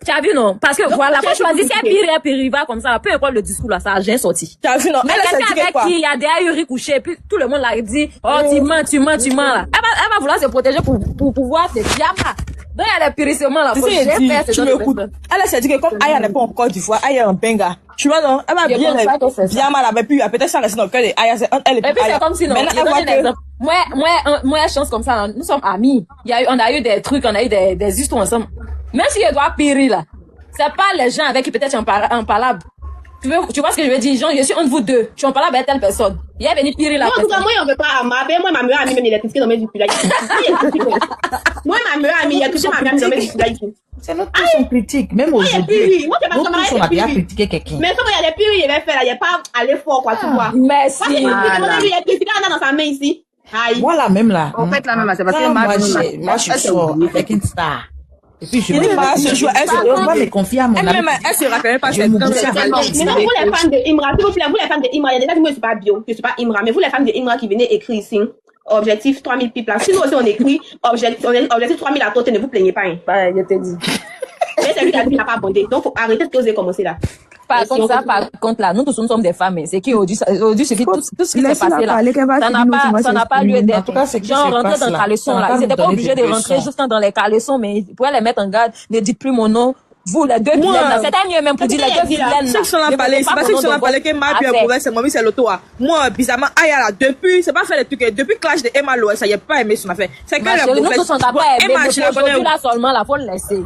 Speaker 12: Tu as vu, non? Parce que, voilà, faut choisir si elle pire, Priva comme ça, peu importe le discours, là, ça a jamais sorti.
Speaker 6: Tu as vu, non?
Speaker 12: Mais quelqu'un avec qui il y a des ahuris couchés, puis tout le monde l'a dit, oh, tu mens, là. Elle va vouloir se protéger pour pouvoir se diamant. Donc, il y a des périssements, là. Faut jamais faire ce genre de choses.
Speaker 6: Elle s'est dit que comme Aya n'est pas encore du foie, Aya est en benga. Tu vois, non? Elle va bien mal avec puis, peut-être ça reste dans le cœur de Aya, elle est
Speaker 12: et puis, c'est comme si, non. Moi, chance comme ça, nous sommes amis. On a eu des trucs, on a eu des histoires ensemble.
Speaker 16: Même si elle doit périr là, c'est pas les gens avec qui peut-être tu es en palabre. Tu vois ce que je veux dire? Genre, je suis entre vous deux. Tu en parles avec telle personne. Il est venu périr la
Speaker 2: Moi, en tout cas,
Speaker 16: personne.
Speaker 2: moi, on veut pas à ma moi, ma meilleure amie, même, il est critiqué dans mes dupuis. Moi, ma meilleure amie, il a touché ma meilleure amie dans mes dupuis.
Speaker 3: C'est notre tous on critique, même aujourd'hui.
Speaker 2: Moi, c'est pas
Speaker 3: Nous
Speaker 2: comme
Speaker 3: tous, on a déjà critiqué quelqu'un.
Speaker 2: Mais comme il y a des pires, il va faire là, il n'est pas allé fort, quoi, tu vois.
Speaker 16: Merci.
Speaker 2: Moi, il est critiqué, on a dans sa main ici. Aïe.
Speaker 3: Moi, là même là.
Speaker 16: En fait, là même, c'est parce que
Speaker 3: moi, je suis fort avec une star. Et puis, je
Speaker 11: Il
Speaker 3: ne
Speaker 11: dit pas ce jour, elle se-
Speaker 3: pas me confier à mon ami.
Speaker 11: Elle se rappelle pas
Speaker 3: Je
Speaker 11: cette
Speaker 3: me
Speaker 11: dame.
Speaker 3: bouge à
Speaker 2: Mais non, vous les fans de Imra, s'il vous plaît, vous les fans de Imra, il y a des gens qui disent moi je suis pas bio, je suis pas Imra, mais vous les fans de Imra qui venez écrire ici, objectif 3000 pips là. Si nous aussi on écrit objectif 3000 à côté, ne vous plaignez pas. Hein.
Speaker 16: Bah, je te dis.
Speaker 2: Mais c'est lui qui a dit qu'il n'a pas abondé. Donc faut arrêter ce que vous avez commencé là.
Speaker 16: Par contre, là, nous tous, nous sommes des femmes. C'est qui aujourd'hui, c'est qui tout ce qui s'est
Speaker 7: Laisse-la
Speaker 16: passé là.
Speaker 7: parler, qu'elle va
Speaker 16: Ça
Speaker 7: finir,
Speaker 16: n'a
Speaker 7: moi,
Speaker 16: ça n'a pas
Speaker 7: s'exprimer.
Speaker 16: lieu d'être.
Speaker 3: En tout cas, c'est qui
Speaker 16: Genre,
Speaker 3: se
Speaker 16: rentrer
Speaker 3: passe
Speaker 16: dans le
Speaker 3: là.
Speaker 16: caleçon
Speaker 3: On
Speaker 16: là.
Speaker 3: va
Speaker 16: Ils
Speaker 3: nous
Speaker 16: n'étaient pas
Speaker 3: donner
Speaker 16: obligés
Speaker 3: des
Speaker 16: de rentrer
Speaker 3: leçons.
Speaker 16: jusqu'à dans les caleçons, mais ils pouvaient les mettre en garde. Ne dites plus mon nom. Vous, les deux
Speaker 11: Moi,
Speaker 16: vilaines là. C'était mieux même pour dire les deux vilaines là.
Speaker 11: Ceux qui sont là
Speaker 16: Ne
Speaker 11: parlé,
Speaker 16: mettez
Speaker 11: c'est
Speaker 16: pas
Speaker 11: parce
Speaker 16: mon
Speaker 11: qu'ils sont
Speaker 16: nom
Speaker 11: là
Speaker 16: dans
Speaker 11: parlé
Speaker 16: votre
Speaker 11: que ma bien
Speaker 16: affaire.
Speaker 11: problème, c'est moi, c'est l'auto. Moi, bizarrement, Ayala, depuis, c'est pas fait les trucs, depuis clash de Emma Lowe, ça y a pas aimé son affaire. C'est que
Speaker 16: Ma
Speaker 11: la
Speaker 16: chérie, nous tous on n'a pas aimé,
Speaker 11: Emma,
Speaker 16: mais
Speaker 11: je la
Speaker 16: pour
Speaker 11: connais.
Speaker 16: aujourd'hui là seulement, là, faut le laisser.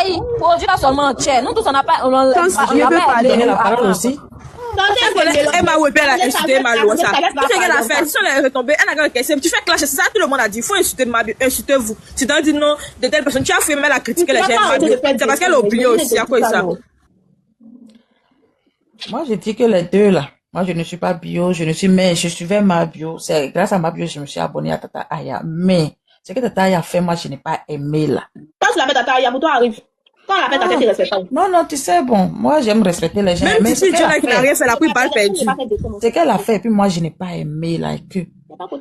Speaker 16: Aïe, pour aujourd'hui là seulement, tiens, nous tous on n'a pas, on n'a pas aimé.
Speaker 3: Donner la parole aussi.
Speaker 11: Emma Weber a insulté Emma Lowe, ça. Tout ce qu'elle a fait, si on est retombé, elle a question, tu fais clash, c'est ça, tout le monde a dit, faut insulter insultez vous. Si tu dis non de telle personne, tu as fait mal à critiquer les gens. C'est parce qu'elle a oublié aussi, à quoi ça?
Speaker 3: Moi, je dis que les deux là. Moi, je ne suis pas bio, mais je suivais ma bio. C'est grâce à ma bio, je me suis abonnée à Tata Aya. Mais, ce que Tata Aya fait, moi, je n'ai pas aimé là.
Speaker 2: Quand tu l'appelles Tata Aya, pour toi arrive. Quand on l'appelle Tata, tu respectes pas.
Speaker 3: Non, tu sais, bon, moi, j'aime respecter les gens.
Speaker 11: Même
Speaker 3: mais
Speaker 11: si
Speaker 3: ce
Speaker 11: Dieu
Speaker 3: qu'elle a
Speaker 11: qui n'a
Speaker 3: fait-
Speaker 11: rien fait, la pris balle perdue.
Speaker 3: ce qu'elle a fait, et puis moi, je n'ai pas aimé là, et que,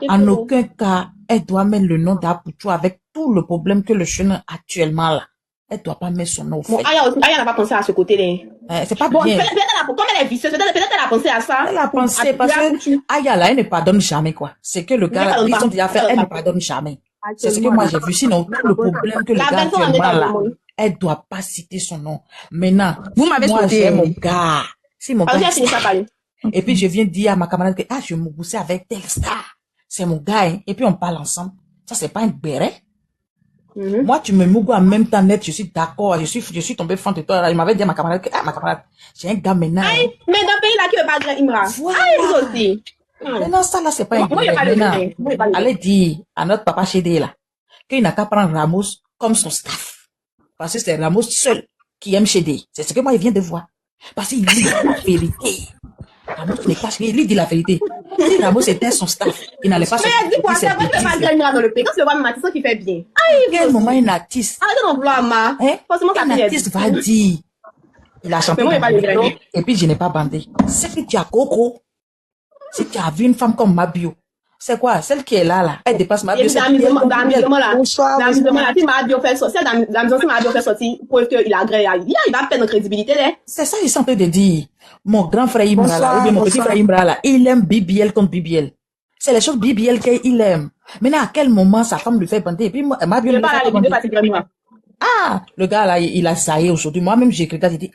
Speaker 3: en aucun cas, elle doit mettre le nom d'Apouchou avec tout le problème que le jeune a actuellement là. Elle doit pas mettre son nom au fait.
Speaker 2: Bon, Aya n'a pas pensé à ce côté-là.
Speaker 3: C'est pas
Speaker 2: Bon,
Speaker 3: bien.
Speaker 2: comme elle est vicieuse, peut-être elle a pensé à ça.
Speaker 3: Elle a pensé parce que Aya là, elle ne pardonne jamais quoi. C'est que le gars, là, ils ont déjà fait, elle ne pardonne jamais. C'est ce que moi j'ai vu. Sinon, tout le problème que le
Speaker 2: La
Speaker 3: gars
Speaker 2: personne en est
Speaker 3: actuellement
Speaker 2: dans
Speaker 3: là,
Speaker 2: le monde.
Speaker 3: elle doit pas citer son nom. Maintenant,
Speaker 11: Vous m'avez
Speaker 3: moi
Speaker 11: sauté,
Speaker 3: j'ai
Speaker 11: hein.
Speaker 3: mon gars. Si mon
Speaker 2: Ah,
Speaker 3: gars.
Speaker 2: j'ai fini par parler.
Speaker 3: Et puis je viens dire à ma camarade que je vais me bousser avec tel star. C'est mon gars, hein. Et puis on parle ensemble. Ça c'est pas un béret. Moi, tu me mougou en même temps net, je suis d'accord, je suis tombé fan de toi. Là. Il m'avait dit à ma camarade que, ma camarade, j'ai un gars maintenant.
Speaker 2: Aïe, mais dans le pays là qui veut pas grand Imra. Aïe, vous aussi.
Speaker 3: Maintenant, ça là, c'est pas un
Speaker 2: Moi, il y a pas le
Speaker 3: maintenant,
Speaker 2: vrai. Moi, il y a pas le vrai.
Speaker 3: allez dire à notre papa Chédé là, qu'il n'a qu'à prendre Ramos comme son staff. Parce que c'est Ramos seul qui aime Chédé. C'est ce que moi, il vient de voir. Parce qu'il dit la vérité. Ramos n'est pas chédé, il dit la vérité. Si Ramos était son staff, il n'allait pas se
Speaker 2: Mais elle dit quoi? C'est vrai que pas grand Imra dans le pays. Quand tu le vois, Matisson qui fait bien. Aïe,
Speaker 3: quel moment un artiste,
Speaker 2: arrêtez d'en vouloir, ma. Forcément, ça
Speaker 3: un
Speaker 2: fait
Speaker 3: artiste va dire, il a chanté
Speaker 2: Mais moi, il y a
Speaker 3: dans
Speaker 2: pas
Speaker 3: mon
Speaker 2: de
Speaker 3: micro,
Speaker 2: graine.
Speaker 3: et puis je n'ai pas bandé. C'est que tu as Coco. Si tu as vu une femme comme Mabio, c'est quoi? Celle qui est là, elle dépasse
Speaker 2: Et
Speaker 3: Mabio.
Speaker 2: puis,
Speaker 3: c'est
Speaker 2: dans
Speaker 3: elle
Speaker 2: l'amusement
Speaker 3: comme
Speaker 2: là,
Speaker 3: Bibiel.
Speaker 2: dans l'amusement là, si Mabio fait sortir, dans l'amusement, si Mabio fait sortir, pour qu'il agrée, il va perdre notre crédibilité, là.
Speaker 3: C'est ça, ils sont en train de dire. Mon grand frère Imra, là,
Speaker 2: Bonsoir,
Speaker 3: ou bien mon petit
Speaker 2: bonsoir.
Speaker 3: frère Imra, là, il aime BBL comme BBL. C'est les choses BBL qu'il aime. Maintenant, à quel moment sa femme lui fait bander? Et puis, Mabio
Speaker 2: Je
Speaker 3: ne
Speaker 2: vais
Speaker 3: le
Speaker 2: pas
Speaker 3: fait
Speaker 2: aller
Speaker 3: pas
Speaker 2: vidéo
Speaker 3: bander.
Speaker 2: parce que Imra.
Speaker 3: Ah, le gars, là, il a saillé aujourd'hui. Moi-même, j'ai écrit, j'ai dit,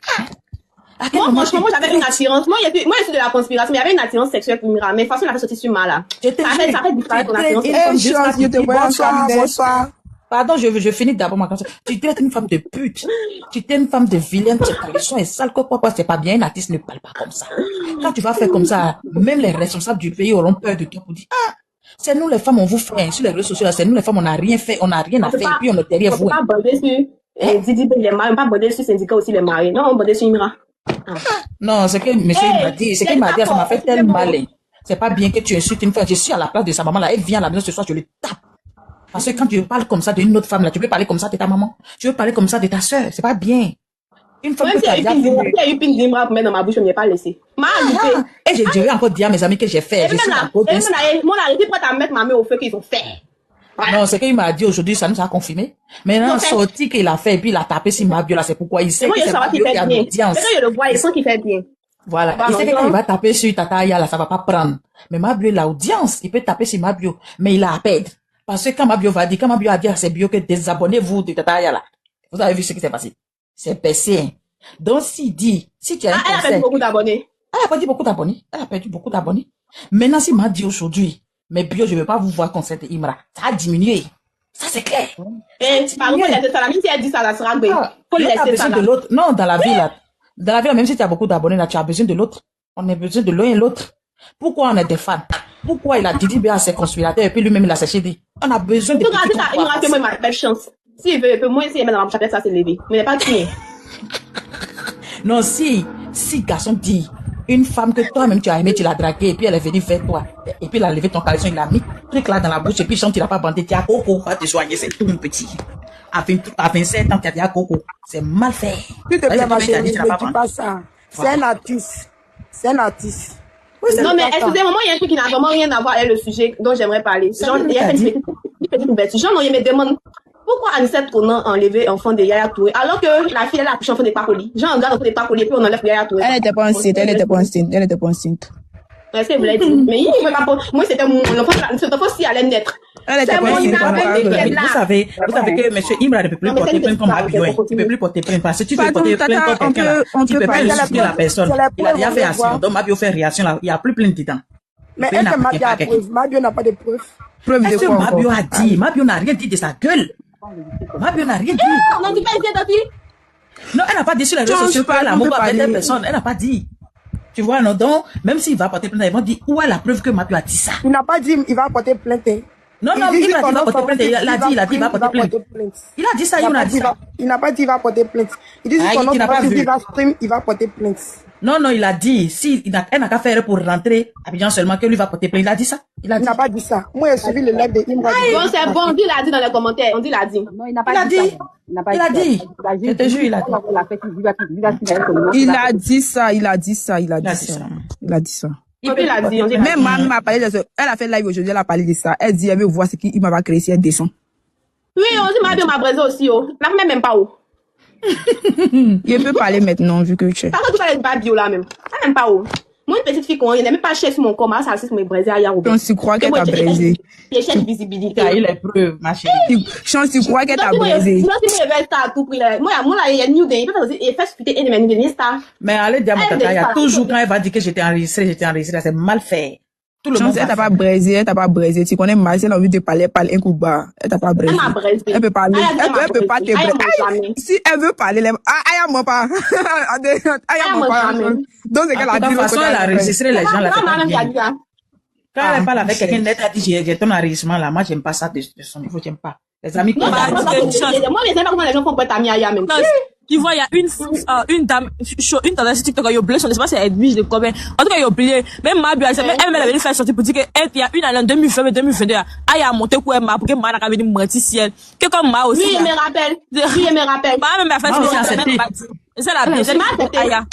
Speaker 3: à quel
Speaker 2: Moi,
Speaker 3: moment
Speaker 2: franchement, moi, j'avais une attirance. Moi, je suis de la conspiration, mais il y avait une attirance sexuelle pour Mira. Mais de toute façon, il a fait sortir sur moi, là. Ça fait disparaître ton attirance.
Speaker 3: bonsoir. Pardon, je finis d'abord ma canción. Tu traites une femme de pute. Tu traites une femme de vilaine. Tes caleçons est sale. Quoi, c'est pas bien. Un artiste ne parle pas comme ça. Quand tu vas faire comme ça, même les responsables du pays auront peur de toi pour dire, c'est nous les femmes, on vous fait, sur les réseaux sociaux, là, c'est nous les femmes, on n'a rien fait, on n'a rien à faire, et puis on est derrière vous.
Speaker 2: On ne peut pas bander sur Didi, les maris. On ne peut pas bander sur syndicat aussi, les maris. Non, on bander sur Mira.
Speaker 3: Non, c'est que monsieur m'a dit, ça m'a fait tellement mal. Hein. C'est pas bien que tu insultes une femme. Je suis à la place de sa maman là, elle vient à la maison ce soir, je le tape. Parce que quand tu parles comme ça d'une autre femme là, tu peux parler comme ça de ta maman, tu veux parler comme ça de ta soeur, c'est pas bien. Une femme
Speaker 2: Même
Speaker 3: que
Speaker 2: si
Speaker 3: tu as
Speaker 2: il y
Speaker 3: déjà
Speaker 2: a eu une d'Imra pour mettre dans ma bouche, je ne l'ai pas laissé.
Speaker 3: Et je vais encore dire à mes amis que j'ai fait. Je suis la côte.
Speaker 2: Moi, la réalité prête à mettre ma main au feu qu'ils ont fait.
Speaker 3: Non, c'est qu'il m'a dit aujourd'hui, ça nous a confirmé. Maintenant, sorti qu'il a fait, et puis il a tapé sur Mabio, là, c'est pourquoi il sait
Speaker 2: Moi,
Speaker 3: que
Speaker 2: je
Speaker 3: c'est
Speaker 2: sais
Speaker 3: Mabio
Speaker 2: qu'il
Speaker 3: qui a
Speaker 2: fait bien.
Speaker 3: l'audience.
Speaker 2: C'est que je le vois, il sent qu'il fait bien.
Speaker 3: Voilà. Il sait que quand il va taper sur Tata Aya, là, ça va pas prendre. Mais Mabio, l'audience, il peut taper sur Mabio, mais il a à perdre. Parce que quand Mabio va dire, quand Mabio a dit à ses bio que désabonnez-vous de Tata Aya, là, vous avez vu ce qui s'est passé. C'est passé. Hein. Donc, s'il dit, si tu as un
Speaker 2: elle a perdu beaucoup d'abonnés.
Speaker 3: Elle a perdu beaucoup d'abonnés. Elle a perdu beaucoup d'abonnés. Maintenant, s'il m'a dit aujourd'hui, mais bio, je ne veux pas vous voir concert Imra, ça a diminué. Ça, c'est clair.
Speaker 2: Et par contre, laisser ça là. Même si elle dit ça, ça sera bien. Faut
Speaker 3: L'autre a
Speaker 2: laisser
Speaker 3: besoin
Speaker 2: ça
Speaker 3: de
Speaker 2: là.
Speaker 3: l'autre. Non, dans la vie, là. Dans la vie, là, même si tu as beaucoup d'abonnés, là, tu as besoin de l'autre. On a besoin de l'un et l'autre. Pourquoi on est des fans? Pourquoi il a dit bien à ses conspirateurs et puis lui-même, il a séché dit. On a besoin de
Speaker 2: Tout grâce à ça, il me rappelle, moi, il m'a belle chance. S'il veut, moi, s'il est dans la chapelle, ça, c'est levé. Mais il n'est pas crié.
Speaker 3: Non, si garçon dit, une femme que toi-même tu as aimé, tu l'as draguée, et puis elle est venue vers toi, et puis il a levé ton caleçon, il a mis truc là dans la bouche, et puis chante, il n'a pas bandé, tu as coco, va te soigner, c'est tout mon petit. À 27 ans, tu as dit à coco. C'est mal fait.
Speaker 17: S'il te plaît, ma chérie,
Speaker 3: ne
Speaker 17: ne dis pas ça. C'est un artiste. C'est un artiste. Oui,
Speaker 2: Non, mais excusez-moi, il y a un truc qui n'a vraiment rien à voir avec le sujet dont j'aimerais parler. Genre, il y a une petite ouverture. Genre, il me demande pourquoi Anissette Conan a enlevé l'enfant de Yaya Touré alors que la fille, elle a accouché enfant de Pacoli. Genre, on regarde l'enfant de Pacoli et puis on enlève Yaya Touré.
Speaker 7: Elle n'était pas enceinte, elle n'était pas enceinte, elle n'était pas enceinte.
Speaker 2: Est-ce que vous l'avez dit? Mais il ne veut pas. Moi, c'était mon enfant, cet enfant, si elle allait naître.
Speaker 3: Elle était pas vous savez que monsieur Imra ne peut plus porter plainte comme Mabio. Il ne peut plus porter plainte parce que tu peux porter plainte contre quelqu'un là. Tu ne peux pas insulter la personne. Il a déjà fait action. Donc Mabio fait réaction là. Il n'y a plus plainte dedans.
Speaker 17: Mais est-ce que Mabio a preuve? Mabio n'a pas de preuve. Preuve de
Speaker 3: quoi? Mabio a dit. Mabio n'a rien dit de sa gueule. Mabio n'a rien dit.
Speaker 2: Non, dis pas ici, Tati.
Speaker 3: Non, elle n'a pas dit sur les réseaux sociaux qu'elle a amour avec des personnes. Elle n'a pas dit. Tu vois, non, donc, même s'il va porter plainte, ils vont dire, où est la preuve que Mabio a dit ça?
Speaker 17: Il n'a pas dit, il va porter plainte.
Speaker 3: Non, il a dit, il va porter plainte. Il a dit, il va porter plainte. Il a dit ça, il a dit ça.
Speaker 17: Il n'a pas dit, il va porter plainte. Il dit, si son enfant va stream, il va porter plainte.
Speaker 3: Non, il a dit, si, elle n'a qu'à faire pour rentrer à Abidjan seulement que lui va porter plainte. Il a dit ça.
Speaker 17: Il n'a pas dit ça. Moi, j'ai suivi le live de Imra.
Speaker 2: Bon, c'est bon, on dit, il a dit dans les commentaires. On dit, il a dit.
Speaker 6: Non, il n'a pas dit ça.
Speaker 3: Il a dit. Je te jure, il a dit.
Speaker 7: Il a dit ça, il a dit ça.
Speaker 2: Il a dit.
Speaker 7: Même maman m'a parlé de ça. Elle a fait live aujourd'hui, elle a parlé de ça. Elle dit, elle veut voir ce qu'il m'a créé si elle descend.
Speaker 2: Oui, on dit, Mabio m'a brisé aussi, oh. La même pas, oh.
Speaker 7: Il peut parler maintenant, vu que tu es.
Speaker 2: Par contre, tu parles de Mabio là même. Elle même pas, oh. Moi, une petite fille, il n'est même pas chef sur mon corps, ma ça me brisé à Yaroubé.
Speaker 7: Chance, tu crois qu'elle t'a brisé.
Speaker 2: Il est chef de visibilité.
Speaker 3: Il est preuve, ma chérie.
Speaker 7: Chance, tu crois qu'elle t'a brisé.
Speaker 2: Moi, si je vais à tout prix, moi, là, il y a New Day. Il fait fuiter une de mes stars.
Speaker 3: Mais allez, dire à mon tata, il y a toujours quand elle va dire que j'étais enregistré, c'est mal fait. Tout le monde.
Speaker 7: Elle t'a pas brisé, Tu connais Marcel, elle a envie de parler un coup bas. Elle t'a pas brisé. Elle peut parler. Elle peut pas te briser. Si elle veut parler, aïe, moi pas. Aïe, moi pas. Donc, c'est qu'elle a dit.
Speaker 3: De toute façon, elle a enregistré les gens là. Quand elle parle avec quelqu'un net, elle dit, j'ai ton enregistrement là. Moi, j'aime pas ça de son niveau, j'aime pas. Les amis,
Speaker 2: moi, les amis, comment les gens font pour être amis à Yaya même.
Speaker 13: Tu vois, il y a une dame, une tendance sur TikTok, il y a oublié son espace, c'est Edwige de combien. En tout cas, il y a oublié. Même Mabio, elle avait fait sortir pour dire qu'il y a une année en 2020, 2022, elle a monté pour Emma, pour que Mara avait dit mentir si elle. Que comme moi aussi.
Speaker 2: Oui, il me rappelle. Oui, il me rappelle.
Speaker 13: Bah, même fait c'est la bien. C'est Aya.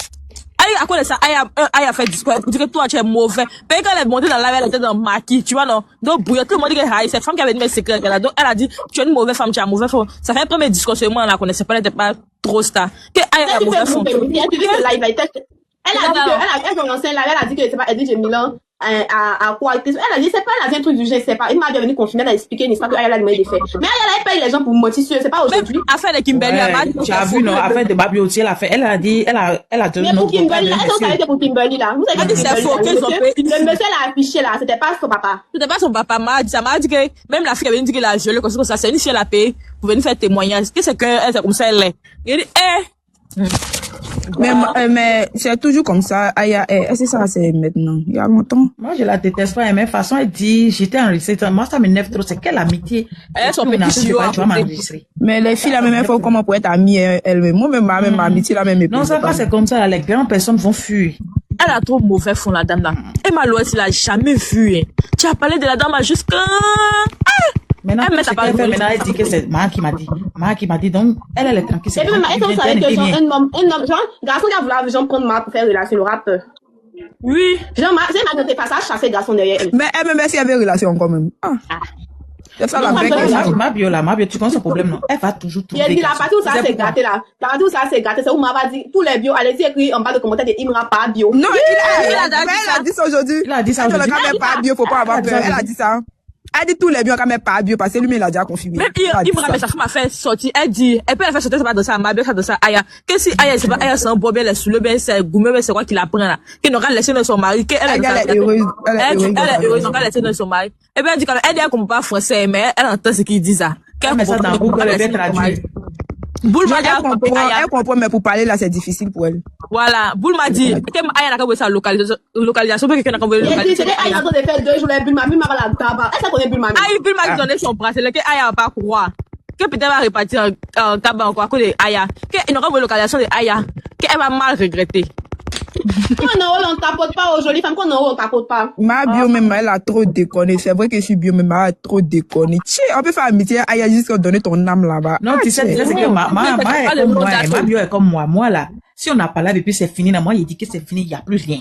Speaker 13: À quoi ça, Aya fait discours pour dire que toi tu es mauvais. Mais quand elle est montée dans la elle était dans maquis, tu vois, non? Donc, bouillon, tout le monde dit que cette femme qui avait dit mes secrets, donc elle a dit, tu es une mauvaise femme, tu es un mauvais femme. Ça fait un premier discours seulement, on la connaissait pas, elle n'était pas trop star. Que Aya est mauvais femme.
Speaker 2: Elle a dit que c'est pas Edwige Milan, à quoi, elle a dit, c'est pas, elle a dit un truc du genre, c'est pas, il m'a venu confiner, elle a expliqué, n'est-ce pas, qu'elle a demandé des faits. Mais elle a payé les gens pour mentir sur, c'est pas aujourd'hui.
Speaker 13: Affaire de Kimberly,
Speaker 3: tu as vu, non, affaire de Mabio aussi, elle a fait, elle a dit, elle a donné.
Speaker 2: Mais pour Kimberly, là, elle s'est arrêtée pour Kimberly, là. Vous avez dit que c'est faux, le monsieur l'a affiché, là, c'était pas son papa.
Speaker 13: C'était pas son papa, m'a dit que, même la fille avait dit qu'elle a violé, comme ça, c'est une fille, elle a payé, pour venir faire témoignage. Qu'est-ce que elle, c'est comme ça, elle est. Il dit,
Speaker 7: Mais c'est toujours comme ça. C'est ça, c'est maintenant. Il y a longtemps.
Speaker 3: Moi, je la déteste pas. Mais de toute façon, elle dit, j'étais enregistrée. Moi, ça m'énerve trop. C'est quelle amitié.
Speaker 13: Elle sont petits,
Speaker 3: tu vas m'enregistrer.
Speaker 7: Mais les filles, la même fois, comment pour être amie, elles-mêmes. Moi-même, ma amitié, la même.
Speaker 3: Non, ça, c'est comme ça. Les grandes personnes vont fuir.
Speaker 13: Elle a trop mauvais fond, la dame là. Et Malois, il l'a jamais vu. Hein. Tu as parlé de la dame jusqu'à...
Speaker 3: Maintenant, elle dit que c'est Maha qui m'a dit. Maha qui m'a dit, donc, elle est tranquille.
Speaker 2: Et puis, même, elle savait que, genre, un homme, genre, garçon qui a voulu, genre, prendre Maha pour faire relation, le rappeur.
Speaker 13: Oui.
Speaker 2: Genre, c'est ma pas ça, chasser garçon derrière elle.
Speaker 7: Mais elle-même, si elle avait relation quand même. C'est ça la vraie question.
Speaker 3: Mabio, tu connais ce problème, non? Elle va toujours trouver.
Speaker 2: Il a dit, la partie où ça s'est gâté, là. La partie où ça s'est gâté, c'est où Maha va dire, tous les bios, allez-y écrire en bas de commentaires de Imra pas bio.
Speaker 7: Non, elle a dit ça aujourd'hui.
Speaker 3: Il a dit ça aujourd'hui.
Speaker 7: Quand même pas bio, faut pas avoir peur. Elle a dit ça. Elle dit tous les biens quand même pas bio parce que lui il a déjà confirmé.
Speaker 13: Même il me rappelle sa femme a fait sortir, elle dit, elle peut la faire sortir, c'est pas dans ça, Mabio, ça dans ça, Aya. Que si Aya, c'est pas Aya, c'est un bob, elle est sous le bain, c'est gourmet, c'est quoi qu'il apprend là. Qu'elle n'aura laissé dans son mari, qu'elle est
Speaker 7: heureuse. Elle est heureuse,
Speaker 13: donc elle laissé dans son mari. Et bien elle dit quand elle dit elle comprend pas français, mais elle entend ce qu'il dit ça.
Speaker 3: Mais ça, dans Google, elle est traduit.
Speaker 11: Boule m'a dit,
Speaker 7: Elle comprend, mais pour parler là, c'est difficile pour elle.
Speaker 13: voilà, Boule m'a dit, que Aya n'a pas sa localisation, que quelqu'un n'a pas
Speaker 2: Il a dit,
Speaker 13: localisation.
Speaker 2: c'est Aya en train de faire 2 jours, Bulma va la tabac. Est-ce qu'elle connaît Bulma?
Speaker 13: Ah, Boule m'a dit donner son bras, c'est là que Aya va pas croire. Que peut-être va répartir un tabac encore à cause de Aya. Qu'elle n'aura pas localisation de Aya. Qu'elle va mal regretter.
Speaker 2: Quand on en haut, on tapote pas aux jolies femmes. Quand on en haut, on tapote pas.
Speaker 7: Ma bio, même, elle a trop déconné. C'est vrai que je suis bio, mais elle a trop déconné. Tchè, on peut faire amitié, Aya, juste donner ton âme là-bas.
Speaker 3: Non, tu sais, c'est que ma bio est comme moi. Moi, là, si on n'a pas là, et puis c'est fini, là, moi, il dit que c'est fini, il n'y a plus rien.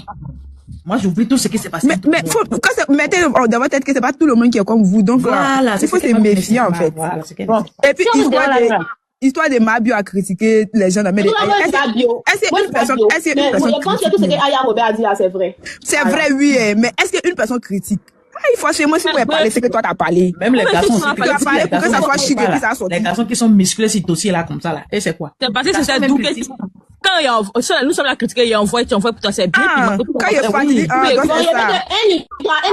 Speaker 3: Moi, j'oublie tout ce qui s'est passé.
Speaker 7: Mais faut, mettez dans votre tête que c'est pas tout le monde qui est comme vous. Donc,
Speaker 3: Voilà,
Speaker 7: là, il faut se méfier, en fait.
Speaker 3: Voilà,
Speaker 7: Bon. Et puis, histoire de ma bio à critiquer les gens. Mais est-ce qu'une personne,
Speaker 2: je pense que tout ce que Aya Robert a dit là, c'est vrai.
Speaker 7: C'est vrai, oui, mais est-ce qu'une personne critique? Franchement, si vous pouvez parler, c'est que toi t'as parlé.
Speaker 3: Même les garçons,
Speaker 7: tu as parlé pour que ça soit chic et puis ça sorte.
Speaker 3: Les garçons qui sont musclés, si dossier là, comme ça, là. Et c'est quoi?
Speaker 13: C'est parce que c'est d'où que quand il y a, nous sommes là critiquer, il y a envoyé, tu envoies pour toi, c'est bien.
Speaker 7: Quand il y a fatigué,
Speaker 2: elle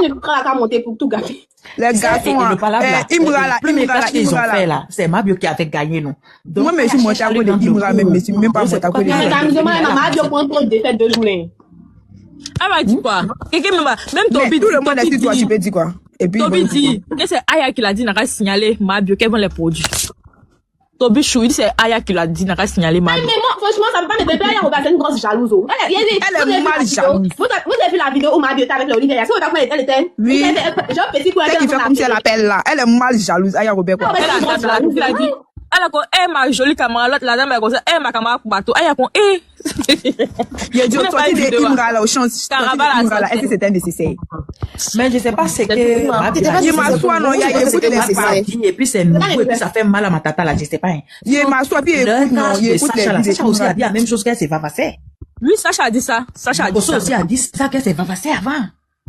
Speaker 2: ne prend la carte monter pour tout gâter.
Speaker 7: Les garçons,
Speaker 3: Imra là, c'est ma bio qui avait gagné, non.
Speaker 7: Moi, mais je suis monté à côté d'Imra, même, mais je suis même pas monté à côté d'Imra.
Speaker 2: Ma bio prend trop de défaites de journée.
Speaker 13: Ah, bah, dis quoi? Même Toby.
Speaker 7: Tout le monde est sur toi, tu peux dire quoi? Et puis,
Speaker 13: Toby dit, que c'est Aya qui l'a dit, n'a qu'à signaler ma bio, qu'elle vend les produits. Toby Chou, il dit c'est Aya qui l'a dit, n'a qu'à signaler ma bio.
Speaker 2: Mais moi, franchement, ça veut pas me bébé, Aya Robert, c'est une grosse jalouse. Elle est mal jalouse. Vous avez vu la vidéo où ma bio était avec Olivia? Est-ce que vous avez vu elle était?
Speaker 7: Oui.
Speaker 2: Genre, petit pour
Speaker 7: elle. Qui fait comme si elle appelle là. Elle est mal jalouse, Aya Robert, quoi.
Speaker 13: Elle a dit, ma jolie camarade, la dame, elle a dit, ma camarade pour bateau. Elle a dit,
Speaker 7: il a dit, on sortit des Imra là, au champ. Est-ce que c'était nécessaire?
Speaker 3: Mais je sais pas, c'est que,
Speaker 7: il m'assoit, non, il y a écoute nécessaire.
Speaker 3: Et puis c'est nouveau, et puis ça fait mal à ma tata, là, je sais pas.
Speaker 7: Il m'assoit, puis écoute, non, il écoute les vidéos.
Speaker 3: Sacha aussi a dit la même chose qu'elle s'est va passer.
Speaker 13: Oui, Sacha a dit ça. Sacha a dit ça.
Speaker 3: aussi a dit ça qu'elle s'est va passer avant.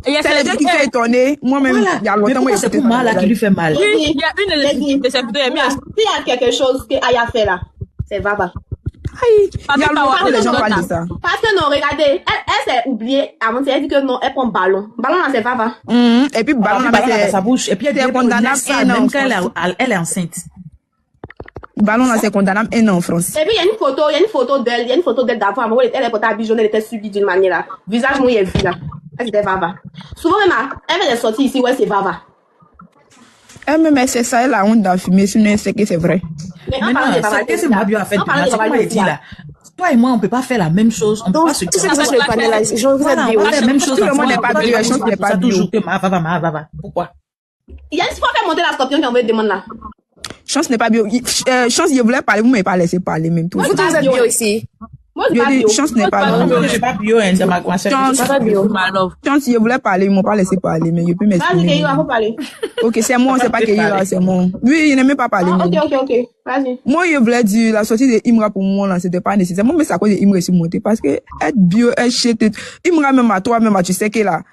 Speaker 7: C'est les gens qui fait étonner. Moi-même, il y a longtemps, moi,
Speaker 3: c'est pour moi, là, qui lui fait mal.
Speaker 13: Oui, il y a une de ses vidéos,
Speaker 2: s'il y a quelque chose que Aya fait là, c'est Vava.
Speaker 7: Il y a longtemps que les gens parlent de ça.
Speaker 2: Parce que non, regardez, elle s'est oubliée avant, elle dit que non, elle prend ballon. Ballon là, c'est Vava.
Speaker 7: Et puis, ballon là, c'est
Speaker 3: sa bouche. Et puis, elle est condamnable même quand elle est enceinte.
Speaker 7: Ballon là, c'est condamnable 1 an en France.
Speaker 2: Et puis, il y a une photo d'elle d'avant. Avant, elle est portée habillée jaune, elle était subie d'une manière là. Visage, moi, il est vu là. C'était Vava. Souvent, même, elle fait des sorties ici, ouais, c'est Vava.
Speaker 7: Elle-même, c'est ça, elle a honte d'affumer, sinon, c'est que c'est vrai.
Speaker 3: Mais non, c'est que ma bio a fait, dit là. Toi et moi, on peut pas faire la même chose. On peut pas se dire.
Speaker 7: C'est ça, je vais pas la
Speaker 3: même chose.
Speaker 7: Tout le monde n'est pas bio, chance n'est pas bio.
Speaker 3: Toujours que ma Vava. Pourquoi?
Speaker 2: Il y a une fois faire monter la scorpion qui a envoyé des demandes là.
Speaker 7: Chance n'est pas bio. Chance, il voulait parler, vous m'avez pas laissé parler même tout.
Speaker 2: Vous êtes bio ici. Moi, je suis bio.
Speaker 7: Chance n'est pas bio.
Speaker 3: Je suis pas bio, hein, de ma conversation.
Speaker 7: Chance, il voulait parler, ils m'ont pas laissé parler, mais je peux m'exprimer.
Speaker 2: Vas-y, Keira, faut parler.
Speaker 7: Ok, c'est moi, c'est pas Keira, c'est moi. Oui, il n'aimait pas parler.
Speaker 2: Ok. Vas-y.
Speaker 7: Moi, je voulais dire, la sortie de Imra pour moi, là, c'était pas nécessaire. Moi, mais c'est à cause de Imra ici monté. Parce que être bio, être shit, Imra même à toi, même à tu sais que là,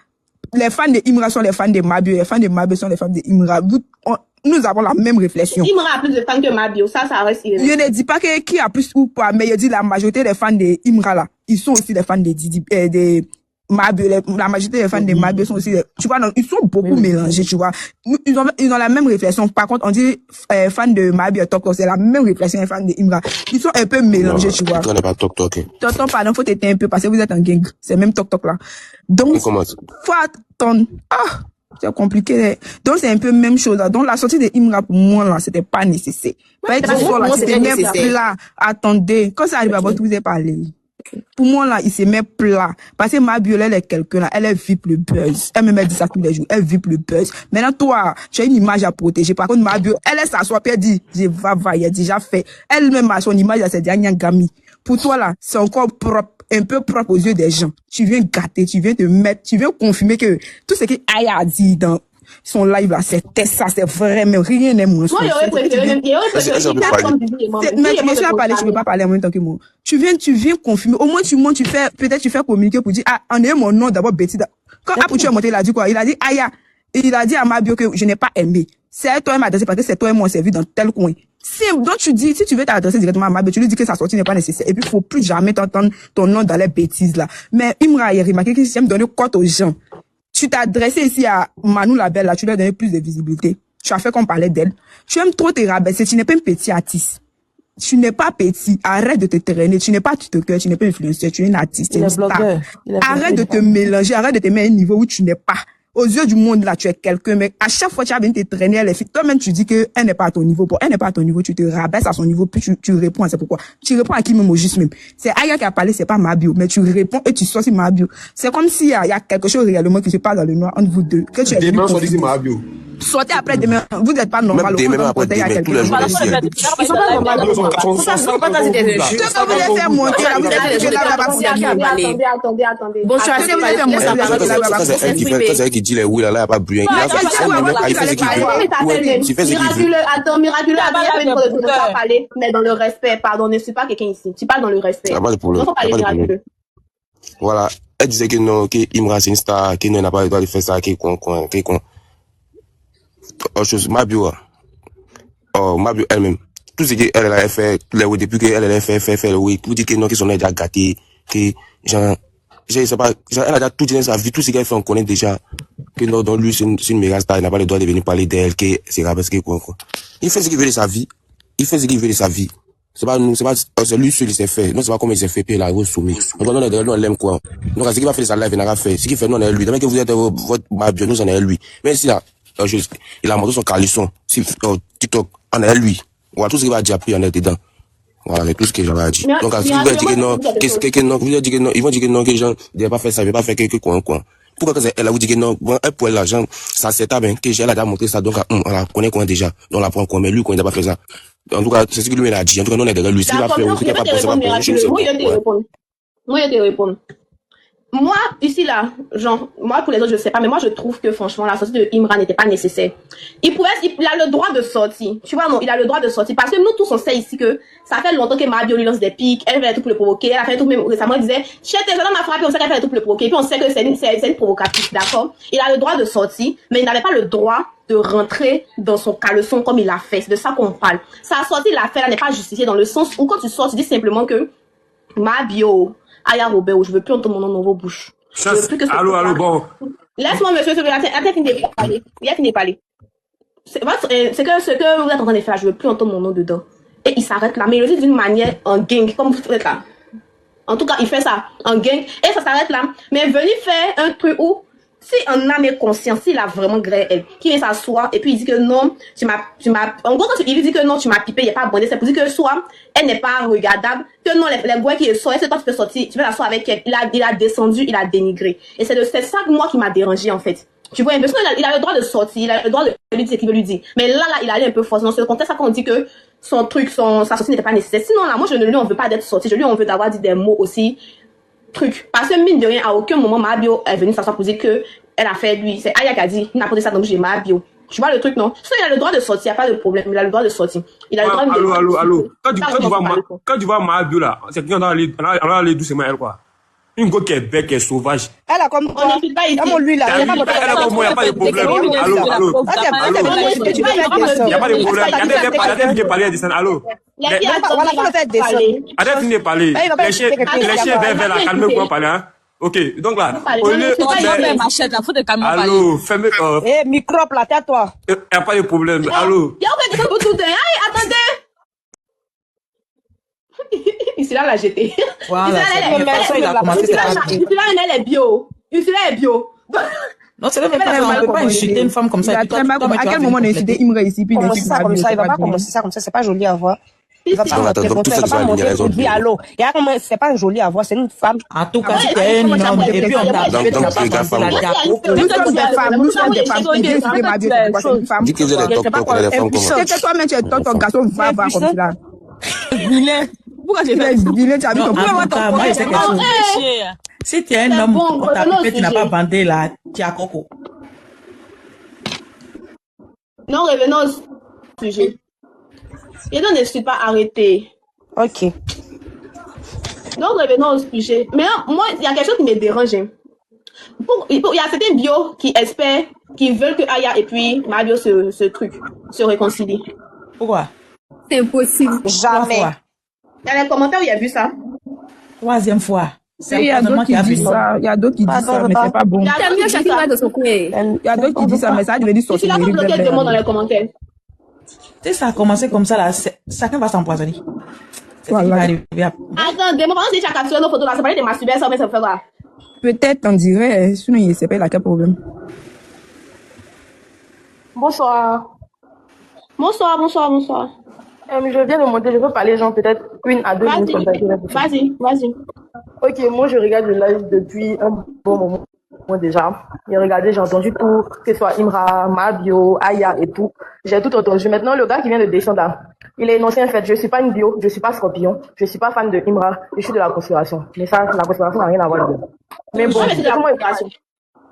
Speaker 7: les fans de Imra sont les fans de Mabio, les fans de Mabio sont les fans de Imra. Nous avons la même réflexion.
Speaker 2: Imra a plus de fans que Mabio, ça reste irréel.
Speaker 7: Je ne dis pas que qui a plus ou pas, mais je dis la majorité des fans de Imra là, ils sont aussi des fans de Mabio. La majorité des fans de Mabio sont aussi tu vois, ils sont beaucoup mélangés, tu vois. Ils ont la même réflexion. Par contre, on dit fans de Mabio Tok Tok, c'est la même réflexion des fans de Imra. Ils sont un peu mélangés, tu vois.
Speaker 18: Toi, n'est pas Tok Tok.
Speaker 7: Tonton, pardon, faut t'aider un peu parce que vous êtes en gang. C'est même Tok Tok là. Donc, faut attendre. C'est compliqué. Donc, c'est un peu même chose là. Donc, la sortie de Imra, pour moi, là, c'était pas nécessaire. C'était même plat. Attendez. Quand ça arrive à votre, vous avez parlé. Pour moi, là, il se met plat. Parce que ma bio, elle est quelqu'un, là. Elle vive le buzz. Elle me dit ça tous les jours. Elle vive le buzz. Maintenant, toi, tu as une image à protéger. Par contre, ma bio, elle s'assoit, puis elle dit, il a déjà fait. Elle-même a son image, elle s'est dit, Gami. Pour toi, là, c'est encore propre. Un peu propre aux yeux des gens. Tu viens gâter, tu viens te mettre, tu viens confirmer que tout ce qu'Aya a dit dans son live là, c'était ça, c'est vrai, mais rien n'est monstre.
Speaker 2: Moi, j'aurais préféré même.
Speaker 7: Mais tu m'as parlé, tu peux pas parler en même temps que moi. Tu viens confirmer. Au moins, tu fais, peut-être tu fais communiquer pour dire, en ayant mon nom d'abord, Betty. Quand Apou tu es monté, il a dit quoi? Il a dit, Aya. Il a dit à Mabio que je n'ai pas aimé. C'est toi et m'adresser parce que c'est toi et moi on s'est vu dans tel coin. Donc tu dis, si tu veux t'adresser directement à Mabio, tu lui dis que sa sortie n'est pas nécessaire. Et puis, faut plus jamais t'entendre ton nom dans les bêtises, là. Mais Imra a remarqué que j'aime donner compte aux gens. Tu t'es adressé ici à Manu la Belle, là, tu lui as donné plus de visibilité.
Speaker 18: tu as fait qu'on parlait d'elle. Tu aimes trop te rabaisser, tu n'es pas un petit artiste. Tu n'es pas petit, arrête de te traîner, tu n'es pas TikToker, tu n'es pas influenceur, tu es une artiste, tu es une star. Arrête de te mélanger, arrête de te mettre à un niveau où tu n'es pas. Aux yeux du monde, là, tu es quelqu'un, mais à chaque fois que tu as bien te traîner, elle est fille. Toi-même, tu dis qu'elle n'est pas à ton niveau. Bon, elle n'est pas à ton niveau, tu te rabaisses à son niveau, puis tu réponds, c'est pourquoi. Tu réponds à qui même au juste même. C'est Aya qui a parlé, c'est pas Mabio, mais tu réponds et tu sors sur Mabio. C'est comme s'il y a quelque chose réellement qui se passe dans le noir entre vous deux. Que tu es
Speaker 19: demain, on dit Mabio.
Speaker 18: Sortez après demain. Vous n'êtes pas normal.
Speaker 19: Même demain, après demain, tous les jours,
Speaker 18: ils sont pas normaux. Ce que vous allez faire monter, là, vous allez faire
Speaker 9: Attendez.
Speaker 18: Bon, je suis assez mal faire monter.
Speaker 19: C'est elle qui dit les oui, là, il n'y a pas de bruit. Il fait ce qu'il veut. Tu fais ce qu'il veut.
Speaker 2: Attends, miraculeux, ne pas parler, mais dans le respect. Pardon, ne suis pas quelqu'un ici. Tu parles dans le respect.
Speaker 19: Il n'y a pas de problème. Voilà. Elle disait que non, que Imra c'est une star, que non, elle n'a pas le droit de faire ça, que con. Autre chose, Mabio elle-même. Tout ce qu'elle a fait, depuis qu'elle a fait le oui, vous dites que non, qu'ils sont déjà gâtés, que, genre, je sais pas, genre, elle a déjà tout dit dans sa vie, tout ce qu'elle fait, on connaît déjà, que non, dans lui, c'est une méga star, il n'a pas le droit de venir parler d'elle, que c'est rabaisse, que quoi. Il fait ce qu'il veut de sa vie. C'est pas nous, c'est lui seul, il s'est fait. Non, c'est pas comment il s'est fait, puis il a soumis. Donc, non, on l'aime quoi. Donc, ce qu'il va faire de sa live, il n'a pas fait. Ce qu'il fait, nous, on est lui. Demain que vous êtes votre Mabio, nous, on est lui. Mais si là, il a montré son calisson, TikTok, on est lui. Voilà, tout ce qu'il va dire, puis on est dedans. Voilà, c'est tout ce que j'avais à dire. Donc, si vous voulez dire que non, vous voulez dire que non, ils vont dire que non, que les gens, ils n'ont pas fait ça, ils n'ont pas fait que quoi. Pourquoi elle a vous dit que non, bon, elle pour l'argent, ça c'est ta bien, que j'ai déjà montré ça, donc, on la connaît quoi déjà, on la prend quoi, mais lui, quoi, il n'a pas fait ça. En tout cas, c'est ce que lui a dit. En tout cas, nous, on est derrière lui. S'il va faire, s'il n'a pas pensé, moi, je
Speaker 2: te réponds. Moi, ici, là, genre, moi, pour les autres, je sais pas, mais moi, je trouve que, franchement, la sortie de Imra n'était pas nécessaire. Il a le droit de sortir. Tu vois, non, il a le droit de sortir. Parce que nous tous, on sait ici que ça fait longtemps que Mabio lui lance des pics, elle fait tout pour le provoquer, elle a fait tout, même récemment, elle disait, chef, tes gens m'a frappé, on sait qu'elle fait tout pour le provoquer, puis on sait que c'est une provocatrice, d'accord? Il a le droit de sortir, mais il n'avait pas le droit de rentrer dans son caleçon comme il l'a fait. C'est de ça qu'on parle. Sa sortie, il l'a fait, là, n'est pas justifiée dans le sens où quand tu sors, tu dis simplement que Mabio, Aya Robert, je veux plus entendre mon nom dans vos bouches.
Speaker 19: Allô, bon.
Speaker 2: Laisse-moi, monsieur, attends qu'il n'ait pas parlé. Il a fini de parler. C'est que ce que vous êtes en train de faire, je veux plus entendre mon nom dedans. Et il s'arrête là. Mais il le dit d'une manière en gang, comme vous faites là. En tout cas, il fait ça en gang. Et ça s'arrête là. Mais venez faire un truc où, si un âme est conscient, s'il a vraiment gré elle, qui vient s'asseoir et puis il dit que non, en gros, quand il lui dit que non, tu m'as pipé, il n'y a pas abondé, c'est pour dire que soit elle n'est pas regardable, que non, les gouets qui sortent, c'est toi tu peux sortir, tu peux t'asseoir avec elle. Il a descendu, il a dénigré. Et c'est ça, moi, qui m'a dérangé, en fait. Tu vois, parce qu'il a le droit de sortir, il a le droit de lui dire ce qu'il veut lui dire. Mais là, il allait un peu fort. Dans ce contexte, ça, quand on dit que sa sortie n'était pas nécessaire. Sinon, là, moi, je ne lui en veux pas d'être sorti, je lui en veux d'avoir dit des mots aussi, Parce que mine de rien, à aucun moment, Mabio est venue s'asseoir pour dire que elle a fait lui. C'est Aya qui a dit, il n'a pas dit ça, donc j'ai Mabio. Tu vois le truc, non? Ça, il a le droit de sortir, il n'y a pas de problème. Il a le droit de sortir. Il a le droit de...
Speaker 19: Allô. Quand tu vois Mabio là, c'est quelqu'un on va aller doucement elle, quoi. Une go qui est belle, qui est sauvage.
Speaker 17: Elle a comme toi. Comme lui là.
Speaker 19: Elle a comme moi, il n'y a pas de problème. Allô. Il n'y a pas de problème. Attends, finir de parler à distance. Allô. Attends, finir de parler. Les chiens vers la calme-moi parler, hein. Ok, donc là, au lieu de... Allô, fermez...
Speaker 17: Eh, microbe là, tais-toi.
Speaker 19: Il n'y a pas de problème. Allô.
Speaker 2: Il y a aucun question pour tout. Attendez. Ici là, l'a jeté.
Speaker 3: Voilà, il a commencé
Speaker 2: elle est bio.
Speaker 3: Non, c'est le même pas, on ne peut pas insulter une femme comme ça.
Speaker 18: À quel moment on a insulté Imra ici, puis il insulte
Speaker 17: comme ça, il va pas commencer ça comme ça, c'est pas joli à voir. Il va pas dire allô. C'est pas joli à voir, c'est une femme.
Speaker 3: En tout cas, si t'es un homme, et puis on t'a fait, tu n'as pas pensé la diable.
Speaker 18: Nous sommes des femmes.
Speaker 19: Dis que vous êtes des tocs pour les femmes comme ça.
Speaker 18: C'est que toi-même, tu es ton garçon, va voir comme ça.
Speaker 13: Pourquoi j'ai fait ça?
Speaker 3: Si tu es un homme, on t'a fait, tu n'as pas bandé là, tu as coco.
Speaker 2: Non, revenons au sujet. Et donc, ne suis pas arrêté.
Speaker 17: Ok.
Speaker 2: Donc, revenons au sujet. Mais moi, il y a quelque chose qui me dérange. Il y a certains bios qui espèrent, qui veulent que Aya et puis Mabio se réconcilient.
Speaker 3: Pourquoi?
Speaker 2: C'est impossible.
Speaker 17: Jamais.
Speaker 2: Il y a les commentaires où il y a vu ça.
Speaker 3: 3e fois.
Speaker 18: Il y a d'autres qui disent ça. Il y a d'autres qui disent ça, mais c'est pas bon.
Speaker 2: T'aimes mieux chacun va de son coin.
Speaker 18: Il y a d'autres qui disent ça, mais ça a devenu
Speaker 2: Je suis là pour bloquer tout le monde dans les commentaires.
Speaker 3: Tu sais, ça a commencé comme ça, là. Chacun va s'empoisonner.
Speaker 18: Voilà.
Speaker 2: Attends, des moments où tu as capturé nos photos là, ça parlait de masturbation, mais ça me fait quoi?
Speaker 18: Peut-être, on dirait, sinon il sait pas, il a quel problème.
Speaker 7: Bonsoir.
Speaker 2: Bonsoir.
Speaker 7: Je viens de monter, je peux parler genre peut-être 1 à 2 minutes comme ça.
Speaker 2: Vas-y.
Speaker 7: Ok, moi je regarde le live depuis un bon moment déjà. J'ai regardé, j'ai entendu tout, que ce soit Imra, Mabio, Aya et tout. J'ai tout entendu. Maintenant, le gars qui vient de descendre là, il est énoncé en fait, je suis pas une bio, je suis pas Scorpion, je suis pas fan de Imra, je suis de la conspiration. Mais ça, la conspiration n'a rien à voir dedans. Mais bon, c'est comment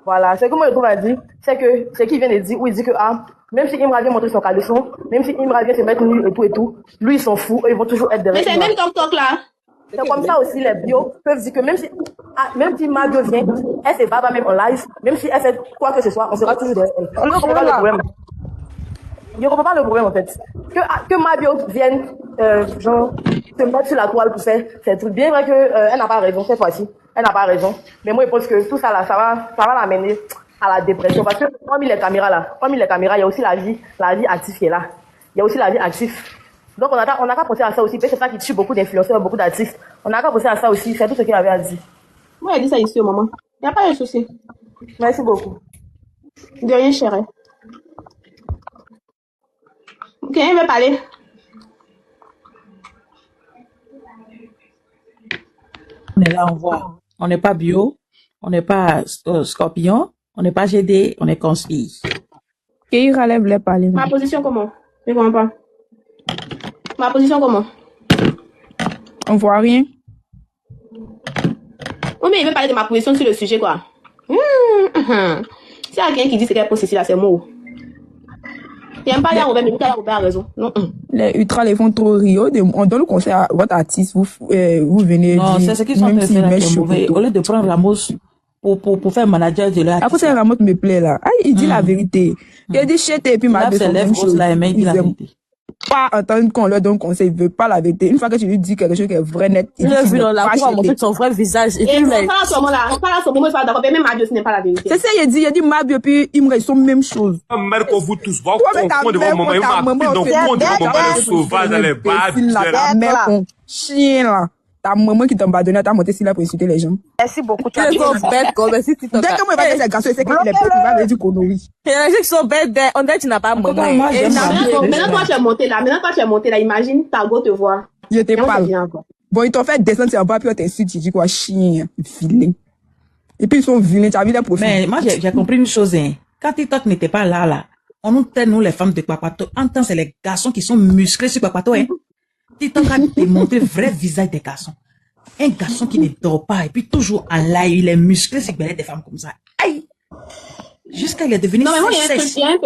Speaker 7: voilà, c'est comment le trouve a dit, c'est que, c'est qu'il vient de dire, où il dit que, même si Imra vient montrer son caleçon, même si Imra vient se mettre nu et tout, lui ils s'en foutent, ils vont toujours être derrière.
Speaker 2: Mais c'est le même TikTok là.
Speaker 7: C'est comme ça aussi, les bios peuvent dire que même si Mabio vient, elle se bat même en live, même si elle fait quoi que ce soit, on sera toujours derrière elle. On ne comprend pas le problème. Je ne comprends pas le problème en fait. Que Mabio vienne, genre, se mettre sur la toile pour faire ces trucs. Bien vrai qu'elle n'a pas raison cette fois-ci. Elle n'a pas raison. Mais moi, je pense que tout ça là, ça va l'amener à la dépression. Parce que parmi les caméras là, il y a aussi la vie active qui est là. Il y a aussi la vie active. Donc on n'a qu'à penser à ça aussi. C'est ça qui tue beaucoup d'influenceurs, beaucoup d'artistes. On n'a qu'à penser à ça aussi. C'est tout ce qu'il avait à dire.
Speaker 2: Moi, il a dit ça ici au moment. Il n'y a pas de souci.
Speaker 7: Merci beaucoup.
Speaker 2: De rien, chérie. Ok, il veut parler.
Speaker 3: On est là, on voit. On n'est pas bio, on n'est pas Scorpion, on n'est pas GD, on est conspire.
Speaker 18: Keira voulait parler.
Speaker 2: Ma position comment? Je ne comprends pas. Ma position comment?
Speaker 18: On voit rien.
Speaker 2: Oui, mais il veut parler de ma position sur le sujet, quoi. S'il y a quelqu'un qui dit ce qu'elle pose ici, là, c'est mot. Il n'aime pas Aya Robert, mais Aya Robert a raison.
Speaker 18: Les ultras les font trop rire. On donne le conseil à votre artiste, vous venez
Speaker 3: Non,
Speaker 18: dire,
Speaker 3: c'est ce qu'ils sont en
Speaker 18: même
Speaker 3: train de
Speaker 18: s'il
Speaker 3: faire
Speaker 18: met
Speaker 3: avec mauvais. Au lieu de prendre Ramos pour faire manager de leur
Speaker 18: Après, c'est Ramos me plaît, là. Ah, il dit la vérité. Il dit shit et puis ma
Speaker 3: c'est lèvres grosses, là, mais il dit la vérité.
Speaker 18: Pas entendre qu'on leur donne conseil, il veut pas la vérité. Une fois que tu lui dis quelque chose qui est vrai, net,
Speaker 6: il a vu dans la cour, a montré son vrai visage.
Speaker 2: Et on parle à ce moment-là, il faut d'accord, mais même Mabio, ce n'est pas la vérité.
Speaker 18: C'est ça, il dit Mabio, puis il me sont même chose.
Speaker 20: Mère que vous tous, vous confondez vos mamans, ils m'ont sauvage dans les bars.
Speaker 18: Chien, là. Ta maman qui t'a abandonné, t'as monté sur là pour insulter les gens.
Speaker 17: Merci beaucoup.
Speaker 6: Tu es trop bête, comme si tu t'en
Speaker 18: dès que moi, il va dire ces garçons, c'est qu'il est bête, il va me dire qu'on oui.
Speaker 6: Il y a des gens qui sont bêtes, on dirait que tu n'as pas maman.
Speaker 2: Maintenant, toi, tu es monté là. Imagine, ta go te voit.
Speaker 18: Il était pas. Bon, ils t'ont fait descendre sur un bas, puis on t'insulte, tu dis quoi, chien, vilain. Et puis ils sont vilains, tu as vu les profils.
Speaker 3: Mais moi, j'ai compris une chose, hein. Quand TikTok n'était pas là, on nous tait, nous, les femmes de Papato. En temps, c'est les garçons qui sont musclés sur Papato, hein. TikTok a démontré le vrai visage des garçons. Un garçon qui ne dort pas et puis toujours en live, il est musclé, c'est que des femmes comme ça. Aïe! Jusqu'à il est devenu.
Speaker 2: Non, mais moi, il y a un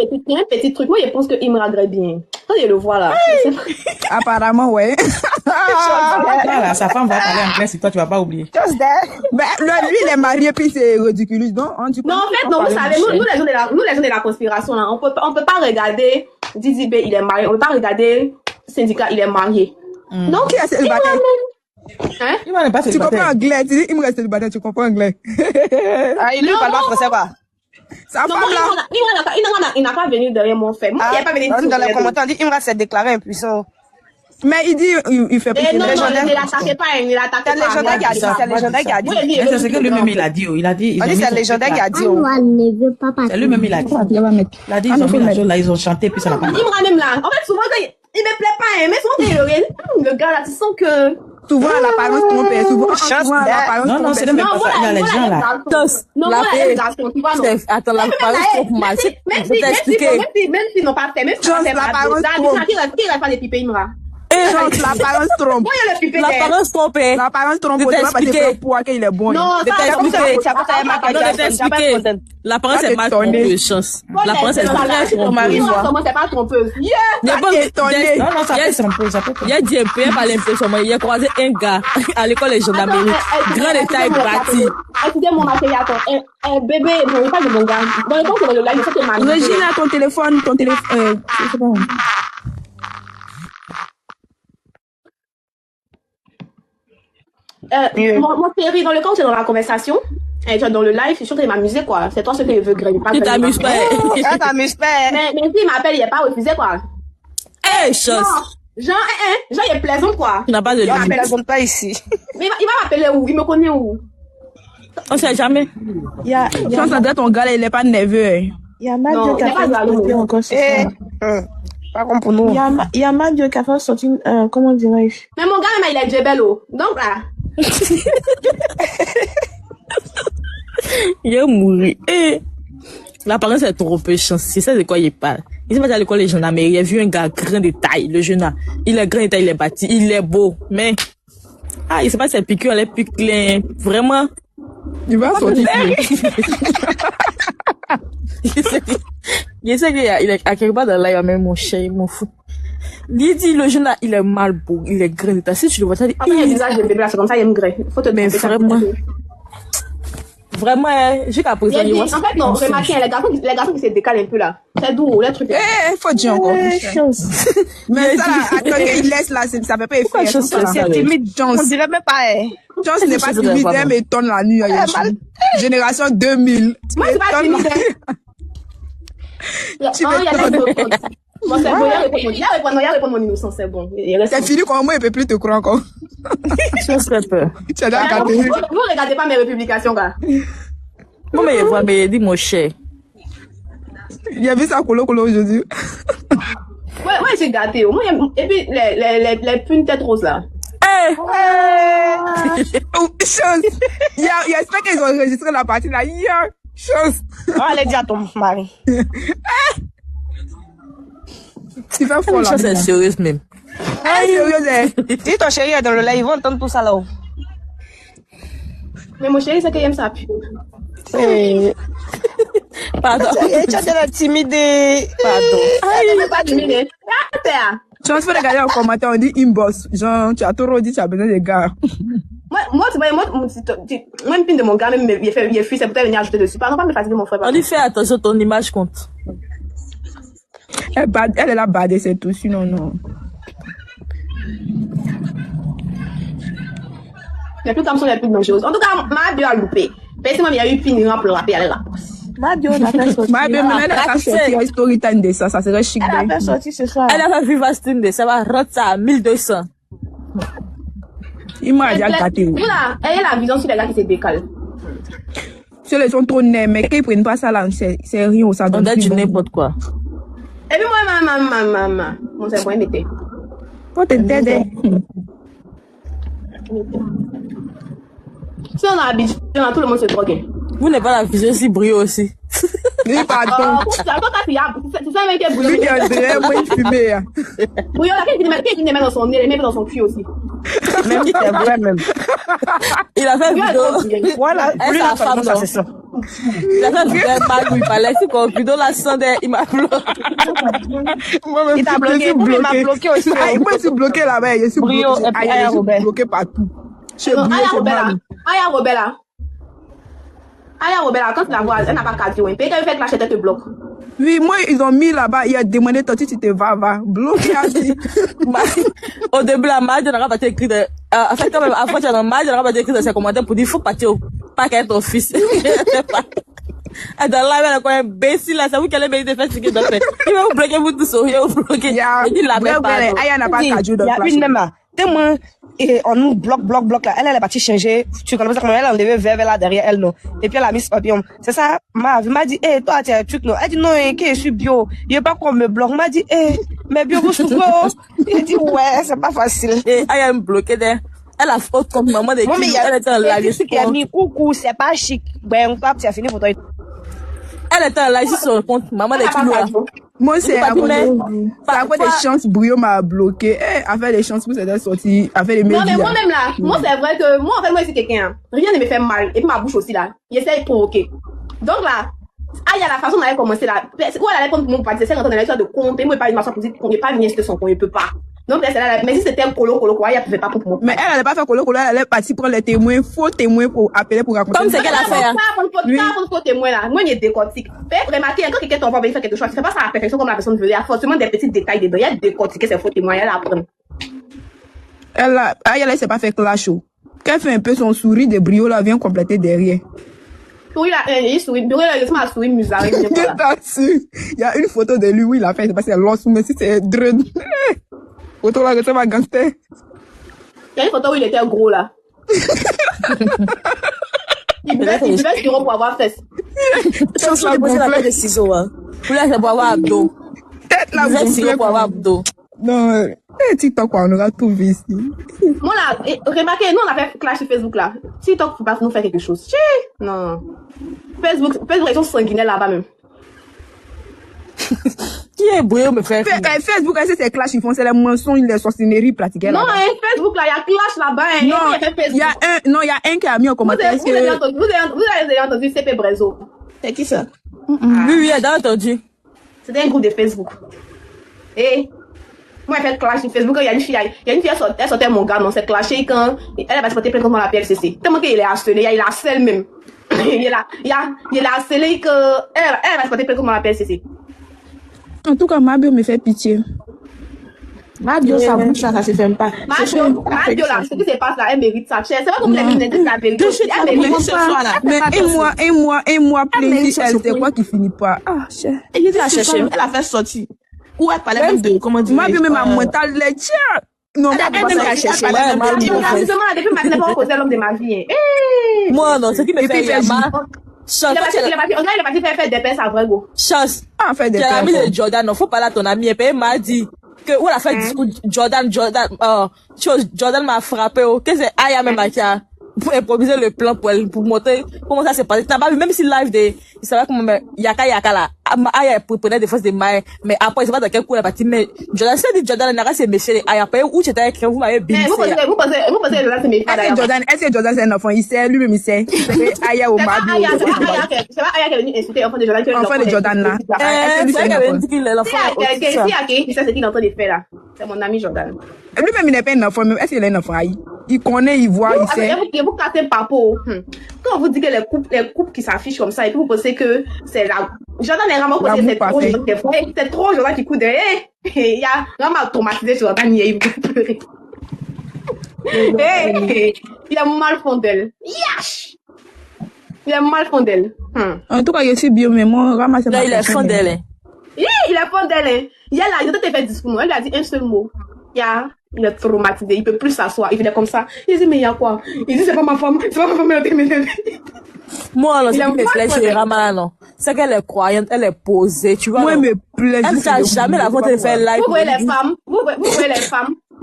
Speaker 2: petit truc. Moi, je pense que Imra gré bien. Toi, je le vois là.
Speaker 18: Apparemment, ouais.
Speaker 3: Voilà, sa femme va parler anglais, si toi, tu vas pas oublier.
Speaker 18: Just that. Ben, lui, il est marié, puis c'est ridicule. Non,
Speaker 2: en fait, non, vous savez, nous, les gens de la conspiration, là, on peut pas regarder Didi B, il est marié. On peut pas regarder Syndicat, il est marié. Donc,
Speaker 18: qui a célibataire?
Speaker 2: Hein?
Speaker 18: Tu comprends anglais, tu dis, il me reste célibataire, tu comprends anglais.
Speaker 17: Il lui parle pas français, quoi.
Speaker 18: Sa femme là.
Speaker 2: Il n'a pas venu derrière mon fait. Moi, il n'a pas venu
Speaker 17: dans les commentaires, on dit, Imra s'est déclaré impuissant.
Speaker 18: Mais il dit, il fait plus
Speaker 2: non, ne l'attaquez pas, il l'attaque pas.
Speaker 17: C'est légendaire qui a dit, c'est légendaire qui a dit.
Speaker 3: C'est ce que lui-même il a dit, il a dit.
Speaker 17: On dit, c'est légendaire qui a dit.
Speaker 3: C'est lui-même il a dit. Il a dit, ils ont mis la chose là, ils ont chanté, puis ça n'a pas dit.
Speaker 2: Imra même là, en fait, souvent, il me plaît pas, mais souvent, le gars là, tu sens que.
Speaker 18: Souvent, l'apparence trompe, souvent, l'apparence trompe.
Speaker 3: Non, c'est même pas ça, il y a les gens là.
Speaker 2: Non, moi, elle garçon, tu vois, non.
Speaker 6: Attends, l'apparence trompe mal.
Speaker 2: Même s'ils n'ont pas fait, même si
Speaker 18: l'apparence trompe.
Speaker 2: Qui va pas les piper, Imra?
Speaker 18: L'apparence trompe.
Speaker 2: Moi, il y a le piper.
Speaker 6: L'apparence trompe.
Speaker 18: L'apparence trompe, tu vas pas te poids qu'il est bon.
Speaker 2: Non,
Speaker 6: l'apparence est mal trompée, chance. L'apparence est très trompée.
Speaker 2: Moi, c'est pas trompeuse.
Speaker 3: Non, ça peut tromper, ça peut tromper.
Speaker 6: Il y a dit un peu, pas l'impression, il a croisé un gars à l'école des gendarmeries. Grand détail bâti.
Speaker 2: Excusez-moi, ma chérie, attends. Bébé, non, pas de mon gars. Bon, je pense que le live, c'est ma
Speaker 18: Régine a ton téléphone, je sais pas.
Speaker 2: Mon chéri, dans le cas où tu es dans la conversation, et tu es dans le live, c'est sûr qu'il m'amuser, quoi. C'est toi ce que je veux griller.
Speaker 17: Tu t'amuses pas. Tu t'amuses pas.
Speaker 2: Mais s'il m'appelle, il n'est pas refusé, quoi.
Speaker 16: Eh, chose.
Speaker 2: Genre, il est plaisant, quoi.
Speaker 16: Tu n'as pas de limite.
Speaker 17: Il ne plaisante pas ici.
Speaker 2: Mais il va m'appeler où? Il me connaît où?
Speaker 16: On sait jamais.
Speaker 18: Je pense que ton gars, il n'est pas nerveux.
Speaker 7: Il y a Madio qui a fait sortir encore ce soir.
Speaker 17: Pas comme pour nous.
Speaker 7: Il y a Madio qui a fait sortir, comment dirais-je?
Speaker 2: Mais mon gars, il est Djebelo. Donc là.
Speaker 16: Il est mouru. L'apparence est trop peu chance. C'est ça de quoi il parle. Il s'est pas à l'école, les jeunes, mais il a vu un gars grand de taille. Le jeune, il est grand de taille, il est bâti, il est beau. Mais, il sait pas si c'est piqûre, elle est piquée. Vraiment.
Speaker 18: Il va sortir.
Speaker 16: Il sait qu'il est à quelque part dans là, il a même mon chien, il m'en fout. Il dit, le jeune là, il est mal beau, il est grand de taille. Si tu le vois, ça dit,
Speaker 2: il a le visage de bébé là, c'est comme ça, il aime gré. Faut te
Speaker 16: mais vraiment, jusqu'à présent, il
Speaker 2: en fait, non, remarquez, les garçons qui se décalent un peu là. C'est doux, les trucs.
Speaker 18: Faut dire encore. Mais ça, attends, il laisse là, ça fait pas effet. C'est timide, Jones.
Speaker 17: On dirait même pas,
Speaker 18: Jones n'est pas timide, mais il tourne la nuit. Génération 2000.
Speaker 2: Moi, c'est pas timide. Bon, c'est bon, il a répondu mon innocence, c'est bon.
Speaker 18: C'est fini quand moi, il peut plus te croire encore.
Speaker 16: Je serais peur.
Speaker 18: Tu as regardé.
Speaker 2: Vous regardez pas mes publications, gars.
Speaker 16: Moi, mais il dit mon cher.
Speaker 18: Il a vu ça colo aujourd'hui.
Speaker 2: Ouais, j'ai gâté. Et puis, les punes tête rose là.
Speaker 18: Chose. J'espère qu'ils ont enregistré la partie là. Chose.
Speaker 17: Allez, dis à ton mari.
Speaker 18: Tu vas faire
Speaker 16: ça, c'est sérieuse même.
Speaker 18: Sérieuse.
Speaker 17: Si ton chéri est dans le live, ils vont entendre tout ça là-haut.
Speaker 2: Mais mon chéri, c'est qu'il aime ça.
Speaker 17: Pardon. Tu as de la timidité.
Speaker 16: Pardon.
Speaker 2: Elle n'est pas timidée.
Speaker 18: Tu vas faire regarder en commentaire, on dit inbox. Genre, tu as trop dit, tu as besoin de gars.
Speaker 2: Moi, une pine de mon gars, même, il est fui, c'est pour venir ajouter dessus. Pardon, pas me fatiguer mon frère.
Speaker 16: On lui fait attention, ton image compte.
Speaker 18: Elle est là badée, c'est tout, sinon non.
Speaker 2: Les plus comme sont les plus dangereuses. En tout cas, Madio a loupé. Personne il y a eu fini pour le rappeler, elle est là.
Speaker 7: Madio n'a pas sorti.
Speaker 18: Madio, elle a sorti un story time de ça serait chic.
Speaker 7: Elle a pas sorti ce soir.
Speaker 16: Elle a pas vu Vastine de ça va rentrer ça à 1200.
Speaker 18: Il m'a déjà gâté.
Speaker 2: Voilà, elle a la vision sur les gars qui se décalent.
Speaker 18: Ceux ils sont trop nés, mais qu'ils prennent pas ça là, c'est rien, ça donne.
Speaker 16: On a du n'importe quoi.
Speaker 2: Et puis moi, maman, mon cerveau est metté.
Speaker 18: Faut t'aider.
Speaker 2: Si on a l'habitude, tout le monde se drogue.
Speaker 16: Vous n'avez pas la vision si brio aussi.
Speaker 18: Oui, pardon.
Speaker 2: C'est ça, mec qui est bouillon.
Speaker 18: Lui qui a déjà moins fumé.
Speaker 2: Bouillon, qui met dans son nez, il met dans son cul aussi.
Speaker 17: Même, c'est vrai, même.
Speaker 16: Il a fait vidéo.
Speaker 17: Voilà,
Speaker 16: lui, la femme, non.
Speaker 17: C'est ça.
Speaker 16: Il a fait vidéo, il parlait, c'est qu'on vidéo la sondait, il m'a bloqué.
Speaker 17: Il t'a bloqué, il m'a bloqué aussi.
Speaker 18: Moi, je suis bloqué là-bas, je suis bloqué partout.
Speaker 2: Aya Robert, quand tu la vois, elle n'a pas cardio. Peut-être qu'elle fait que la tête te bloque.
Speaker 18: Oui, moi, ils ont mis là-bas, il a demandé, toi, tu te va, bloqué à vie.
Speaker 16: Au début, la Madio n'a pas écrit de, en fait, quand même, avant, tu as Madio n'a pas écrit dans ses commentaires pour dire, il faut partir au paquet de ton fils. Dans la elle a quoi imbécile là, c'est vous qui allez mériter de faire ce qu'il doit faire. Il va vous bloquer, vous tous, il va vous bloquer. Il dit la même pas.
Speaker 18: Aya n'a pas cardio de
Speaker 17: il y a une même là. Tellement, et on nous bloque là. Elle est partie changer. Tu connais pas comment elle a enlevé vers là derrière elle, non. Et puis elle a mis ce papillon. C'est ça, m'a dit, toi, tu as un truc, non. Elle dit, non, je suis bio. Il n'y a pas qu'on me bloque. M'a dit, mais bio, vous souffrez. Il dit, ouais, c'est pas facile.
Speaker 16: Et Aya me bloqué d'ailleurs. Elle a faute comme maman de qui elle était en live.
Speaker 17: Elle a mis coucou, c'est pas chic. Ben, toi, tu as fini pour toi.
Speaker 16: Elle était en live sur le compte. Maman de qui
Speaker 18: moi, c'est à cause des chances, Brio m'a bloqué. À faire des chances pour cette sortie, à faire les médias.
Speaker 2: Non, mais moi-même là, moi, c'est vrai que, moi, en fait, moi, c'est quelqu'un, rien ne me fait mal. Et puis ma bouche aussi là, il essaie de provoquer. Donc là, il y a la façon dont elle a commencé là. Où elle allait prendre mon parti, c'est quand on allait faire de compte, et moi, pas une marche pour dire qu'on n'est pas venu sur son compte, il peut pas. Donc, là, mais si c'était un colo, quoi, elle pouvait pas pour moi.
Speaker 18: Mais elle allait pas faire colo, elle allait partir prendre les témoins, faux témoins pour appeler pour raconter.
Speaker 16: Comme c'est qu'elle a fait.
Speaker 2: Oui. Faux témoins là. Moi, il y a des décortiques. Remarquez, quand quelqu'un t'envoie venir faire quelque chose, tu fais pas ça à la perfection comme la personne veut. Il y a forcément des petits détails dedans. Il y a décortiquer ces faux témoins, elle apprend.
Speaker 18: Elle s'est pas fait clash. Quand elle fait un peu son sourire de brio, là, vient compléter derrière.
Speaker 2: Oui, là, il sourit. Brio, là, il m'a souri, musari.
Speaker 18: Il y a une photo de lui où il a fait, je sais pas si c'est l'os, mais si c'est Dredd. Photo là, c'est ma gangster.
Speaker 2: Il y a une photo où il était gros, là. Il devait se pour avoir fesses.
Speaker 16: Je la gonflée de ciseaux, hein. Pour là, c'est pour avoir abdos.
Speaker 18: Tête là,
Speaker 16: gonflée pour avoir abdos.
Speaker 18: Non, TikTok, on aura tout vu ici.
Speaker 2: Moi, là, remarquez, nous, on a fait clash sur Facebook, là. TikTok, faut pas nous faire quelque chose. Non. Facebook, ils sont sanguinaires là-bas, même.
Speaker 16: Qui est brouillé, me fait
Speaker 18: Facebook, c'est clash, ils font, c'est les mensonges, les sorcelleries pratiquées là.
Speaker 2: Non, Facebook, là, il y a clash là-bas.
Speaker 18: Non, il y a un qui a mis en commentaire.
Speaker 2: Vous avez entendu CP Brezo.
Speaker 7: C'est qui ça?
Speaker 16: Oui, elle a entendu.
Speaker 2: C'était un groupe de Facebook. Et moi, elle fait clash sur Facebook. Il y a une fille, elle sortait mon gars, non, c'est clashé quand elle va se porter plainte contre la PLCC. Tellement qu'il est harcelé, il harcèle même. Il a harcelé que elle va se porter plainte contre la PLCC.
Speaker 18: En tout cas, Mabio me fait pitié.
Speaker 7: Mabio, ça bouge, ça se fait pas.
Speaker 2: Mabio, là, ce qui se passe là, elle mérite sa chair. C'est pas comme les mines de la vérité.
Speaker 18: Elle mérite ce soir là. Mais un mois, plaisir, elle, c'est quoi qui finit pas? Ah, cher.
Speaker 7: Elle était à chercher, elle a fait sortir. Où elle parlait même de, comment dire.
Speaker 18: Mabio, même à mental, les tiens. Non,
Speaker 2: elle même à chercher. Justement, depuis maintenant, elle va causer l'homme de ma vie.
Speaker 16: Moi, non, ce qui me fait rire,
Speaker 2: on est parti faire des pinces à vrai go.
Speaker 16: Chance.
Speaker 18: Ah, fait des
Speaker 16: pinces. L'ami de Jordan, non, faut parler à ton ami. Et puis, il m'a dit que, où elle a fait le discours, Jordan m'a frappé, que c'est Aya même pour improviser le plan pour montrer comment ça s'est passé. Tu n'as pas vu, même si live il savait comment, Yaka là, Aya prenait des fausses de mailles, mais après, il sait pas dans quel coup elle est partie, mais Jordan, c'est dit Jordan, n'a pas s'est méfié, Aya, où tu étais avec vous m'avez bimé.
Speaker 2: Vous pensez que Jordan s'est méfié d'ailleurs.
Speaker 18: Est-ce que Jordan c'est un enfant? Il sait, lui-même il sait. C'est Aya au Mabio.
Speaker 2: C'est pas Aya qui est venu insulter l'enfant de Jordan.
Speaker 18: L'enfant de Jordan là.
Speaker 16: C'est vrai qu'elle avait dit qu'il est l'enfant.
Speaker 2: Il sait ce qu'il est en train de faire là. C'est mon ami Jordan.
Speaker 18: Lui-même il n'est pas un enfant, même. Est-ce qu'il est un enfant? Il connaît, il voit, il sait.
Speaker 2: Vous cassez un papo. Quand on vous dit que les couples qui s'affichent comme ça, et puis vous pensez que c'est la... Jordan est vraiment posé, c'est trop Jordan qui coûte derrière. Il y a vraiment traumatisé Jordan, il veut pleurer. Il a mal fondel. Yash! Il a mal fondel.
Speaker 18: En tout cas, je suis bio, mais moi, ramasse
Speaker 16: là, il est fondel.
Speaker 2: Il est fondel. Il a là, il a fait discours. Elle a dit un seul mot. Il est traumatisé, il peut plus s'asseoir. Il venait comme ça. Il dit, mais il y a quoi? Il dit, c'est pas ma femme, elle a été m'énerver.
Speaker 16: Moi, non, c'est qui me plaît chez Rama, non. C'est qu'elle est croyante, elle est posée, tu vois.
Speaker 18: Moi, elle me plaît.
Speaker 16: Elle n'a jamais la volonté de faire live.
Speaker 2: Vous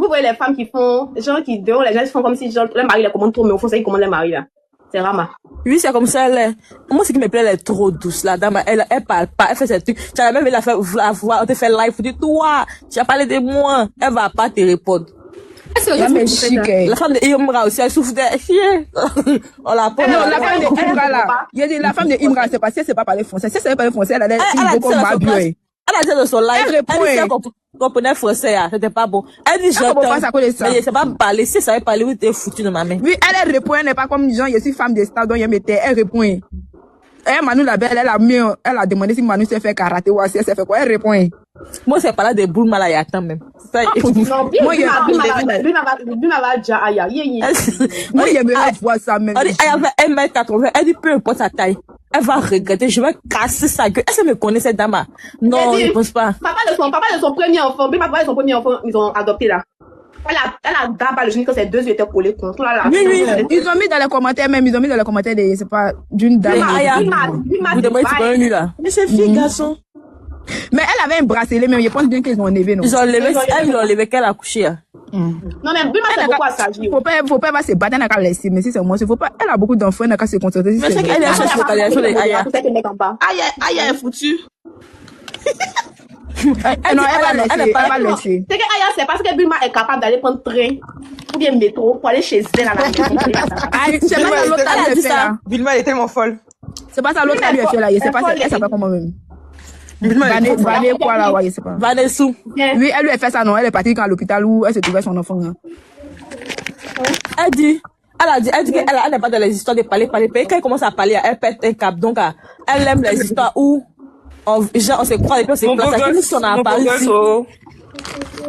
Speaker 2: voyez les femmes qui font, genre qui dehors, les gens font comme si, genre, le mari les commande trop, mais au fond, c'est ils commandent le mari, là. C'est Rama.
Speaker 16: Oui, c'est comme ça, elle est. Moi, ce qui me plaît, elle est trop douce, la dame. Elle parle pas, elle fait ses trucs. Tu as même la voir, on te fait live, tu dis, toi, tu as parlé de moi. Elle va pas te répondre. La femme de Imra aussi, elle souffre de chier. On la prend.
Speaker 18: Non, la femme de Imra, là. Il y a dit, la femme de Imra, c'est parce qu'elle sait pas parler français. Si elle savait parler français, elle allait dire comme Mabio.
Speaker 16: Elle a dit dans son live. Elle répond. Comprenait français, c'était pas bon. Elle dit, j'entends. Mais c'est pas parler. Si elle savait parler, où t'es foutu de ma main.
Speaker 18: Oui, elle répond, elle n'est pas comme gens, je suis femme de star, donc elle mettait, elle répond. Et Manu la belle, elle a demandé si Manu s'est fait karaté ou si elle s'est fait quoi, elle répond.
Speaker 16: Moi, c'est pas là des boules malayatan même.
Speaker 2: Non, moi, il m'a déjà aïe.
Speaker 18: Moi, il me voir ça même.
Speaker 16: Elle fait 1m80, elle dit peu importe sa taille. Elle va regretter, je vais casser sa gueule. Est-ce qu'elle me connaît cette dame? Non, je pense pas.
Speaker 2: Papa de son premier enfant, ils ont adopté là. Elle a d'abord le génie quand ses deux yeux étaient collés contre là.
Speaker 18: Oui, ils ont mis dans les commentaires même, de, c'est pas, d'une dame.
Speaker 16: Vous demandez c'est pas un nu là.
Speaker 7: Mais c'est fille, garçon.
Speaker 18: Mais elle avait un bracelet même, je pense bien qu'ils ont enlevé, non?
Speaker 16: Ils ont enlevé qu'elle a couché.
Speaker 2: Non, mais Bima, c'est beaucoup à s'agir.
Speaker 18: Faut pas se battre, elle n'a qu'à laisser, mais si c'est moi, faut pas, elle a beaucoup d'enfants, elle n'a qu'à se concentrer.
Speaker 16: Mais c'est qu'elle est focalisée sur les Aya.
Speaker 7: Aya est foutue.
Speaker 18: Non, elle va laisser.
Speaker 2: C'est que Aya, c'est parce que Bima est capable d'aller prendre train ou bien métro pour aller chez elle à la maison.
Speaker 18: C'est pas ça l'autre elle fait là.
Speaker 11: Vilma est tellement folle.
Speaker 18: C'est pas ça l'autre elle fait là, c'est pas elle sait pas comment même. Vané quoi là, ouais, je sais pas.
Speaker 16: Vané sous.
Speaker 18: Oui, elle lui a fait ça, non, elle est partie à l'hôpital où elle se trouvait son enfant.
Speaker 16: Elle dit qu'elle n'est pas dans les histoires de parler. Quand elle commence à parler, elle pète un cap. Donc, elle aime les histoires où on se croit et puis on se place. Nous, si on a parlé ici.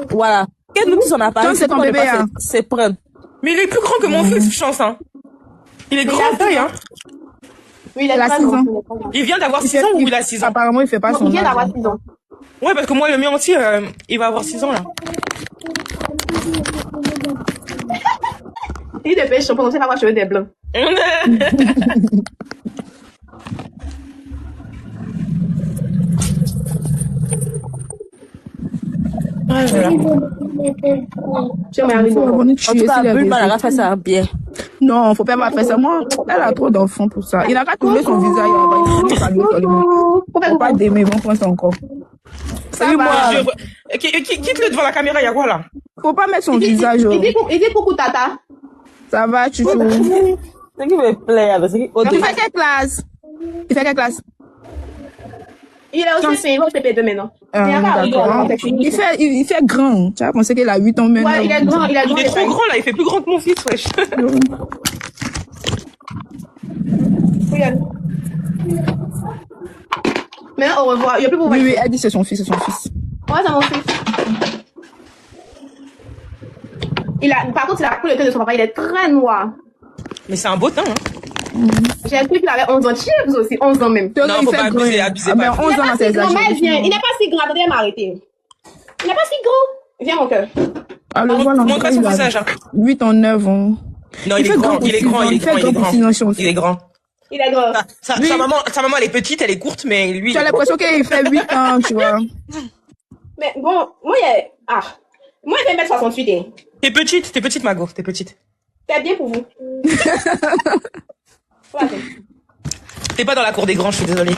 Speaker 16: Voilà. Que nous, si on a parlé,
Speaker 18: c'est ton bébé, hein.
Speaker 16: C'est prendre.
Speaker 11: Mais il est plus grand que mon fils, chance, hein. Il est grand en taille, hein.
Speaker 2: Oui, il a
Speaker 18: Il a
Speaker 2: 6
Speaker 18: 6
Speaker 2: ans.
Speaker 18: ans.
Speaker 11: Il vient d'avoir 6 ans ou il a 6 ans?
Speaker 18: Apparemment, il fait pas
Speaker 2: Non,
Speaker 18: son
Speaker 2: il vient
Speaker 18: âge.
Speaker 2: d'avoir 6 ans.
Speaker 11: Ouais, parce que moi, le mien aussi, il va avoir 6 ans, là.
Speaker 2: Il est pêche, on sait pas avoir cheveux des blancs.
Speaker 16: Ah, voilà.
Speaker 2: Tu m'as arrivé.
Speaker 18: En tout
Speaker 16: cas, Bulma n'a pas fait ça bien.
Speaker 18: Non, faut pas faire ça. Moi, elle a trop d'enfants pour ça. Il n'a qu'à tourner son visage là-bas. Il faut pas lui seulement. Faut pas d'aimer, ils vont prendre ça encore. Ça
Speaker 11: Oui,
Speaker 18: va.
Speaker 11: moi, quitte-le devant la caméra, il y a quoi, là?
Speaker 18: Faut pas mettre son visage.
Speaker 2: Il dit coucou, tata.
Speaker 18: Ça va, tu
Speaker 16: Ce qui me plaît, avec ce qui...
Speaker 18: Il fait quelle classe? Il fait quelle classe?
Speaker 2: Il est aussi fait, il va au CP2 maintenant.
Speaker 18: D'accord. Il fait grand. Tu as pensé qu'il a 8 ans maintenant.
Speaker 2: Ouais, il est grand, il est grand.
Speaker 11: Il est trop grand, là, il fait plus grand que mon fils, wesh.
Speaker 2: Regarde. Maintenant, au revoir. Il n'y a plus pour
Speaker 18: Oui, oui, elle dit c'est son fils, c'est son fils.
Speaker 2: Ouais, c'est mon fils. Par contre, il a pris le tête de son papa, il est très noir.
Speaker 11: Mais c'est un beau teint, hein.
Speaker 2: J'ai cru qu'il avait 11 ans. Tu vous aussi, 11 ans même.
Speaker 11: Non, faut pas abuser, abusez
Speaker 18: Ah, ben,
Speaker 11: pas.
Speaker 18: 11 ans, c'est
Speaker 2: Il n'est pas si grand,
Speaker 18: exagéré.
Speaker 2: mais viens. Il n'est pas si grand. Attendez, m'arrêter. Il n'est pas si grand. Viens, mon cœur.
Speaker 18: Ah, le voilà,
Speaker 11: Montre son visage, hein.
Speaker 18: 8 ans, 9 ans.
Speaker 11: Non, il est grand, il est grand, il est grand, il est grand. Il est grand.
Speaker 2: Il est grand.
Speaker 11: Sa maman, elle est petite, elle est courte, mais lui.
Speaker 18: Tu as l'impression qu'il fait 8 ans, tu vois.
Speaker 2: Mais bon, moi, moi, il fait 1m68.
Speaker 11: T'es petite, Mago, t'es petite.
Speaker 2: C'est bien pour vous.
Speaker 11: T'es pas dans la cour des grands, je suis désolée.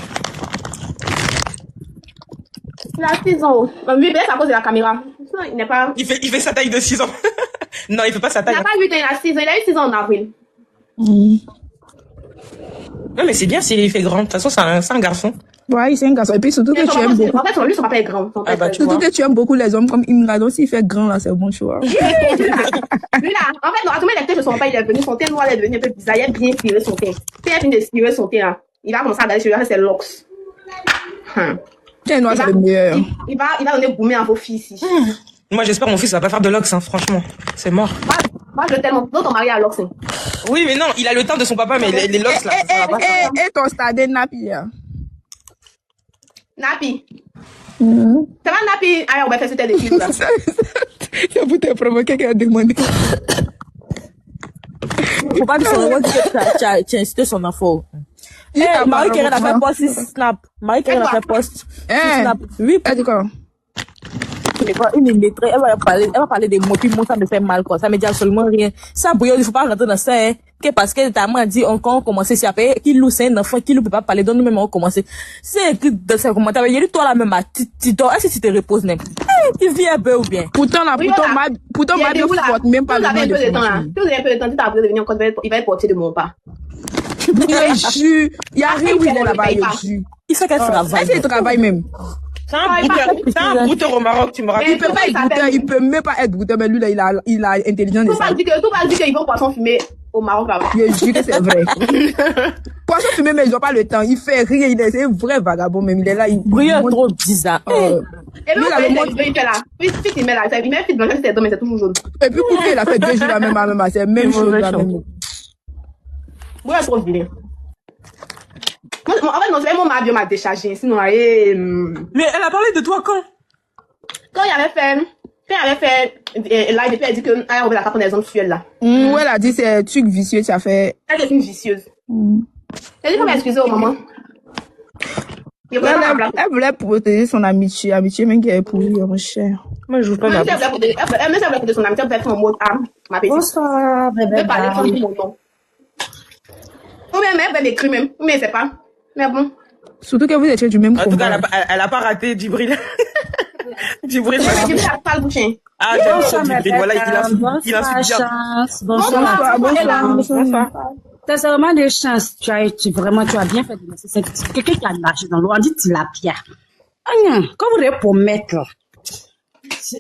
Speaker 2: Il a 6 ans. Lui, peut-être à cause de la caméra. Sinon, il n'est pas.
Speaker 11: Il fait sa taille de 6 ans. Non, il fait pas sa
Speaker 2: Il
Speaker 11: taille.
Speaker 2: n'a pas 8 ans, il a 6 ans. Il a eu 6 ans en avril.
Speaker 11: Non, mais c'est bien s'il fait grand. De toute façon, c'est un garçon.
Speaker 18: Ouais, c'est un garçon. Et puis surtout que tu aimes beaucoup.
Speaker 2: En fait, lui, son papa est grand.
Speaker 11: Ah bah, tu
Speaker 18: Surtout
Speaker 11: vois.
Speaker 18: que tu aimes beaucoup les hommes comme Imra. Donc, s'il fait grand, là, c'est bon, tu vois.
Speaker 2: Lui, là, en fait, non, attends, il était de son papa, il est venu, son teint noir, il est devenu un peu bizarre, il a bien tiré son teint. Il a fini de tirer son teint, là. Il va commencer à regarder sur lui, c'est locks.
Speaker 18: Teint noir, c'est le meilleur.
Speaker 2: Il va donner gourmet à vos filles ici.
Speaker 11: Moi, j'espère que mon fils va pas faire de locks, hein, franchement. C'est mort.
Speaker 2: Moi, je veux tellement. Donc, ton mari a locks. Hein.
Speaker 11: Oui, mais non, il a le teint de son papa, mais les locks, là, ça va pas.
Speaker 18: Et ton stade Napi, là.
Speaker 2: Napi. Ça va, Napi? Allez, on va faire ce tête de filles, là.
Speaker 18: C'est pour te provoquer qu'elle a demandé.
Speaker 16: Faut pas dire son que tu as incité son enfant. Marie-Kérène a fait post sur Snap. Marie-Kérène a fait post sur Snap. Oui,
Speaker 18: elle dit quoi?
Speaker 16: Une illettrée, elle va parler des mots, puis moi, ça me fait mal, quoi. Ça me dit absolument rien. Ça, bouillon, il faut pas rentrer dans ça, hein. Que parce que ta maman dit, on commence, si après, qui loue, c'est un enfant, qui loue peut pas parler, donc nous-mêmes, on commence. C'est écrit dans ces commentaires, il y a toi, là, même, tu dors, est-ce que tu te reposes, même? Tu viens un peu ou bien?
Speaker 18: Pourtant, ma bio porte même pas le nom de
Speaker 2: son enfant. Si vous avez un peu de temps, tu t'as de venir encore, il va être porté de mon pas.
Speaker 18: Je jure, il y a rien où il est là-bas, je jure.
Speaker 16: Il fait qu'elle travaille.
Speaker 18: Est-ce qu'il travaille même?
Speaker 11: C'est un brouteur au Maroc, tu me rappelles.
Speaker 18: Il peut pas être brouteur, il peut même pas être brouteur, mais lui, là, il a intelligence de ça.
Speaker 2: Tout va dire qu'ils vont poisson fumer au Maroc, là-bas.
Speaker 18: Je jure que c'est vrai. Poisson fumé, mais ils ont pas le temps. Il fait rien, c'est un vrai vagabond, même. Il est là, il
Speaker 16: brille trop bizarre.
Speaker 2: Et lui, il fait là. Puis, il met là, il met un fil blanc, c'est mais c'est toujours jaune.
Speaker 18: Et puis, pour il a fait 2 jours la même, c'est la même chose, la même.
Speaker 2: Oui, elle est trop vilaine. En fait, non, c'est vraiment ma bio m'a déchargé. Sinon,
Speaker 11: mais elle a parlé de toi quand?
Speaker 2: Quand il avait fait live, et puis elle dit que elle a la des hommes fuels là.
Speaker 18: Ouais, elle a dit c'est un truc vicieux, tu as fait.
Speaker 2: Elle est une vicieuse. Elle dit qu'on m'excuser au moment.
Speaker 18: Elle voulait protéger son amitié même qui est pourrie, mon cher.
Speaker 11: Moi, je veux pas
Speaker 2: elle voulait protéger son amitié, elle voulait faire en mode ma petite.
Speaker 9: Bonsoir, bébé.
Speaker 2: Elle parler sans dire mon nom. Ou bien, elle m'écrit même. Mais elle sait pas. Mais bon.
Speaker 18: Surtout que vous étiez du même
Speaker 11: combat. En tout cas, elle a pas raté Djibril. Djibril
Speaker 2: a pas le bouchon.
Speaker 11: Ah, j'adore Djibril. Voilà, il insulte bien.
Speaker 9: Bonsoir. T'as vraiment de chance. Tu as bien fait de laisser c'est quelqu'un qui a nagé dans l'eau. On dit tilapia. Quand vous répondez, là.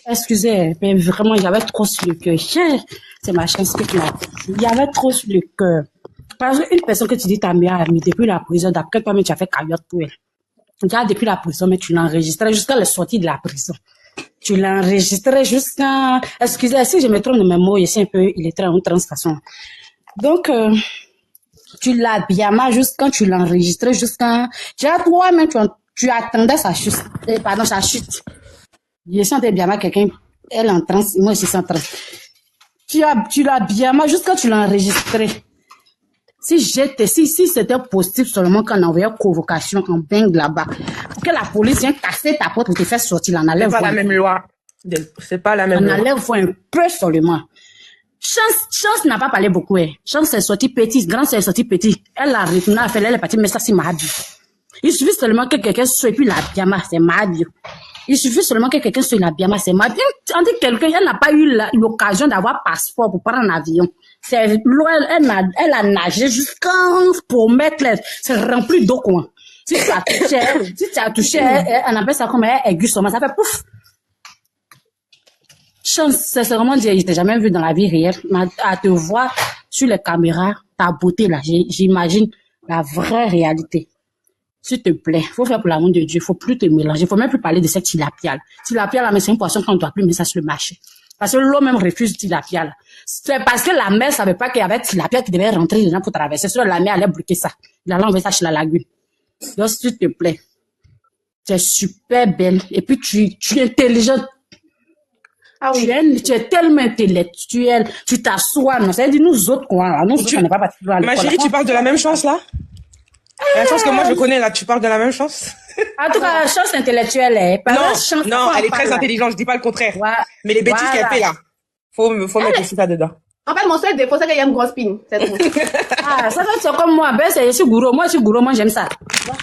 Speaker 9: Excusez, mais vraiment, j'avais trop sur le cœur. C'est ma chance que tu as dit. Il y avait trop sur le cœur. Parce qu'une personne que tu dis ta meilleure amie depuis la prison, d'après toi-même, tu as fait caillotte pour elle. Déjà, depuis la prison, mais tu l'as enregistré jusqu'à la sortie de la prison.
Speaker 21: tu l'as enregistré jusqu'à... Excusez, si je me trompe de mes mots, ici un peu, il est très en transfaçon. Donc, tu l'as bien mal quand tu l'as enregistré jusqu'à... Déjà, toi-même, tu attendais sa chute. Pardon, sa chute. Je sentais bien mal quelqu'un, elle en trans, moi je suis en trans. Tu l'as bien mal jusqu'à tu l'as enregistré. Si c'était possible seulement qu'on envoyait convocation en bang là-bas, pour que la police vienne casser ta porte pour te faire sortir, on enlève.
Speaker 11: C'est pas la même loi. C'est pas la même loi.
Speaker 21: On enlève un peu seulement. Chance n'a pas parlé beaucoup. Chance est sortie petit, Grand c'est sorti petit. Elle a retourné à faire, elle est partie, mais ça c'est Mahabio. Il suffit seulement que quelqu'un soit et puis la biama, c'est Mahabio. Il suffit seulement que quelqu'un soit la biama, c'est Mahabio. On dit quelqu'un, elle n'a pas eu l'occasion d'avoir passeport pour prendre un avion. C'est loin, elle a nagé jusqu'en pour mettre c'est rempli d'eau quoi. Si tu as touché, on appelle ça comme un aigu, ça fait pouf. Chance, c'est vraiment dire, je t'ai jamais vu dans la vie réelle, mais à te voir sur les caméras, ta beauté là, j'imagine la vraie réalité. S'il te plaît, faut faire pour l'amour de Dieu, faut plus te mélanger, faut même plus parler de cette tilapia. Tilapia là, mais c'est une poisson qu'on ne doit plus mettre ça sur le marché. Parce que l'eau même refuse tilapia là. C'est parce que la mer savait pas qu'il y avait tilapia qui devait rentrer dedans pour traverser. Sinon la mer allait bloquer ça. Il allait enlever ça chez la lagune. Donc s'il te plaît, tu es super belle et puis tu es intelligente. Ah oui. Tu es tellement intellectuelle, tu t'assois, non, ça veut dire nous autres quoi, là, nous autres, on n'est pas partis à l'école.
Speaker 11: Ma chérie, tu parles de la même chance là? La chance que moi je connais là, tu parles de la même chance?
Speaker 21: En tout cas, chance intellectuelle,
Speaker 11: non, elle est très intelligente, je dis pas le contraire. Ouais. Mais les bêtises qu'elle fait là, faut mettre aussi ça dedans.
Speaker 2: En fait, mon seul défaut, c'est qu'il y a une grosse pine, c'est tout.
Speaker 21: Ah, ça c'est comme moi, ben, je suis gourou, moi j'aime ça.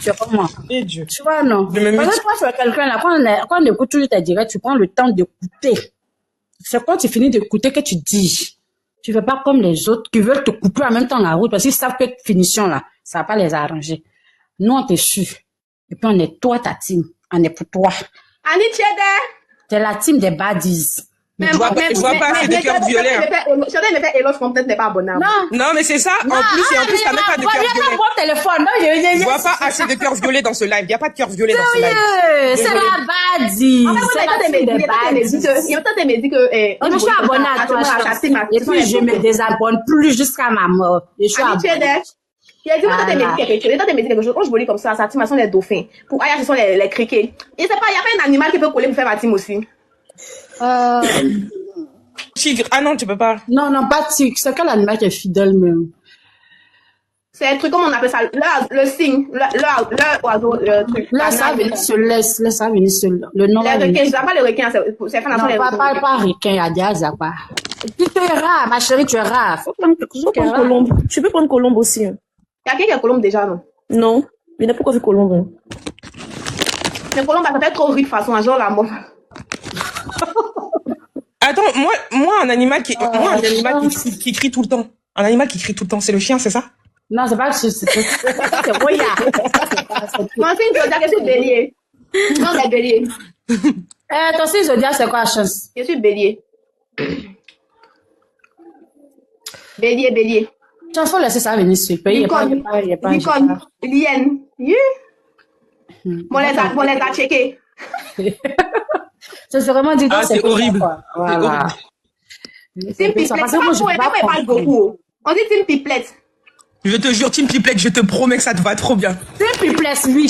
Speaker 21: Tu es comme moi.
Speaker 11: Et Dieu.
Speaker 21: Tu vois, non? Parce que toi, tu es quelqu'un là, quand on écoute toujours tes directs, tu prends le temps d'écouter. C'est quand tu finis d'écouter que tu dis. Tu fais pas comme les autres qui veulent te couper en même temps la route parce qu'ils savent que finition là, ça va pas les arranger. Nous, on te suit. Et puis on est toi, ta team. On est pour toi.
Speaker 2: Annie, tu es there?
Speaker 21: T'es la team des baddies.
Speaker 11: Mais je vois pas assez de cœur violets.
Speaker 2: Je vais me faire éloge comme peut-être n'est pas abonnable.
Speaker 11: Non, mais c'est ça. En plus, t'as même pas de cœur violet.
Speaker 21: Téléphone.
Speaker 11: Je vois pas assez de cœur violet dans ce live. Il y a pas de cœur violet dans ce live.
Speaker 21: C'est la badie.
Speaker 2: C'est la team des baddies. Il y a peut-être me dit que,
Speaker 21: je suis abonnée à toi. Et puis, je me désabonne plus jusqu'à ma mort. Je suis abonnée.
Speaker 2: Il a dit, moi, t'as me dit quelque chose. Quand je volis comme ça, team, sont les dauphins. Pour Aya, ce sont les criquets. Et c'est pas, il y a pas un animal qui peut coller pour faire ma team aussi.
Speaker 11: Tigre. Ah non, tu peux pas.
Speaker 21: Non, pas tigre. C'est quel animal qui est fidèle, même?
Speaker 2: C'est un truc, comment on appelle ça? Le cygne. L'oiseau, le truc.
Speaker 21: Là, ça va venir sur laisse ça venir sur le nom.
Speaker 2: Les requins, je vois pas les requins, c'est fait dans les requins.
Speaker 21: Pas requin, il y a des azapa. Tu es rare, ma chérie, tu es rare.
Speaker 2: Faut prendre colombe. Tu peux prendre colombe aussi. Il y a quelqu'un qui a colombe déjà, non? Non. Il n'a pas fait colombe. Mais colombe, ça peut être trop riche de façon, genre la mort.
Speaker 11: Attends, moi, un animal qui crie tout le temps. Un animal qui crie tout le temps, c'est le chien, c'est ça?
Speaker 21: Non, c'est pas c'est Roya.
Speaker 2: Moi, c'est une zodiac, je suis bélier. Non, c'est bélier.
Speaker 21: Ton signe zodiac, c'est quoi la chance?
Speaker 2: Je suis bélier. Bélier.
Speaker 21: Tu faut laisser ça venir sur le pays.
Speaker 2: Licorne. Lienne. Bon, les a checké.
Speaker 21: C'est vraiment dit.
Speaker 11: C'est horrible.
Speaker 21: Voilà.
Speaker 2: Team Pipelette. Pas Goku. On dit Team Pipelette.
Speaker 11: Je te jure, Team Pipelette, je te promets que ça te va trop bien.
Speaker 21: Team Pipelette, oui.